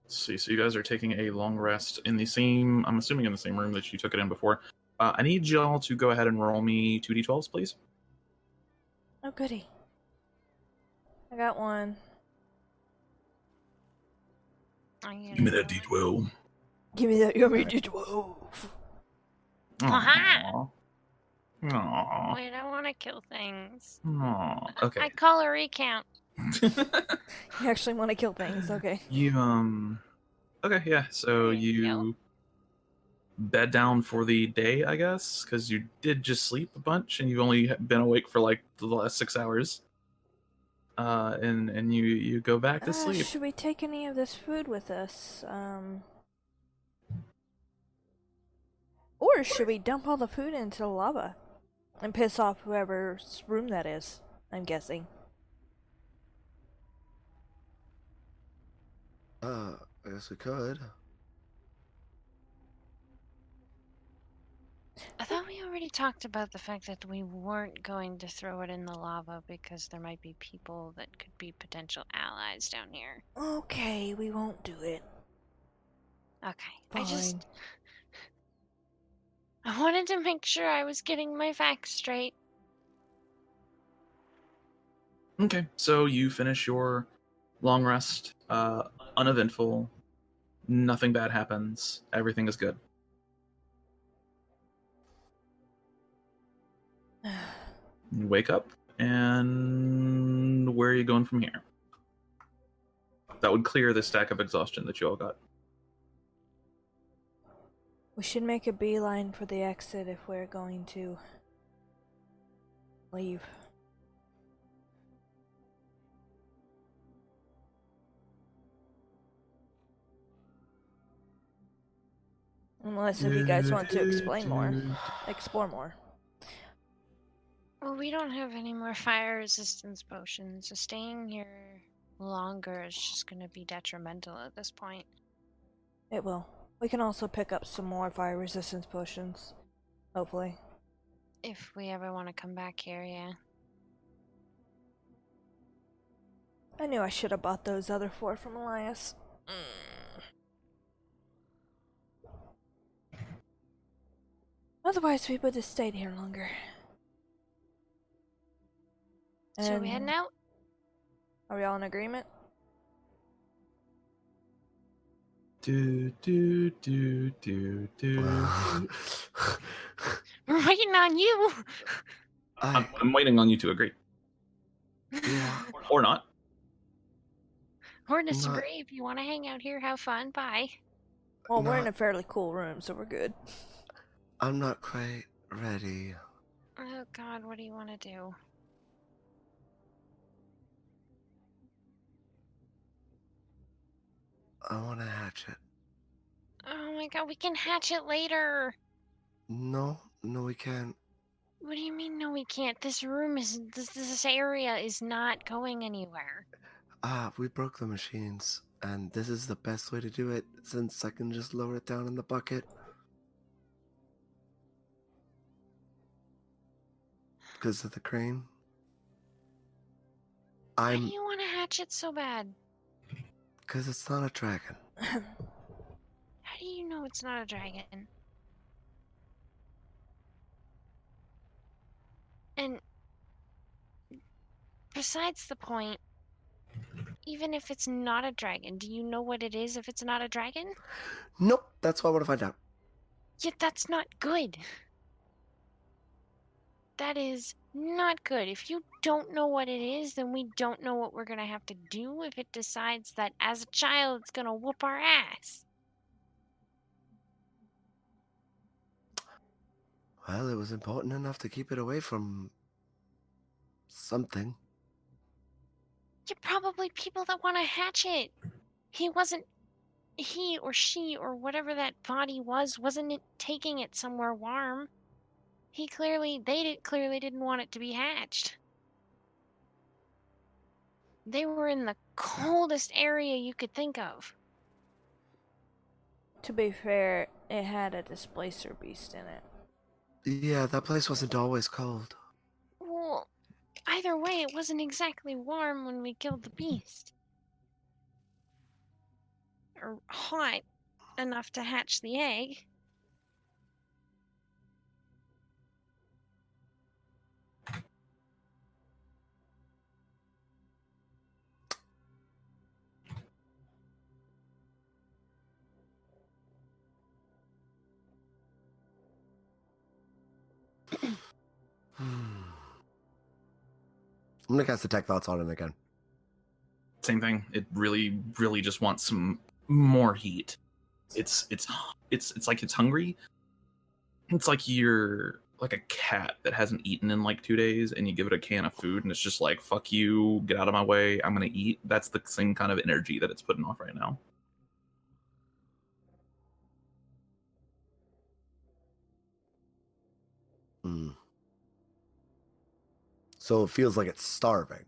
Let's see. So you guys are taking a long rest in the same. I'm assuming in the same room that you took it in before. I need y'all to go ahead and roll me 2d12s, please. Oh, goody. I got one. Give me that D12. Give me that yummy D12. Aha! Aww. Wait, I want to kill things. Aww. Okay. I call a recount. You actually want to kill things, okay. You Okay, yeah. So There you go. you bed down for the day, I guess, because you did just sleep a bunch, and you've only been awake for like the last 6 hours. And you go back to sleep. Should we take any of this food with us? Or should we dump all the food into the lava and piss off whoever's room that is? I'm guessing. I guess we could. I thought we already talked about the fact that we weren't going to throw it in the lava because there might be people that could be potential allies down here. Okay, we won't do it. Okay. Fine. I wanted to make sure I was getting my facts straight. Okay, so you finish your long rest, uneventful. Nothing bad happens. Everything is good. You wake up, and where are you going from here? That would clear the stack of exhaustion that you all got. We should make a beeline for the exit if we're going to leave. Unless if you guys want to explore more. Well, we don't have any more fire resistance potions, so staying here longer is just going to be detrimental at this point. It will. We can also pick up some more fire resistance potions. Hopefully. If we ever want to come back here, yeah. I knew I should have bought those other 4 from Elias. Otherwise, we would have stayed here longer. So we heading out? Are we all in agreement? Do do do do do. I'm waiting on you. I'm waiting on you to agree. Yeah. Or not. Or Not- disagree if you want to hang out here, have fun. Bye. Well, we're in Not- a fairly cool room, so we're good. I'm not quite ready. Oh God, what do you want to do? I want to hatch it. Oh my God, we can hatch it later. No, we can't. What do you mean? No, we can't. This room is this area is not going anywhere. We broke the machines, and this is the best way to do it since I can just lower it down in the bucket. Because of the crane. Why do you want to hatch it so bad? Because it's not a dragon. How do you know it's not a dragon? And besides the point, even if it's not a dragon, do you know what it is if it's not a dragon? Nope, that's what I want to find out. Yet that's not good. That is not good. If you don't know what it is, then we don't know what we're gonna have to do if it decides that as a child it's gonna whoop our ass. Well, it was important enough to keep it away from something. You're probably people that want to hatch it. He or she or whatever that body wasn't it taking it somewhere warm. They clearly didn't want it to be hatched. They were in the coldest area you could think of. To be fair, it had a displacer beast in it. Yeah, that place wasn't always cold. Well, either way, it wasn't exactly warm when we killed the beast. Or hot enough to hatch the egg. I'm gonna cast Detect Thoughts on it again. Same thing. It really, really just wants some more heat. It's like it's hungry. It's like you're like a cat that hasn't eaten in like 2 days, and you give it a can of food, and it's just like, "Fuck you, get out of my way. I'm gonna eat." That's the same kind of energy that it's putting off right now. Hmm. So it feels like it's starving.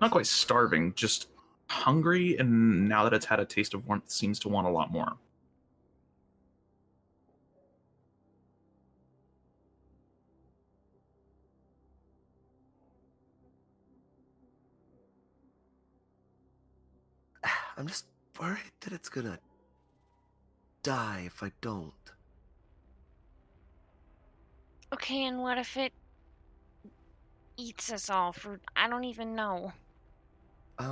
Not quite starving, just hungry, and now that it's had a taste of warmth, seems to want a lot more. I'm just worried that it's gonna die if I don't. Okay, and what if it eats us all for I don't even know. I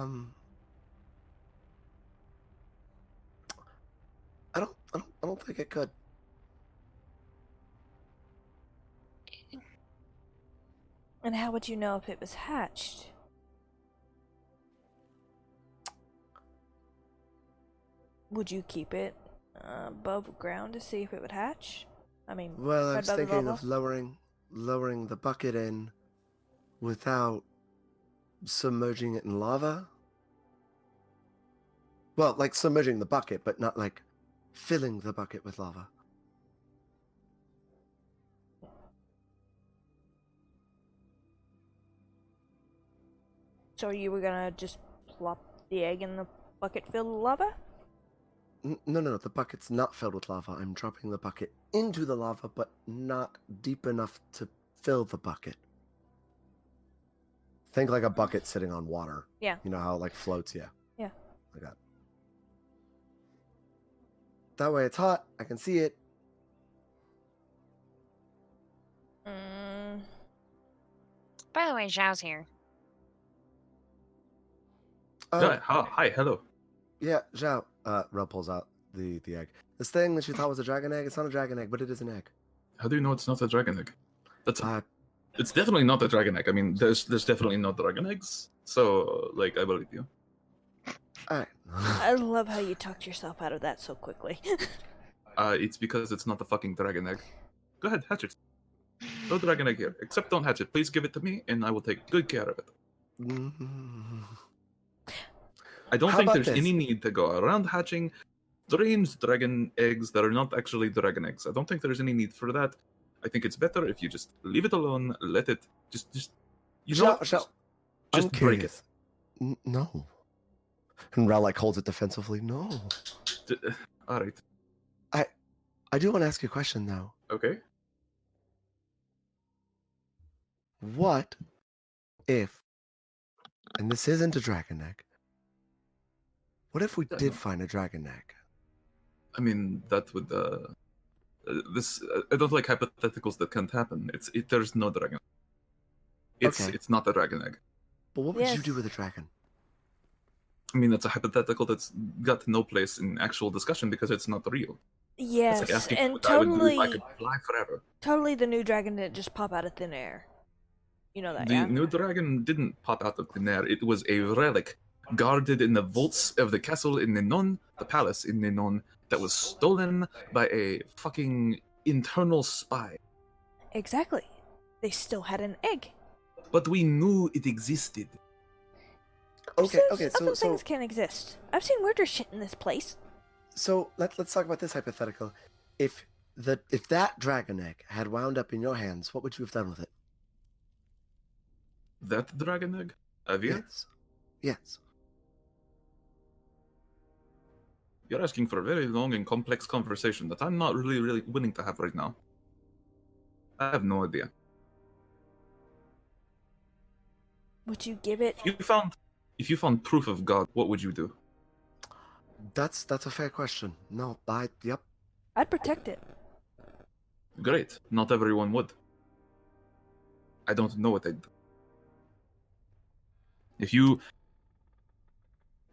don't think it could. And how would you know if it was hatched? Would you keep it above ground to see if it would hatch? I mean, Well, I right was above the thinking lava? of lowering the bucket in without submerging it in lava. Well, like submerging the bucket, but not like filling the bucket with lava. So you were gonna just plop the egg in the bucket filled with lava? No, the bucket's not filled with lava. I'm dropping the bucket into the lava, but not deep enough to fill the bucket. Think like a bucket sitting on water. Yeah. You know how it like floats, yeah. Yeah. Like that. That way it's hot, I can see it. By the way, Zhao's here. Hi, hello. Yeah, Zhao. Rel pulls out the egg. This thing that you thought was a dragon egg, it's not a dragon egg, but it is an egg. How do you know it's not a dragon egg? Uh, It's definitely not a dragon egg. I mean, there's definitely no dragon eggs. So, like, I believe you. Alright. I love how you talked yourself out of that so quickly. It's because it's not a fucking dragon egg. Go ahead, hatch it. No dragon egg here. Except don't hatch it. Please give it to me, and I will take good care of it. I don't How think about there's this? any need to go around hatching strange dragon eggs that are not actually dragon eggs. I don't think there's any need for that. I think it's better if you just leave it alone, let it just you know what? Shall, just I'm break it. curious. No. And Rel like holds it defensively. No. All right. I do want to ask you a question though. Okay. What if, and this isn't a dragon egg, what if we Yeah, did no. find a dragon egg? I mean, that would this I don't like hypotheticals that can't happen. There's no dragon. Okay. It's not a dragon egg. But what would you Yes. do with a dragon? I mean, that's a hypothetical that's got no place in actual discussion because it's not real. It's Yes, like asking and what I would do if I totally, could fly forever. totally the new dragon didn't just pop out of thin air. You know that, The yeah? new dragon didn't pop out of thin air. It was a relic guarded in the vaults of the castle in Ninon, the palace in Ninon, that was stolen by a fucking internal spy. Exactly. They still had an egg. But we knew it existed. Okay, Says okay, other so things can't exist. I've seen weirder shit in this place. let's talk about this hypothetical. If that dragon egg had wound up in your hands, what would you have done with it? That dragon egg? Avia? Yes. Yes. You're asking for a very long and complex conversation that I'm not really willing to have right now. I have no idea. Would you give it? If you found proof of God, what would you do? That's a fair question. No, yep. I'd protect it. Great. Not everyone would. I don't know what I'd do. If you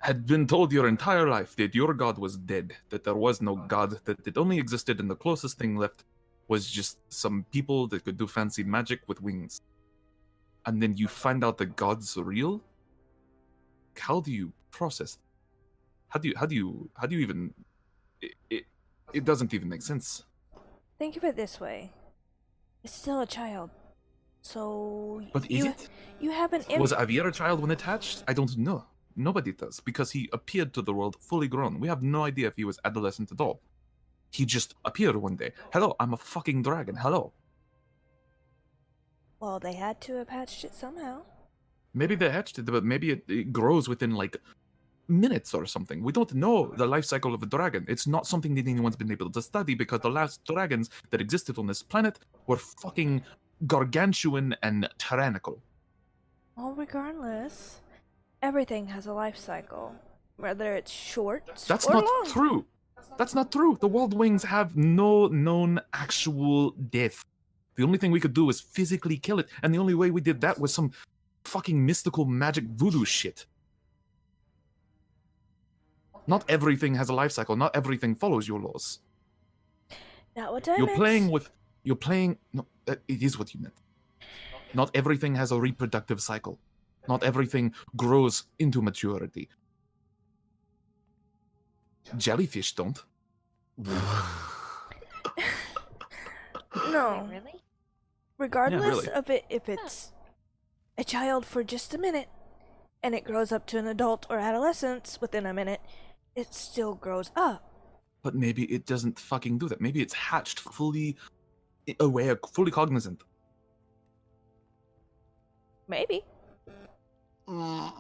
had been told your entire life that your God was dead, that there was no God, that it only existed and the closest thing left was just some people that could do fancy magic with wings, and then you find out that God's real, how do you process? How do you even? It doesn't even make sense. Think of it this way. It's still a child. So But is it? you have an Was Javier a child when attached? I don't know. Nobody does, because he appeared to the world fully grown. We have no idea if he was adolescent at all. He just appeared one day. Hello, I'm a fucking dragon. Hello. Well, they had to have hatched it somehow. Maybe they hatched it, but maybe it grows within like minutes or something. We don't know the life cycle of a dragon. It's not something that anyone's been able to study because the last dragons that existed on this planet were fucking gargantuan and tyrannical. Well, regardless, everything has a life cycle, whether it's short That's or not long. true. That's not true. The wild wings have no known actual death. The only thing we could do was physically kill it, and the only way we did that was some fucking mystical magic voodoo shit. Not everything has a life cycle. Not everything follows your laws. Not what I You're meant. playing. No, it is what you meant. Not everything has a reproductive cycle. Not everything grows into maturity. Jellyfish don't. No. Wait, really? Regardless really. of it, if it's a child for just a minute, and it grows up to an adult or adolescence within a minute, it still grows up. But maybe it doesn't fucking do that. Maybe it's hatched fully aware, fully cognizant. Maybe. I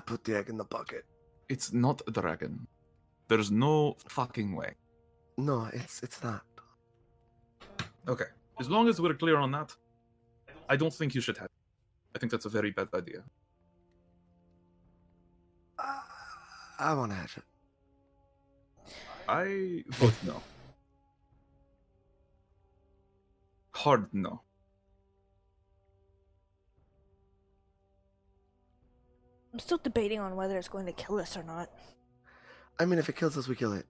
put the egg in the bucket. It's not a dragon. There's no fucking way. No, it's not. Okay. As long as we're clear on that, I don't think you should have. I think that's a very bad idea. I want to hatch it. I vote no. Hard no. I'm still debating on whether it's going to kill us or not. I mean, if it kills us, we kill it.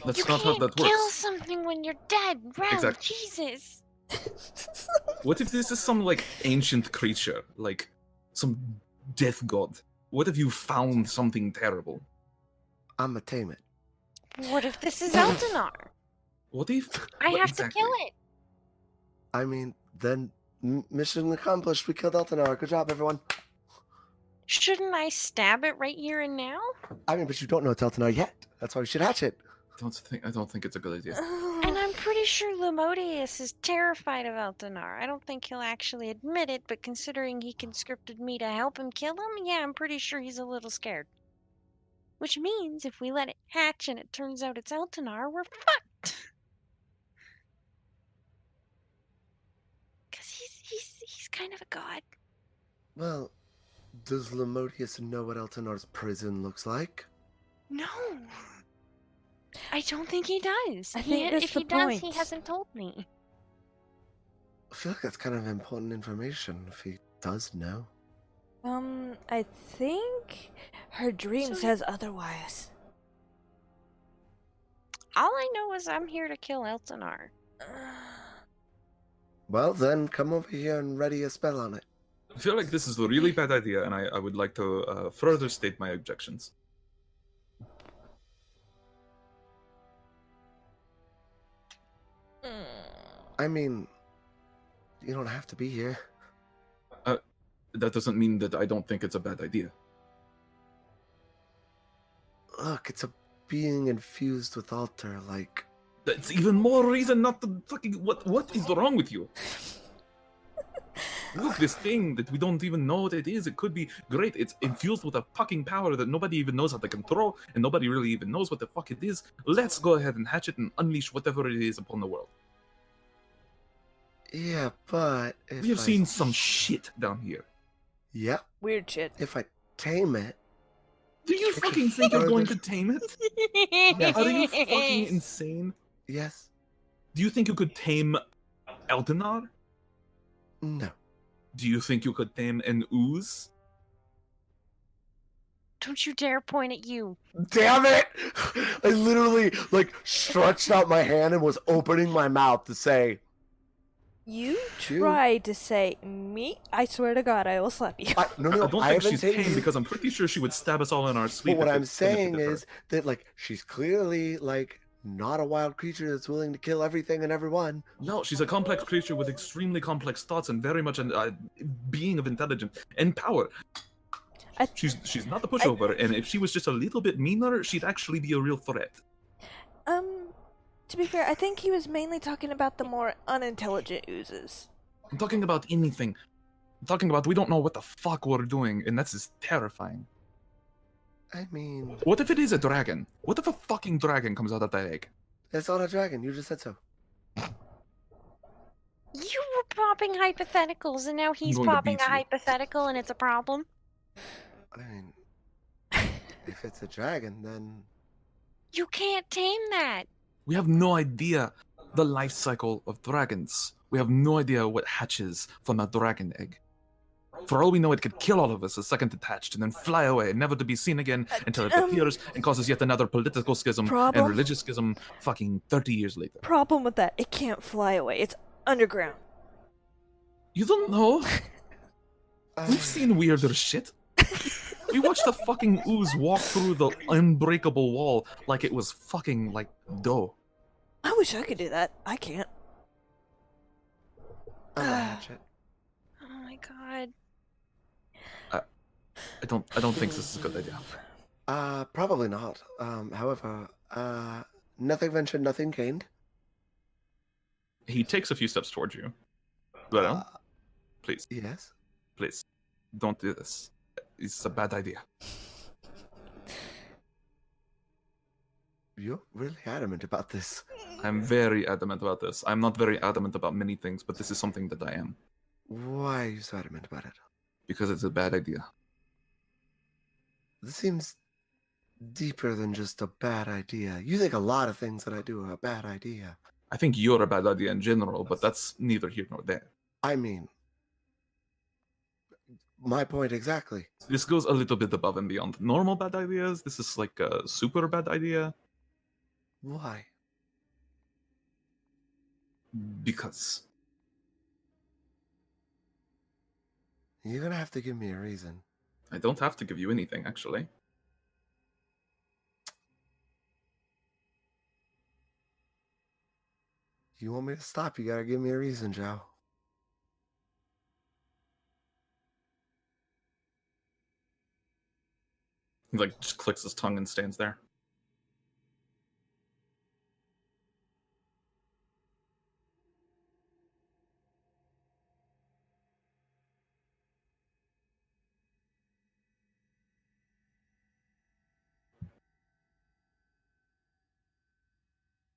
That's You not how can't that kill works. something when you're dead, Rel. Exactly. Jesus. What if this is some like ancient creature, like some death god? What if you found something terrible? I'm a tame it. What if this is Eldinar? What if? I what have exactly? to kill it. I mean, then mission accomplished. We killed Eltanar. Good job, everyone. Shouldn't I stab it right here and now? I mean, but you don't know it's Eltanar yet. That's why we should hatch it. I don't think it's a good idea. And I'm pretty sure Lumodius is terrified of Eldinar. I don't think he'll actually admit it, but considering he conscripted me to help him kill him, yeah, I'm pretty sure he's a little scared. Which means if we let it hatch and it turns out it's Eldinar, we're fucked. Because he's kind of a god. Well, does Lemodius know what Eltanar's prison looks like? No. I don't think he does. I think that's if the he does, he point. hasn't told me. I feel like that's kind of important information if he does know. I think her dream So- says otherwise. All I know is I'm here to kill Eltanar. Well, then come over here and ready a spell on it. I feel like this is a really bad idea, and I would like to further state my objections. I mean, you don't have to be here. That doesn't mean that I don't think it's a bad idea. Look, it's a being infused with altar, like... That's even more reason not to fucking... What is wrong with you? Look, this thing that we don't even know what it is, it could be great. It's infused with a fucking power that nobody even knows how to control, and nobody really even knows what the fuck it is. Let's go ahead and hatch it and unleash whatever it is upon the world. Yeah, but if We have I... seen some shit down here. Yep, Weird shit. if I tame it... Do you Take it fucking think you're going to further. tame it? Yes. Are you fucking insane? Yes? Do you think you could tame Eldinar? No. Do you think you could tame an ooze? Don't you dare point at you. Damn it! I literally, like, stretched out my hand and was opening my mouth to say... You You- tried to say me? I swear to God, I will slap you. No, I don't think haven't she's tamed tame you. because I'm pretty sure she would stab us all in our sleep. But what if I'm it saying benefited her. is that, like, she's clearly, like, not a wild creature that's willing to kill everything and everyone. No, she's a complex creature with extremely complex thoughts and very much a being of intelligence and power. I- She's not a pushover, and if she was just a little bit meaner, she'd actually be a real threat. To be fair, I think he was mainly talking about the more unintelligent oozes. I'm talking about anything. I'm talking about we don't know what the fuck we're doing, and that's just terrifying. I mean, What if it is a dragon? What if a fucking dragon comes out of that egg? it's not a dragon. You just said so. You were popping hypotheticals, and now he's going to popping beat a you. hypothetical, and it's a problem. I mean, if it's a dragon, then... You can't tame that. We have no idea the life cycle of dragons. We have no idea what hatches from a dragon egg. For all we know, it could kill all of us the second it hatched and then fly away, never to be seen again until it appears and causes yet another political schism Problem? and religious schism fucking 30 years later. Problem with that, it can't fly away. It's underground. You don't know? I- We've seen weirder shit. We watched a fucking ooze walk through the unbreakable wall like it was fucking, like, dough. I wish I could do that. I can't. I'm gonna hatch it. Oh my god. I don't think this is a good idea. Probably not. However, nothing ventured, nothing gained. He takes a few steps towards you. Well, please, Yes. please, don't do this. It's a bad idea. You're really adamant about this. I'm very adamant about this. I'm not very adamant about many things, but this is something that I am. Why are you so adamant about it? Because it's a bad idea. This seems deeper than just a bad idea. You think a lot of things that I do are a bad idea. I think you're a bad idea in general, but that's neither here nor there. I mean, my point exactly. This goes a little bit above and beyond normal bad ideas. This is like a super bad idea. Why? Because. You're gonna have to give me a reason. I don't have to give you anything, actually. You want me to stop? You gotta give me a reason, Joe. He like just clicks his tongue and stands there.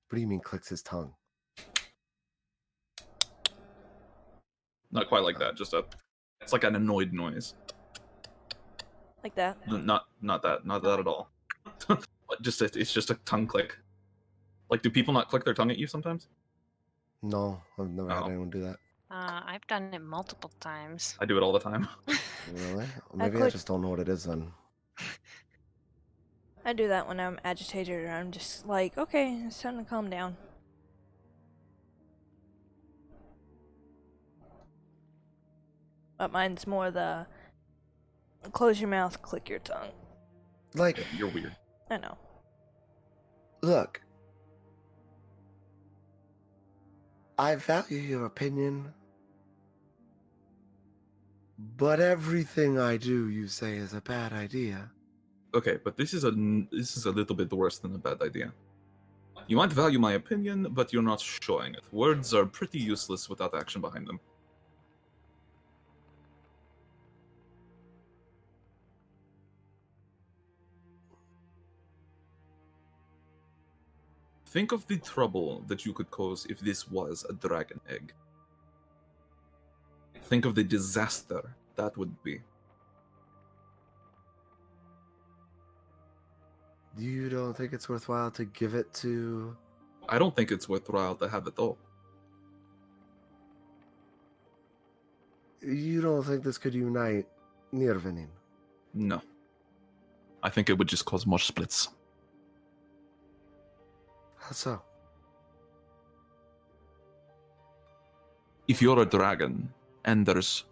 What do you mean clicks his tongue? Not quite like that. It's like an annoyed noise. Like that. Not that at all. It's just a tongue click. Like, do people not click their tongue at you sometimes? No, I've never had Oh. anyone do that. I've done it multiple times. I do it all the time. Really? Maybe I click- just don't know what it is then. I do that when I'm agitated or I'm just like, okay, it's time to calm down. But mine's more the close your mouth, click your tongue. Like, Yeah, you're weird. I know. look, I value your opinion, but everything I do you say is a bad idea. Okay, but this is a little bit worse than a bad idea. You might value my opinion, but you're not showing it. Words are pretty useless without action behind them. Think of the trouble that you could cause if this was a dragon egg. Think of the disaster that would be. You don't think it's worthwhile to give it to... I don't think it's worthwhile to have it all. You don't think this could unite Nirvanin? No. I think it would just cause more splits. How so? If you're a dragon, and there's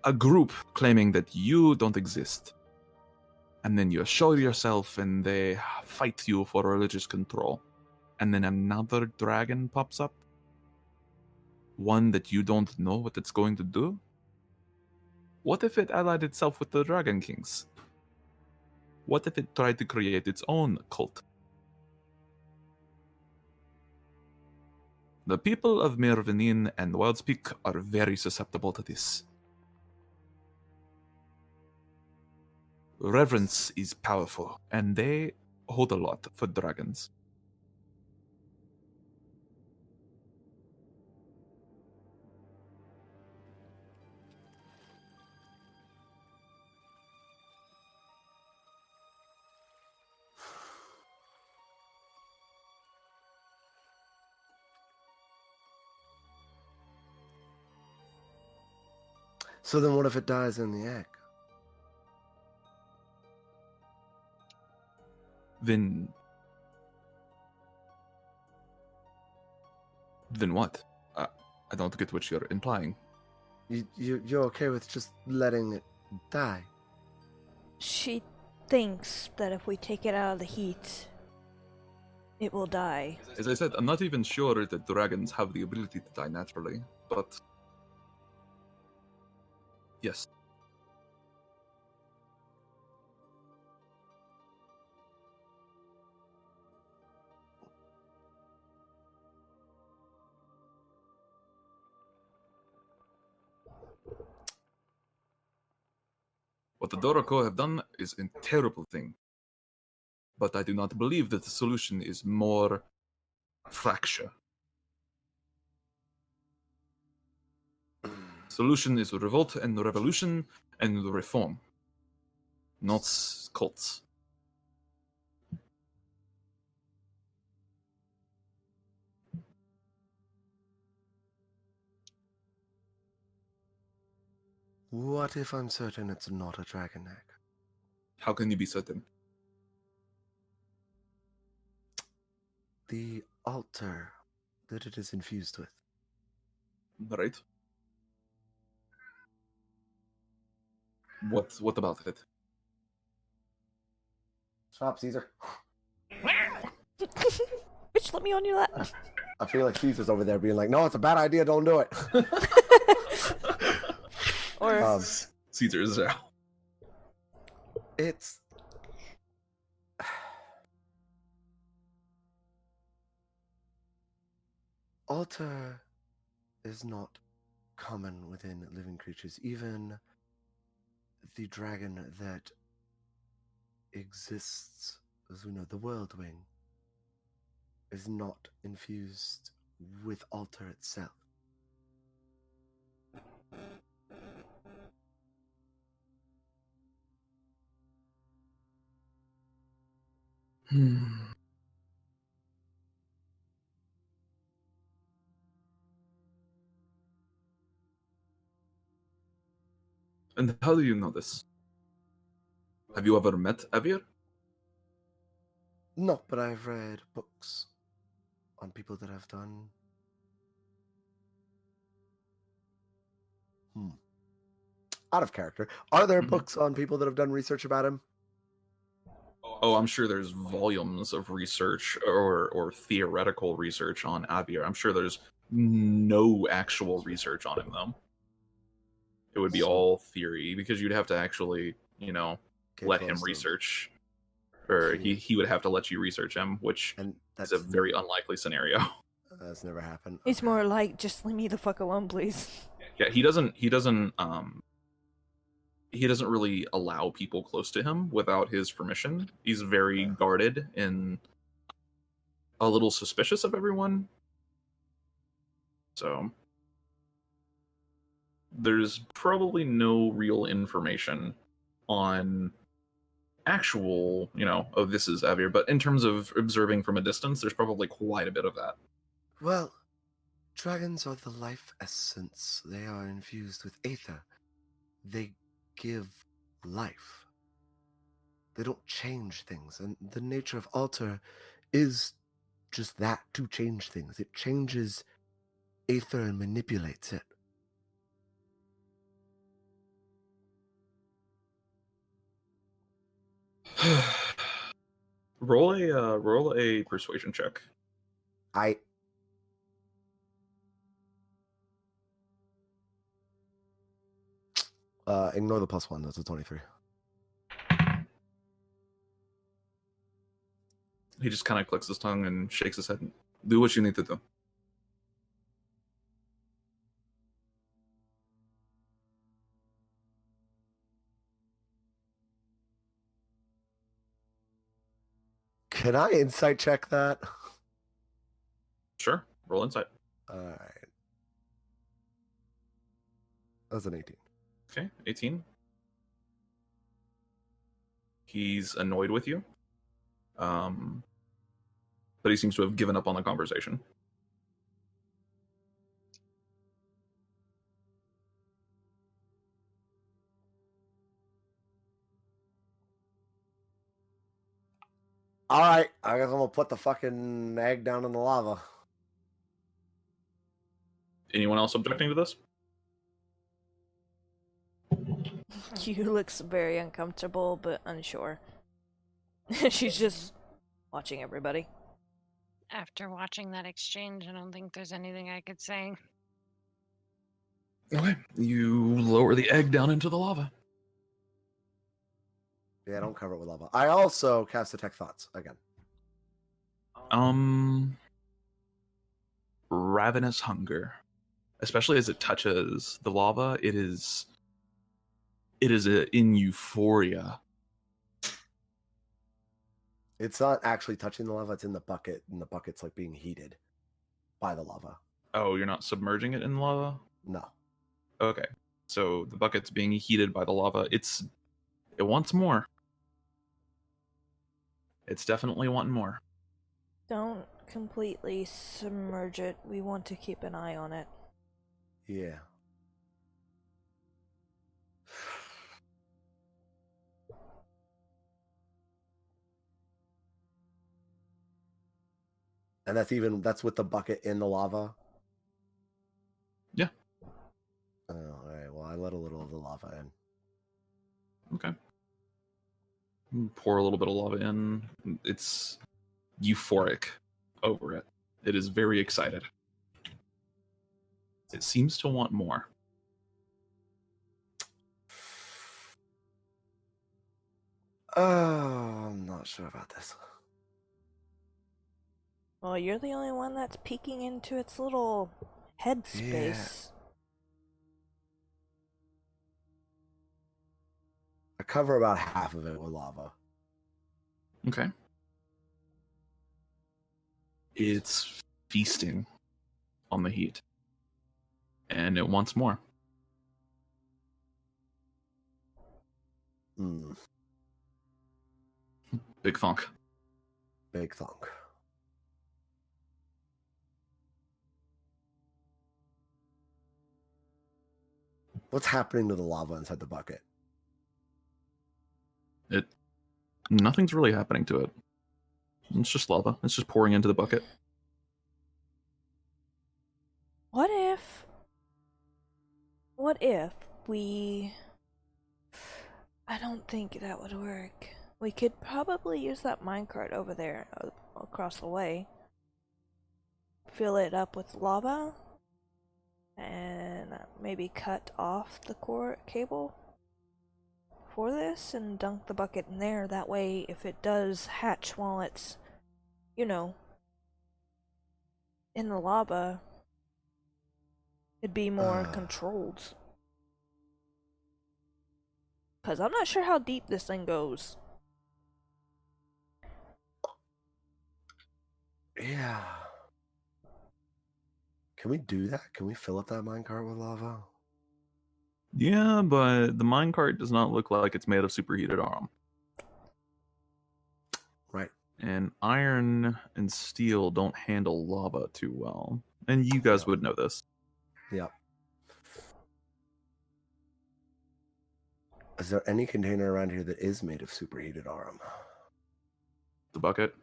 a group claiming that you don't exist, and then you show yourself and they fight you for religious control, and then another dragon pops up, one that you don't know what it's going to do, what if it allied itself with the Dragon Kings? What if it tried to create its own cult? The people of Mirvanin and Wildspeak are very susceptible to this. Reverence is powerful, and they hold a lot for dragons. So then what if it dies in the egg? Then what? I don't get what you're implying. You're okay with just letting it die? She thinks that if we take it out of the heat, it will die. As I said, I'm not even sure that dragons have the ability to die naturally, but yes. What the Doroko have done is a terrible thing. But I do not believe that the solution is more fracture. Solution is revolt and revolution and reform, not cults. What if I'm certain it's not a dragon egg? How can you be certain? the altar that it is infused with. Right. What about it? Stop, Caesar. Bitch, let me on your lap. I feel like Caesar's over there being like, no, it's a bad idea, don't do it. Or Caesar is out. It's... Altar is not common within living creatures. Even the dragon that exists, as we know, the Whirlwind, is not infused with altar itself. And how do you know this? Have you ever met Avir? No, but I've read books on people that have done... Out of character. Are there books on people that have done research about him? Oh, I'm sure there's volumes of research or theoretical research on Avir. I'm sure there's no actual research on him, though. It would be all theory, because you'd have to actually, Get let him close to research. Or he would have to let you research him, which And is a very unlikely scenario. That's never happened. it's more like, just leave me the fuck alone, please. Yeah, he doesn't really allow people close to him without his permission. He's very guarded and a little suspicious of everyone. So there's probably no real information on actual, oh, this is Avir, but in terms of observing from a distance, there's probably quite a bit of that. Well, dragons are the life essence. They are infused with aether. They give life. They don't change things. And the nature of altar is just that, to change things. It changes aether and manipulates it. roll a persuasion check. Ignore the +1. That's a 23. He just kind of clicks his tongue and shakes his head. Do what you need to do. Can I insight check that? Sure. Roll insight. Alright. That's an 18. Okay, 18. He's annoyed with you. But he seems to have given up on the conversation. Alright, I guess I'm gonna put the fucking egg down in the lava. Anyone else objecting to this? Q looks very uncomfortable, but unsure. She's just watching everybody. After watching that exchange, I don't think there's anything I could say. Okay. You lower the egg down into the lava. Yeah, don't cover it with lava. I also cast Detect Thoughts again. Ravenous hunger. Especially as it touches the lava, it is in euphoria. It's not actually touching the lava, it's in the bucket, and the bucket's like being heated by the lava. Oh, you're not submerging it in lava? No. Okay. So the bucket's being heated by the lava. It wants more. It's definitely wanting more. Don't completely submerge it. We want to keep an eye on it. Yeah. And that's with the bucket in the lava? Yeah. Oh, all right. Well, I let a little of the lava in. Okay. Pour a little bit of lava in. It's euphoric over it. It is very excited. It seems to want more. Oh, I'm not sure about this. Well, you're the only one that's peeking into its little head space. I cover about half of it with lava. Okay. It's feasting on the heat. And it wants more. Mm, Big thunk. big thunk. What's happening to the lava inside the bucket? Nothing's really happening to it. It's just lava. It's just pouring into the bucket. What if we... I don't think that would work. We could probably use that minecart over there across the way. Fill it up with lava. And maybe cut off the core cable for this and dunk the bucket in there. That way, if it does hatch while it's, you know, in the lava, it'd be more controlled. Because I'm not sure how deep this thing goes. Yeah. Can we do that? Can we fill up that minecart with lava? Yeah, but the minecart does not look like it's made of superheated iron. Right. And iron and steel don't handle lava too well. And you guys would know this. Yep. Is there any container around here that is made of superheated arum? The bucket.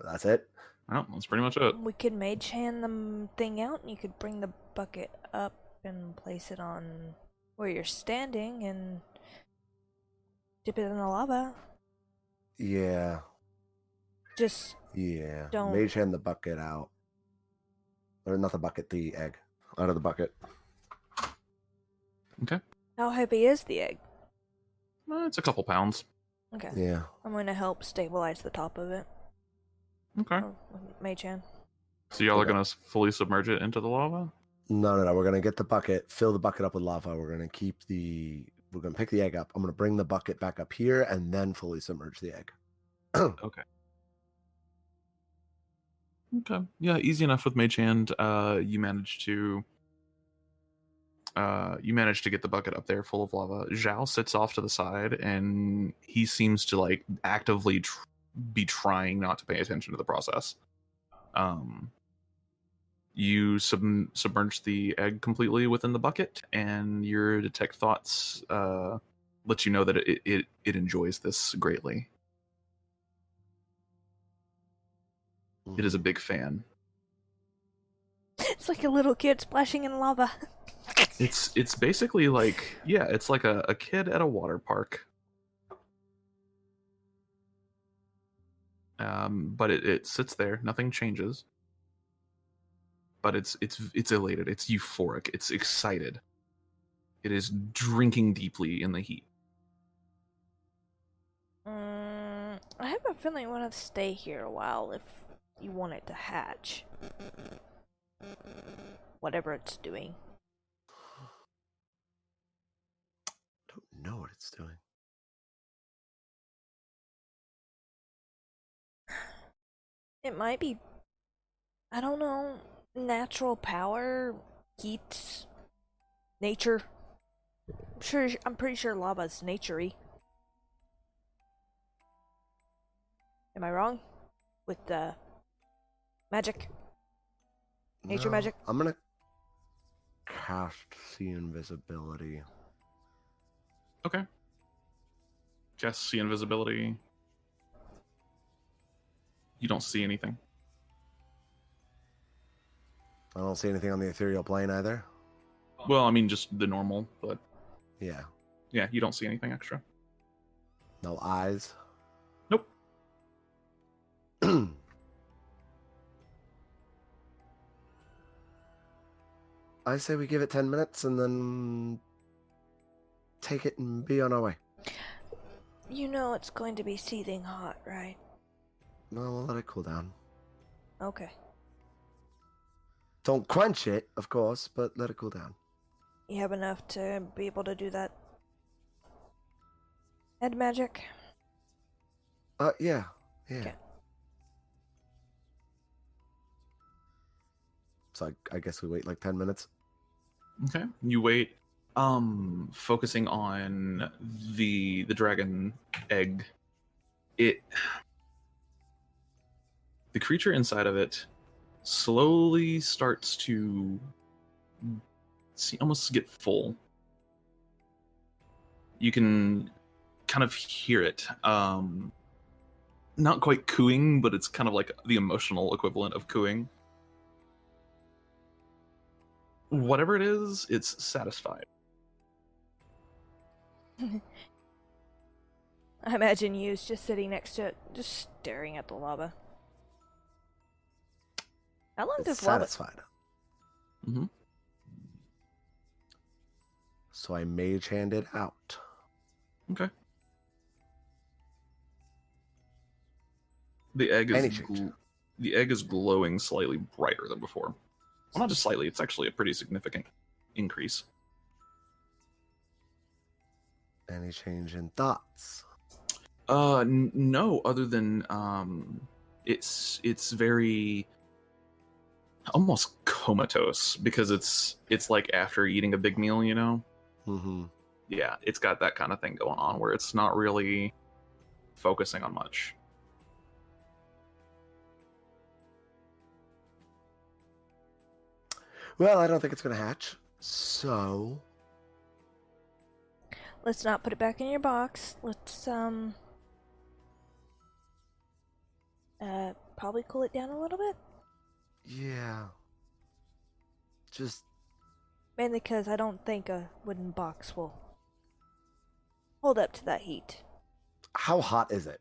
That's it? Well, that's pretty much it. We could mage hand the thing out and you could bring the bucket up and place it on where you're standing and dip it in the lava. Yeah. Just Yeah. don't... Mage hand the bucket out. Or not the bucket, the egg. Out of the bucket. Okay. How heavy is the egg? It's a couple pounds. Okay. Yeah. I'm gonna help stabilize the top of it. Okay. Oh, mage hand. So y'all are Okay. going to fully submerge it into the lava? No. We're gonna get the bucket, fill the bucket up with lava. We're gonna pick the egg up. I'm gonna bring the bucket back up here and then fully submerge the egg. Okay. Okay. Yeah, easy enough with Mage Hand. You managed to get the bucket up there full of lava. Zhao sits off to the side and he seems to like actively be trying not to pay attention to the process. You submerge the egg completely within the bucket, and your detect thoughts let you know that it enjoys this greatly. It is a big fan. It's like a little kid splashing in lava. It's basically like, yeah, it's like a kid at a water park. But it sits there, nothing changes. But it's elated, it's euphoric, it's excited. It is drinking deeply in the heat. I have a feeling I want to stay here a while if you want it to hatch. Whatever it's doing. Don't know what it's doing. It might be, I don't know, natural power, heat, nature. I'm pretty sure lava's naturey. Am I wrong? With the magic? Nature No, magic? I'm gonna cast see invisibility. Okay. Just see invisibility. You don't see anything. I don't see anything on the ethereal plane either. Well, I mean, just the normal, but Yeah. yeah, you don't see anything extra. No eyes. Nope. I say we give it 10 minutes and then take it and be on our way. You know it's going to be seething hot, right? Well, we'll let it cool down. Okay. Don't quench it, of course, but let it cool down. You have enough to be able to do that? Head magic? Yeah. Okay. So I guess we wait like 10 minutes. Okay. You wait. Focusing on the dragon egg. The creature inside of it slowly starts to almost get full. You can kind of hear it. Not quite cooing, but it's kind of like the emotional equivalent of cooing. Whatever it is, it's satisfied. I imagine Yu's just sitting next to it, just staring at the lava. How long It's does lava... satisfied. Mm-hmm. So I mage hand it out. Okay. The egg Any is change. the egg is glowing slightly brighter than before. Well, not just slightly; it's actually a pretty significant increase. Any change in thoughts? No. Other than it's very almost comatose because it's like after eating a big meal, you know. Mm-hmm. Yeah, it's got that kind of thing going on where it's not really focusing on much. Well, I don't think it's gonna hatch. So Let's not put it back in your box. Let's, probably cool it down a little bit. yeah. Just Mainly because I don't think a wooden box will hold up to that heat. how hot is it?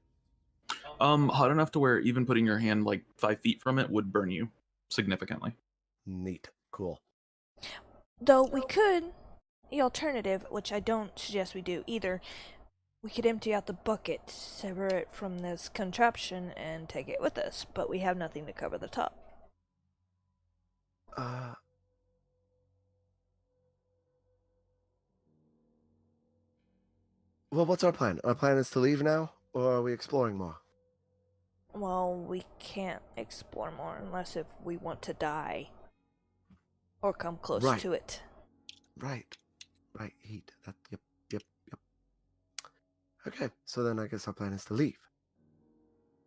Hot enough to where even putting your hand like 5 feet from it would burn you significantly. Neat. Cool. Though we could, the alternative, which I don't suggest we do either, we could empty out the bucket, sever it from this contraption, and take it with us, but we have nothing to cover the top. Well, what's our plan? Our plan is to leave now, or are we exploring more? Well, we can't explore more unless if we want to die. Or come close Right. to it. Right. Heat. Yep. Okay, so then I guess our plan is to leave.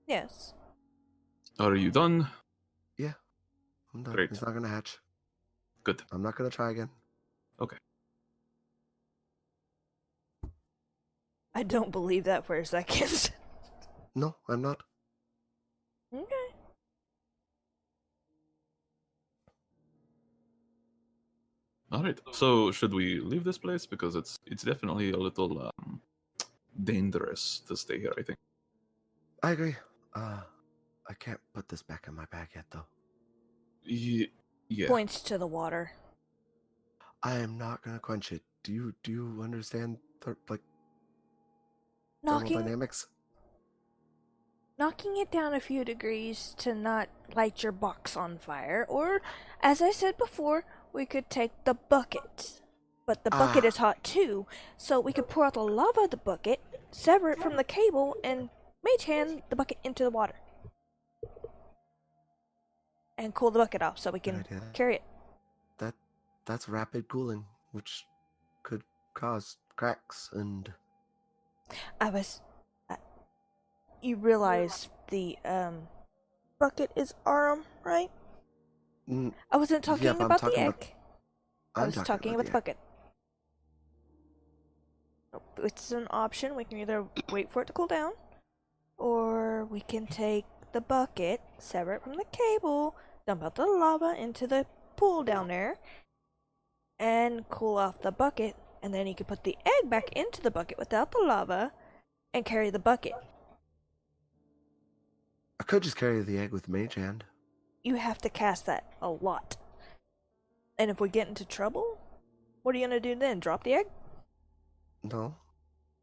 Yes. Are you done? I'm done. Great. It's not gonna hatch. Good. I'm not gonna try again. Okay. I don't believe that for a second. No, I'm not. Okay. All right. So should we leave this place because it's definitely a little dangerous to stay here, I think. I agree. I can't put this back in my bag yet, though. Yeah. Points to the water. I am not gonna quench it. Do you understand thermal Knocking dynamics? it down a few degrees to not light your box on fire, or, as I said before, we could take the bucket. But the bucket is hot too, so we could pour out the lava of the bucket, sever it from the cable, and mage hand the bucket into the water. And cool the bucket off so we can idea. carry it. That's rapid cooling, which could cause cracks and... You realize the, bucket is arm, right? I wasn't talking yeah, but I'm about talking the about- egg. I I'm was talking about the egg. bucket. It's an option. We can either wait for it to cool down, or we can take take the bucket, sever it from the cable, dump out the lava into the pool down there, and cool off the bucket, and then you can put the egg back into the bucket without the lava and carry the bucket. I could just carry the egg with Mage Hand. You have to cast that a lot. And if we get into trouble, what are you gonna do then? Drop the egg? No.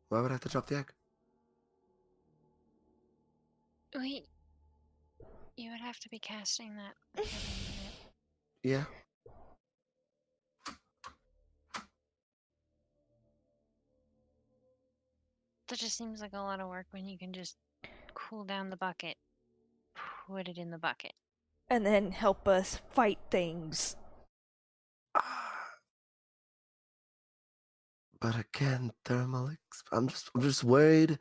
Why would I have to drop the egg? Wait. You would have to be casting that every minute. Yeah. That just seems like a lot of work when you can just cool down the bucket, put it in the bucket. And then help us fight things. But again, I'm just worried.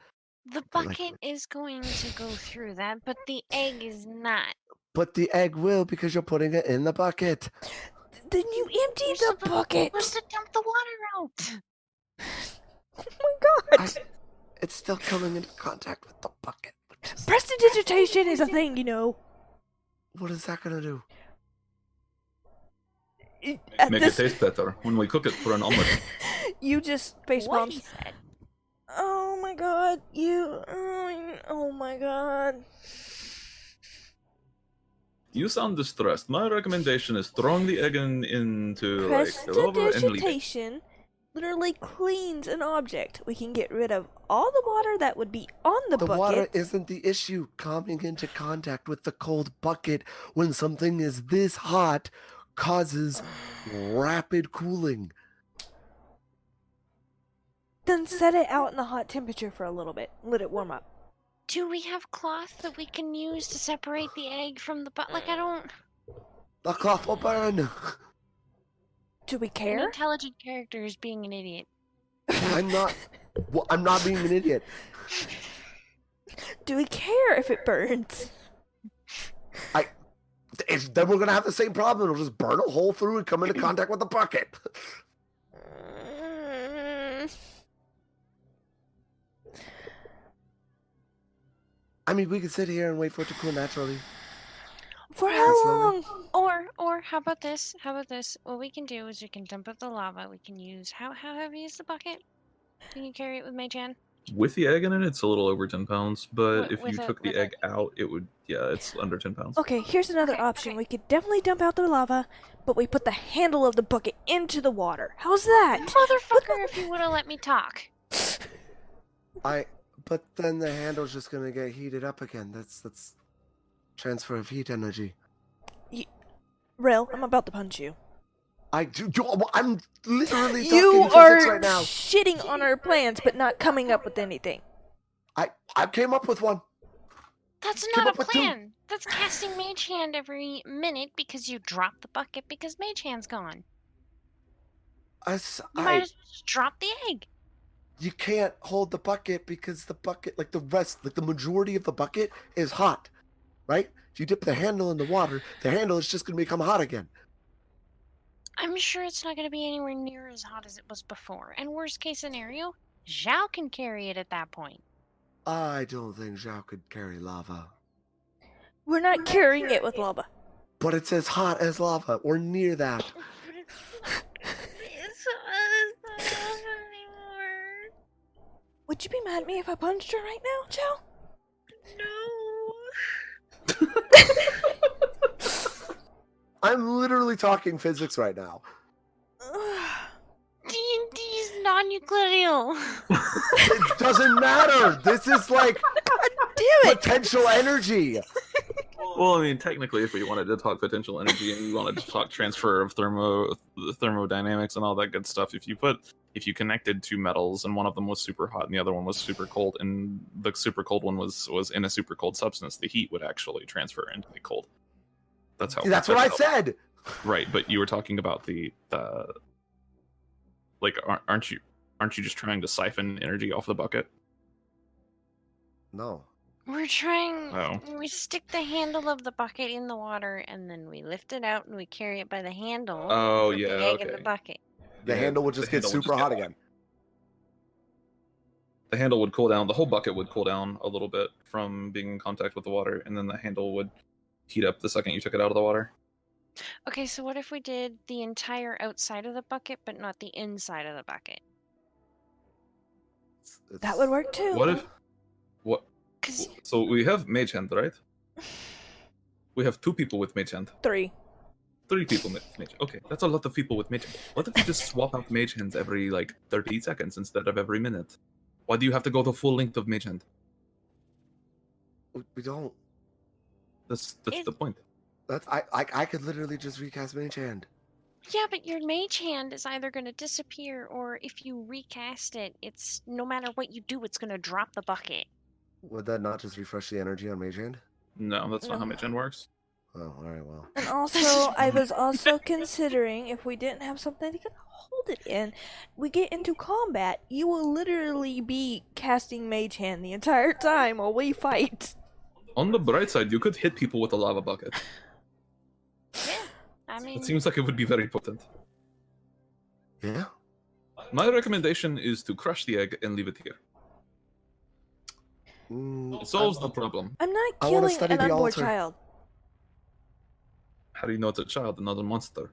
The bucket is going to go through that, but the egg is not. But the egg will, because you're putting it in the bucket. Then you empty You're the bucket! supposed to dump the water out. Oh my god! It's still coming into contact with the bucket. Prestidigitation is a thing, you know. What is that gonna do? Make it taste better when we cook it for an omelet. You just face What bombs. he said. Oh my god, you. Oh my god. You sound distressed. My recommendation is throwing the egg into like the lava and leave it. Prestidigitation literally cleans an object. We can get rid of all the water that would be on the The bucket. water isn't the issue. Coming into contact with the cold bucket when something is this hot causes rapid cooling. Then set it out in the hot temperature for a little bit. Let it warm up. Do we have cloth that we can use to separate the egg from the butt? Like, I don't... The cloth will burn. Do we An care? intelligent character is being an idiot. I'm not. Well, I'm not being an idiot. Do we care if it burns? Then we're gonna have the same problem. It'll just burn a hole through and come into contact with the bucket. I mean, we could sit here and wait for it to cool naturally. For how slowly. long? Or how about this? How about this? What we can do is we can dump out the lava. We can use... How heavy is the bucket? Can you carry it with Mage Hand? With the egg in it, it's a little over 10 pounds. But if you With took the egg out, it would, yeah, it's under 10 pounds. Okay, here's another Okay, option. okay. We could definitely dump out the lava, but we put the handle of the bucket into the water. How's that? Motherfucker, if you would have let me talk. But then the handle's just gonna get heated up again. That's transfer of heat energy. Rel, I'm about to punch you. I'm literally You talking are physics right now. shitting on our plans, but not coming up with anything. I came up with one. That's Come not up a with two. plan. That's casting Mage Hand every minute because you drop the bucket because Mage Hand's gone. You might as well just drop the egg. You can't hold the bucket because the bucket, like the majority of the bucket is hot, right? If you dip the handle in the water, the handle is just going to become hot again. I'm sure it's not going to be anywhere near as hot as it was before. And worst case scenario, Zhao can carry it at that point. I don't think Zhao could carry lava. We're not carrying it with lava. But it's as hot as lava, or near that. It's not anymore. Would you be mad at me if I punched her right now, Joe? No. I'm literally talking physics right now. D&D's non-Euclidean. It doesn't matter. This is like Damn it! potential energy. Well, I mean, technically, if we wanted to talk potential energy and we wanted to talk transfer of thermodynamics and all that good stuff, if you connected two metals and one of them was super hot and the other one was super cold, and the super cold one was in a super cold substance, the heat would actually transfer into the cold. That's how. That's what I said. Right, but you were talking about the like, aren't you just trying to siphon energy off the bucket? No. We're trying. Oh. We stick the handle of the bucket in the water, and then we lift it out and we carry it by the handle. Oh, and put yeah, the egg in okay. the bucket. The handle would just get super hot again. the handle would cool down. The whole bucket would cool down a little bit from being in contact with the water, and then the handle would heat up the second you took it out of the water. Okay, so what if we did the entire outside of the bucket, but not the inside of the bucket? That would work too. What if? What? 'Cause So we have Mage Hand, right? We have 2 people with Mage Hand. 3. 3 people with Mage. Okay, that's a lot of people with Mage Hand. What if we just swap out Mage Hands every like 30 seconds instead of every minute? Why do you have to go the full length of Mage Hand? We don't. That's the point. That's I could literally just recast Mage Hand. yeah, but your mage hand is either going to disappear, or if you recast it, it's no matter what you do, it's going to drop the bucket. Would that not just refresh the energy on Mage Hand? No, that's not how No. Mage Hand works. Oh, all right. Well, And also, I was also considering if we didn't have something to hold it in, we get into combat, you will literally be casting Mage Hand the entire time while we fight. On the bright side, you could hit people with a lava bucket. Yeah, I mean, It seems like it would be very potent. yeah. My recommendation is to crush the egg and leave it here. It solves the problem. I'm not I wanna killing study an the unborn altar. child. How do you know it's a child, another monster?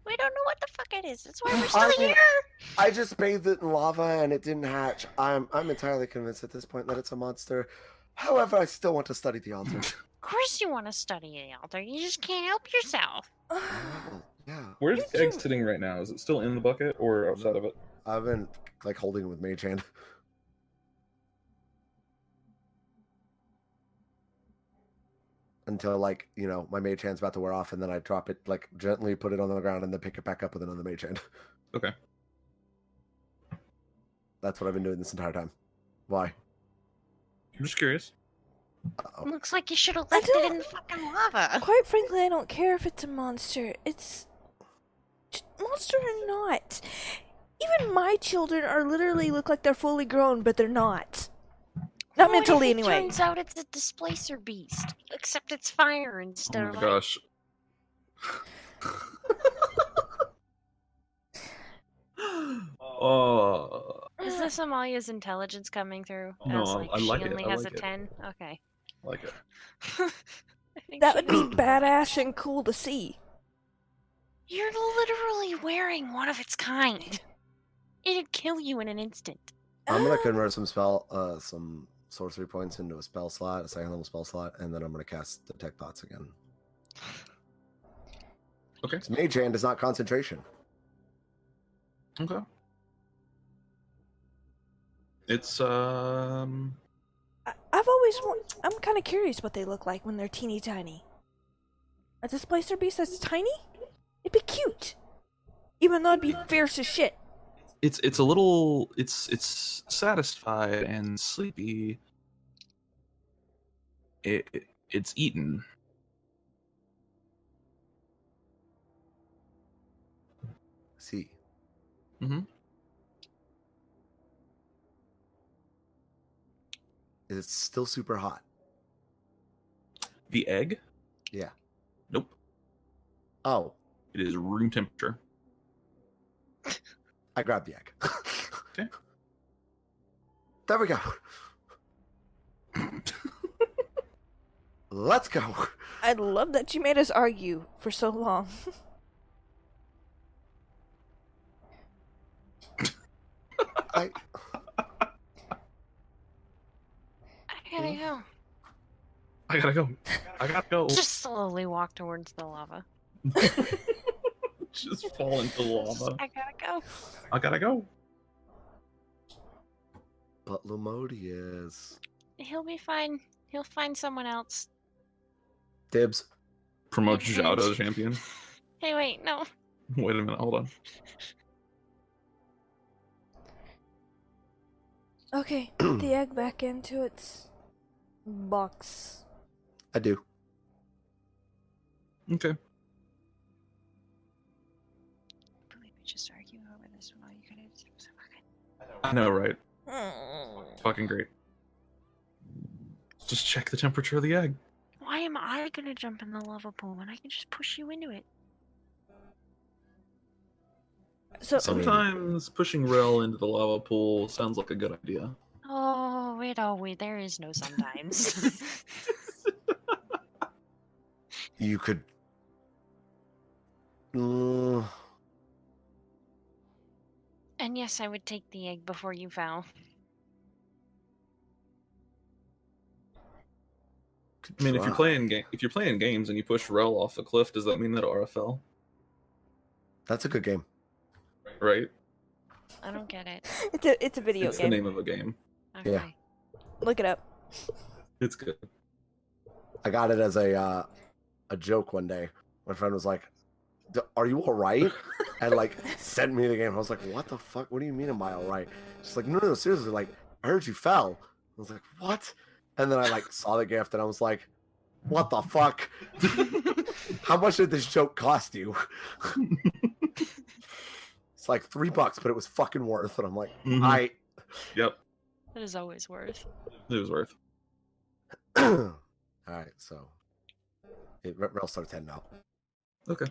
we don't know what the fuck it is. That's why we're I still mean- here. I just bathed it in lava and it didn't hatch. I'm entirely convinced at this point that it's a monster. However, I still want to study the altar. Of course you want to study the altar. You just can't help yourself. Well, yeah. Where's You the egg too. sitting right now? Is it still in the bucket or outside of it? I've been like holding it with Mage Hand. Until like, my Mage Hand's about to wear off and then I drop it, like gently put it on the ground and then pick it back up with another Mage Hand. Okay. That's what I've been doing this entire time. Why? I'm just curious. Uh-oh. Looks like you should have I left it don't- in the fucking lava. Quite frankly, I don't care if it's a monster. It's monster or not. Even my children are literally look like they're fully grown, but they're not. Not What mentally, if it anyway. Turns out it's a displacer beast, except it's fire instead Oh of my like. gosh. Oh, Is this Amalia's intelligence coming through? No, As, like, I like she it, only I has like a it. 10? Okay. like it. I think That she- would be badass and cool to see. You're literally wearing one of its kind. It'd kill you in an instant. I'm gonna Ah, convert some some sorcery points into a spell slot, a second level spell slot, and then I'm gonna cast Detect Thoughts again. Okay. 'Cause Mage Hand is not concentration. Okay. It's I'm kind of curious what they look like when they're teeny tiny. A displacer beast that's tiny? It'd be cute. Even though it'd be fierce as shit. it's a little it's satisfied and sleepy. It's eaten. See. Mm-hmm. It's still super hot. The egg? Yeah. Nope. Oh, It is room temperature. I grabbed the egg. Okay. There we go. Let's go. I love that you made us argue for so long. I I gotta go. I gotta go. I gotta go. Just slowly walk towards the lava. Just fall into lava. I gotta go. I gotta go. but Lemodius. He'll be fine. He'll find someone else. Dibs. Promote Zhao to the champion. Hey, wait, no. Wait a minute, hold on. Okay, put the egg back into its box. I do. Okay. I believe we just argue over this one. All you gotta do is I know, right? Mm. It's fucking great. Just check the temperature of the egg. Why am I gonna jump in the lava pool when I can just push you into it? So Sometimes pushing Rel into the lava pool sounds like a good idea. Oh, wait, there is no sometimes. You could. Mm, And yes, I would take the egg before you fell. I mean, if you're playing games and you push Rel off the cliff, does that mean that Aura fell? That's a good game. Right? I don't get it. it's a video It's game. the name of a game. Okay. Yeah. Look it up. It's good. I got it as a joke one day. My friend was like, "Are you all right?" And like sent me the game. I was like, "What the fuck? What do you mean am I all right?" She's like, "No, seriously. Like, I heard you fell." I was like, "What?" And then I like saw the gift and I was like, "What the fuck? How much did this joke cost you?" It's like $3, but it was fucking worth. And I'm like, Mhm. Yep, That is always worth. it was worth. all right, so Rel starts heading out. Okay.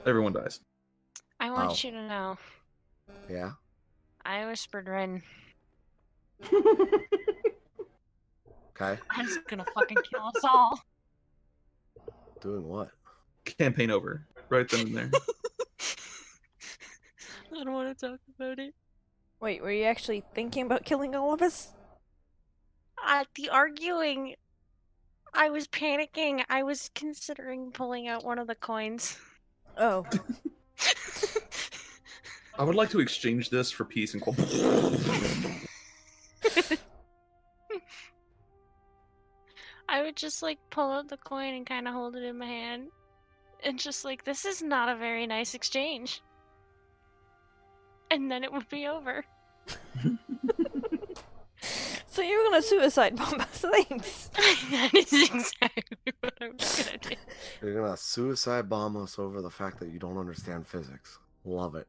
Everyone dies. I want Oh. you to know, Yeah. I whispered Ren. Okay. I was gonna fucking kill us all. Doing what? Campaign over. Right then and there. I don't want to talk about it. Wait, were you actually thinking about killing all of us? At the arguing, I was panicking. I was considering pulling out one of the coins. Oh. I would like to exchange this for peace and I would just like pull out the coin and kind of hold it in my hand. And just like, this is not a very nice exchange. And then it would be over. So you're gonna suicide bomb us? Thanks. That is exactly what I was gonna do. You're gonna suicide bomb us over the fact that you don't understand physics. Love it.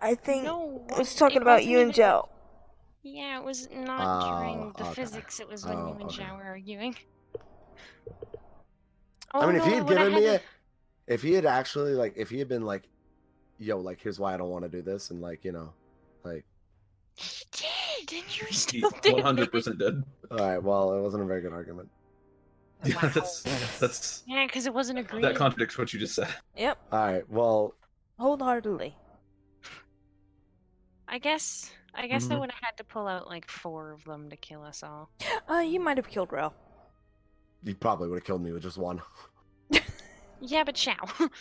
I think No, I was talking it about wasn't you and even- Joe. Yeah, it was not during the okay. physics, it was when you and okay. Zhao were arguing. I mean, if he no, had when I given me had it, if he had actually like, if he had been like, "Yo, like, here's why I don't want to do this," and like, you know, like, He did, and you He still did. 100% did. all right, well, it wasn't a very good argument. Yeah, Wow. that's Yeah, because it wasn't agreed. that contradicts what you just said. Yep. All right, well, Wholeheartedly. I guess I Mhm. would have had to pull out like 4 of them to kill us all. You might have killed Rel. you probably would have killed me with just one. Yeah, but Zhao.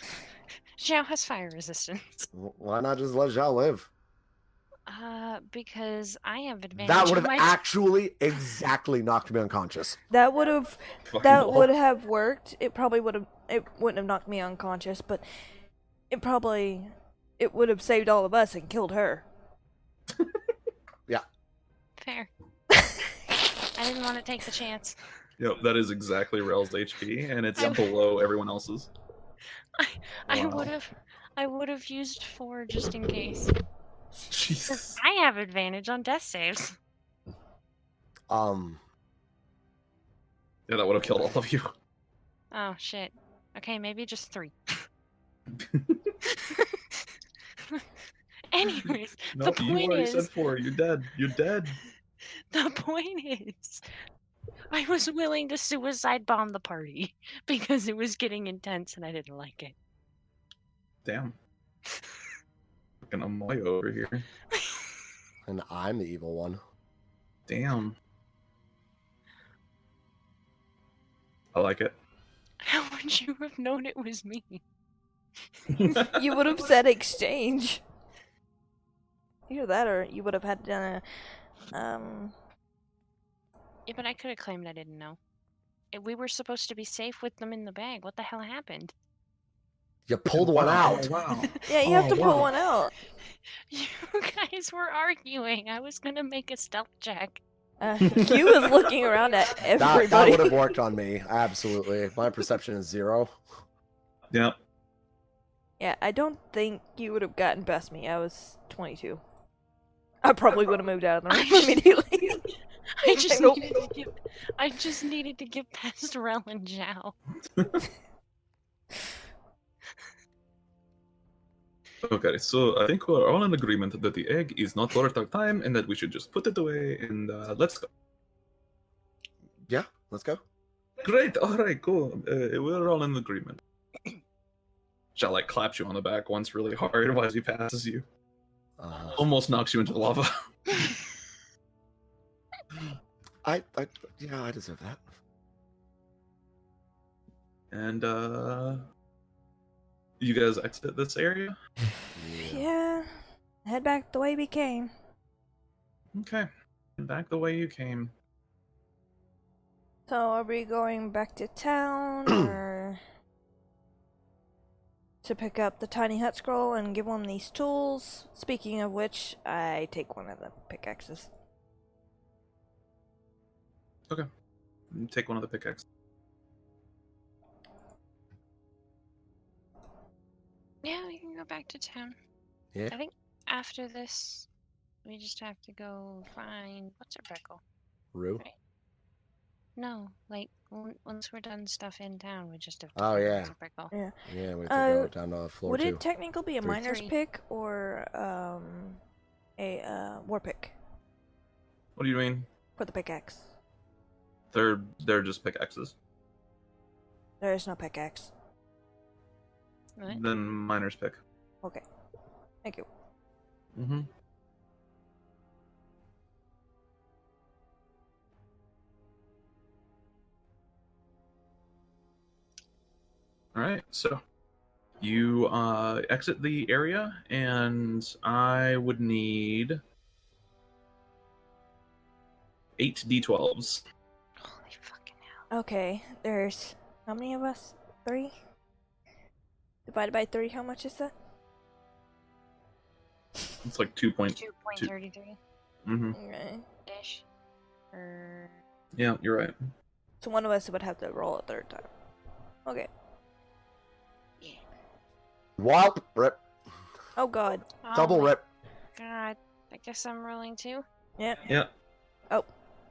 Zhao has fire resistance. Why not just let Zhao live? Because I have advantage. That would on have my actually exactly knocked me unconscious. That would have Fucking ball. would have worked. It probably would have. It wouldn't have knocked me unconscious, but it would have saved all of us and killed her. Fair. I didn't want to take the chance. Yep, that is exactly Rel's HP, and it's I- below everyone else's. I Wow. would have used 4 just in case. Jesus. I have advantage on death saves. Yeah, that would have killed all of you. Oh shit. Okay, maybe just 3. Anyways, No, the you point already is, said 4. You're dead. You're dead. the point is, I was willing to suicide bomb the party because it was getting intense and I didn't like it. Damn. Fucking Amalia over here. And I'm the evil one. Damn. I like it. How would you have known it was me? You would have said exchange. Either that, or you would have had done a. Yeah, but I could have claimed I didn't know. We were supposed to be safe with them in the bag. What the hell happened? You pulled one out. Wow. Yeah, you have Oh, to pull wow. one out. You guys were arguing. I was gonna make a stealth check. Q was looking around at That everybody. would have worked on me. Absolutely. My perception is 0. Yep. Yeah, I don't think you would have gotten past me. I was 22. I probably would have moved out of the room immediately. I just Nope. needed to get past Rel and Zhao. Okay, so I think we're all in agreement that the egg is not worth our time and that we should just put it away and let's go. Yeah, let's go. Great, alright, cool. We're all in agreement. Shall like claps you on the back once really hard while he passes you. Almost knocks you into the lava. I deserve that. And you guys exit this area? Yeah. Head back the way we came. Okay. Back the way you came. So are we going back to town or to pick up the tiny hut scroll and give them these tools? Speaking of which, I take one of the pickaxes. Okay. Take one of the pickaxes. Yeah, we can go back to town. Yeah. I think after this, we just have to go find what's her pickle. Rue. Right. No, like once we're done stuff in town, we just have to Oh, find yeah. what's her pickle. Yeah. Yeah, we have to go down to floor Would 2. it technically be a 3. miner's 3. pick or a war pick What do you mean? for the pickaxe? They're just pickaxes. There is no pickaxe. What? Then miner's pick. Okay. Thank you. Mm-hmm. Alright, so you exit the area, and I would need 8 d12s. Holy fucking hell! Okay, there's how many of us? 3? Divided by 3, how much is that? It's like 2.2. 2.33 Mm-hmm. Okay. ish. Or Yeah, you're right. So one of us would have to roll a third time. Okay. yeah. Wallop, rip. Oh god. Double my rip. God, I guess I'm rolling too. Yeah. Yeah. Oh.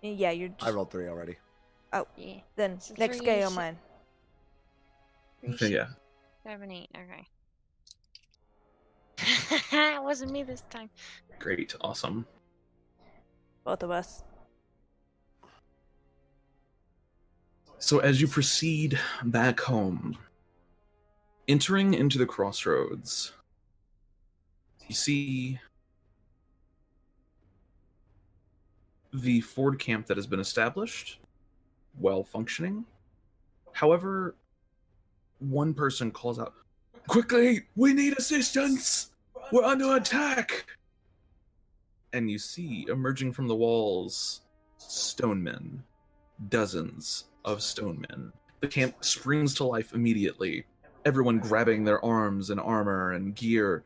Yeah, you're just... I rolled 3 already. Oh. Yeah. Then, So next 3, scale 6, mine. 3, Yeah. 7, 8. Okay. It wasn't me this time. Great. Awesome. Both of us. So as you proceed back home, entering into the crossroads, you see the Ford camp that has been established, well functioning. However, one person calls out, "Quickly, we need assistance! We're under attack!" And you see, emerging from the walls, stonemen. Dozens of stonemen. The camp springs to life immediately, everyone grabbing their arms and armor and gear.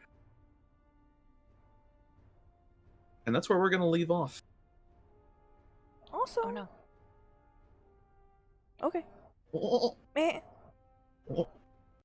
And that's where we're going to leave off. Also. Oh no. Okay. Oh, Meh. oh,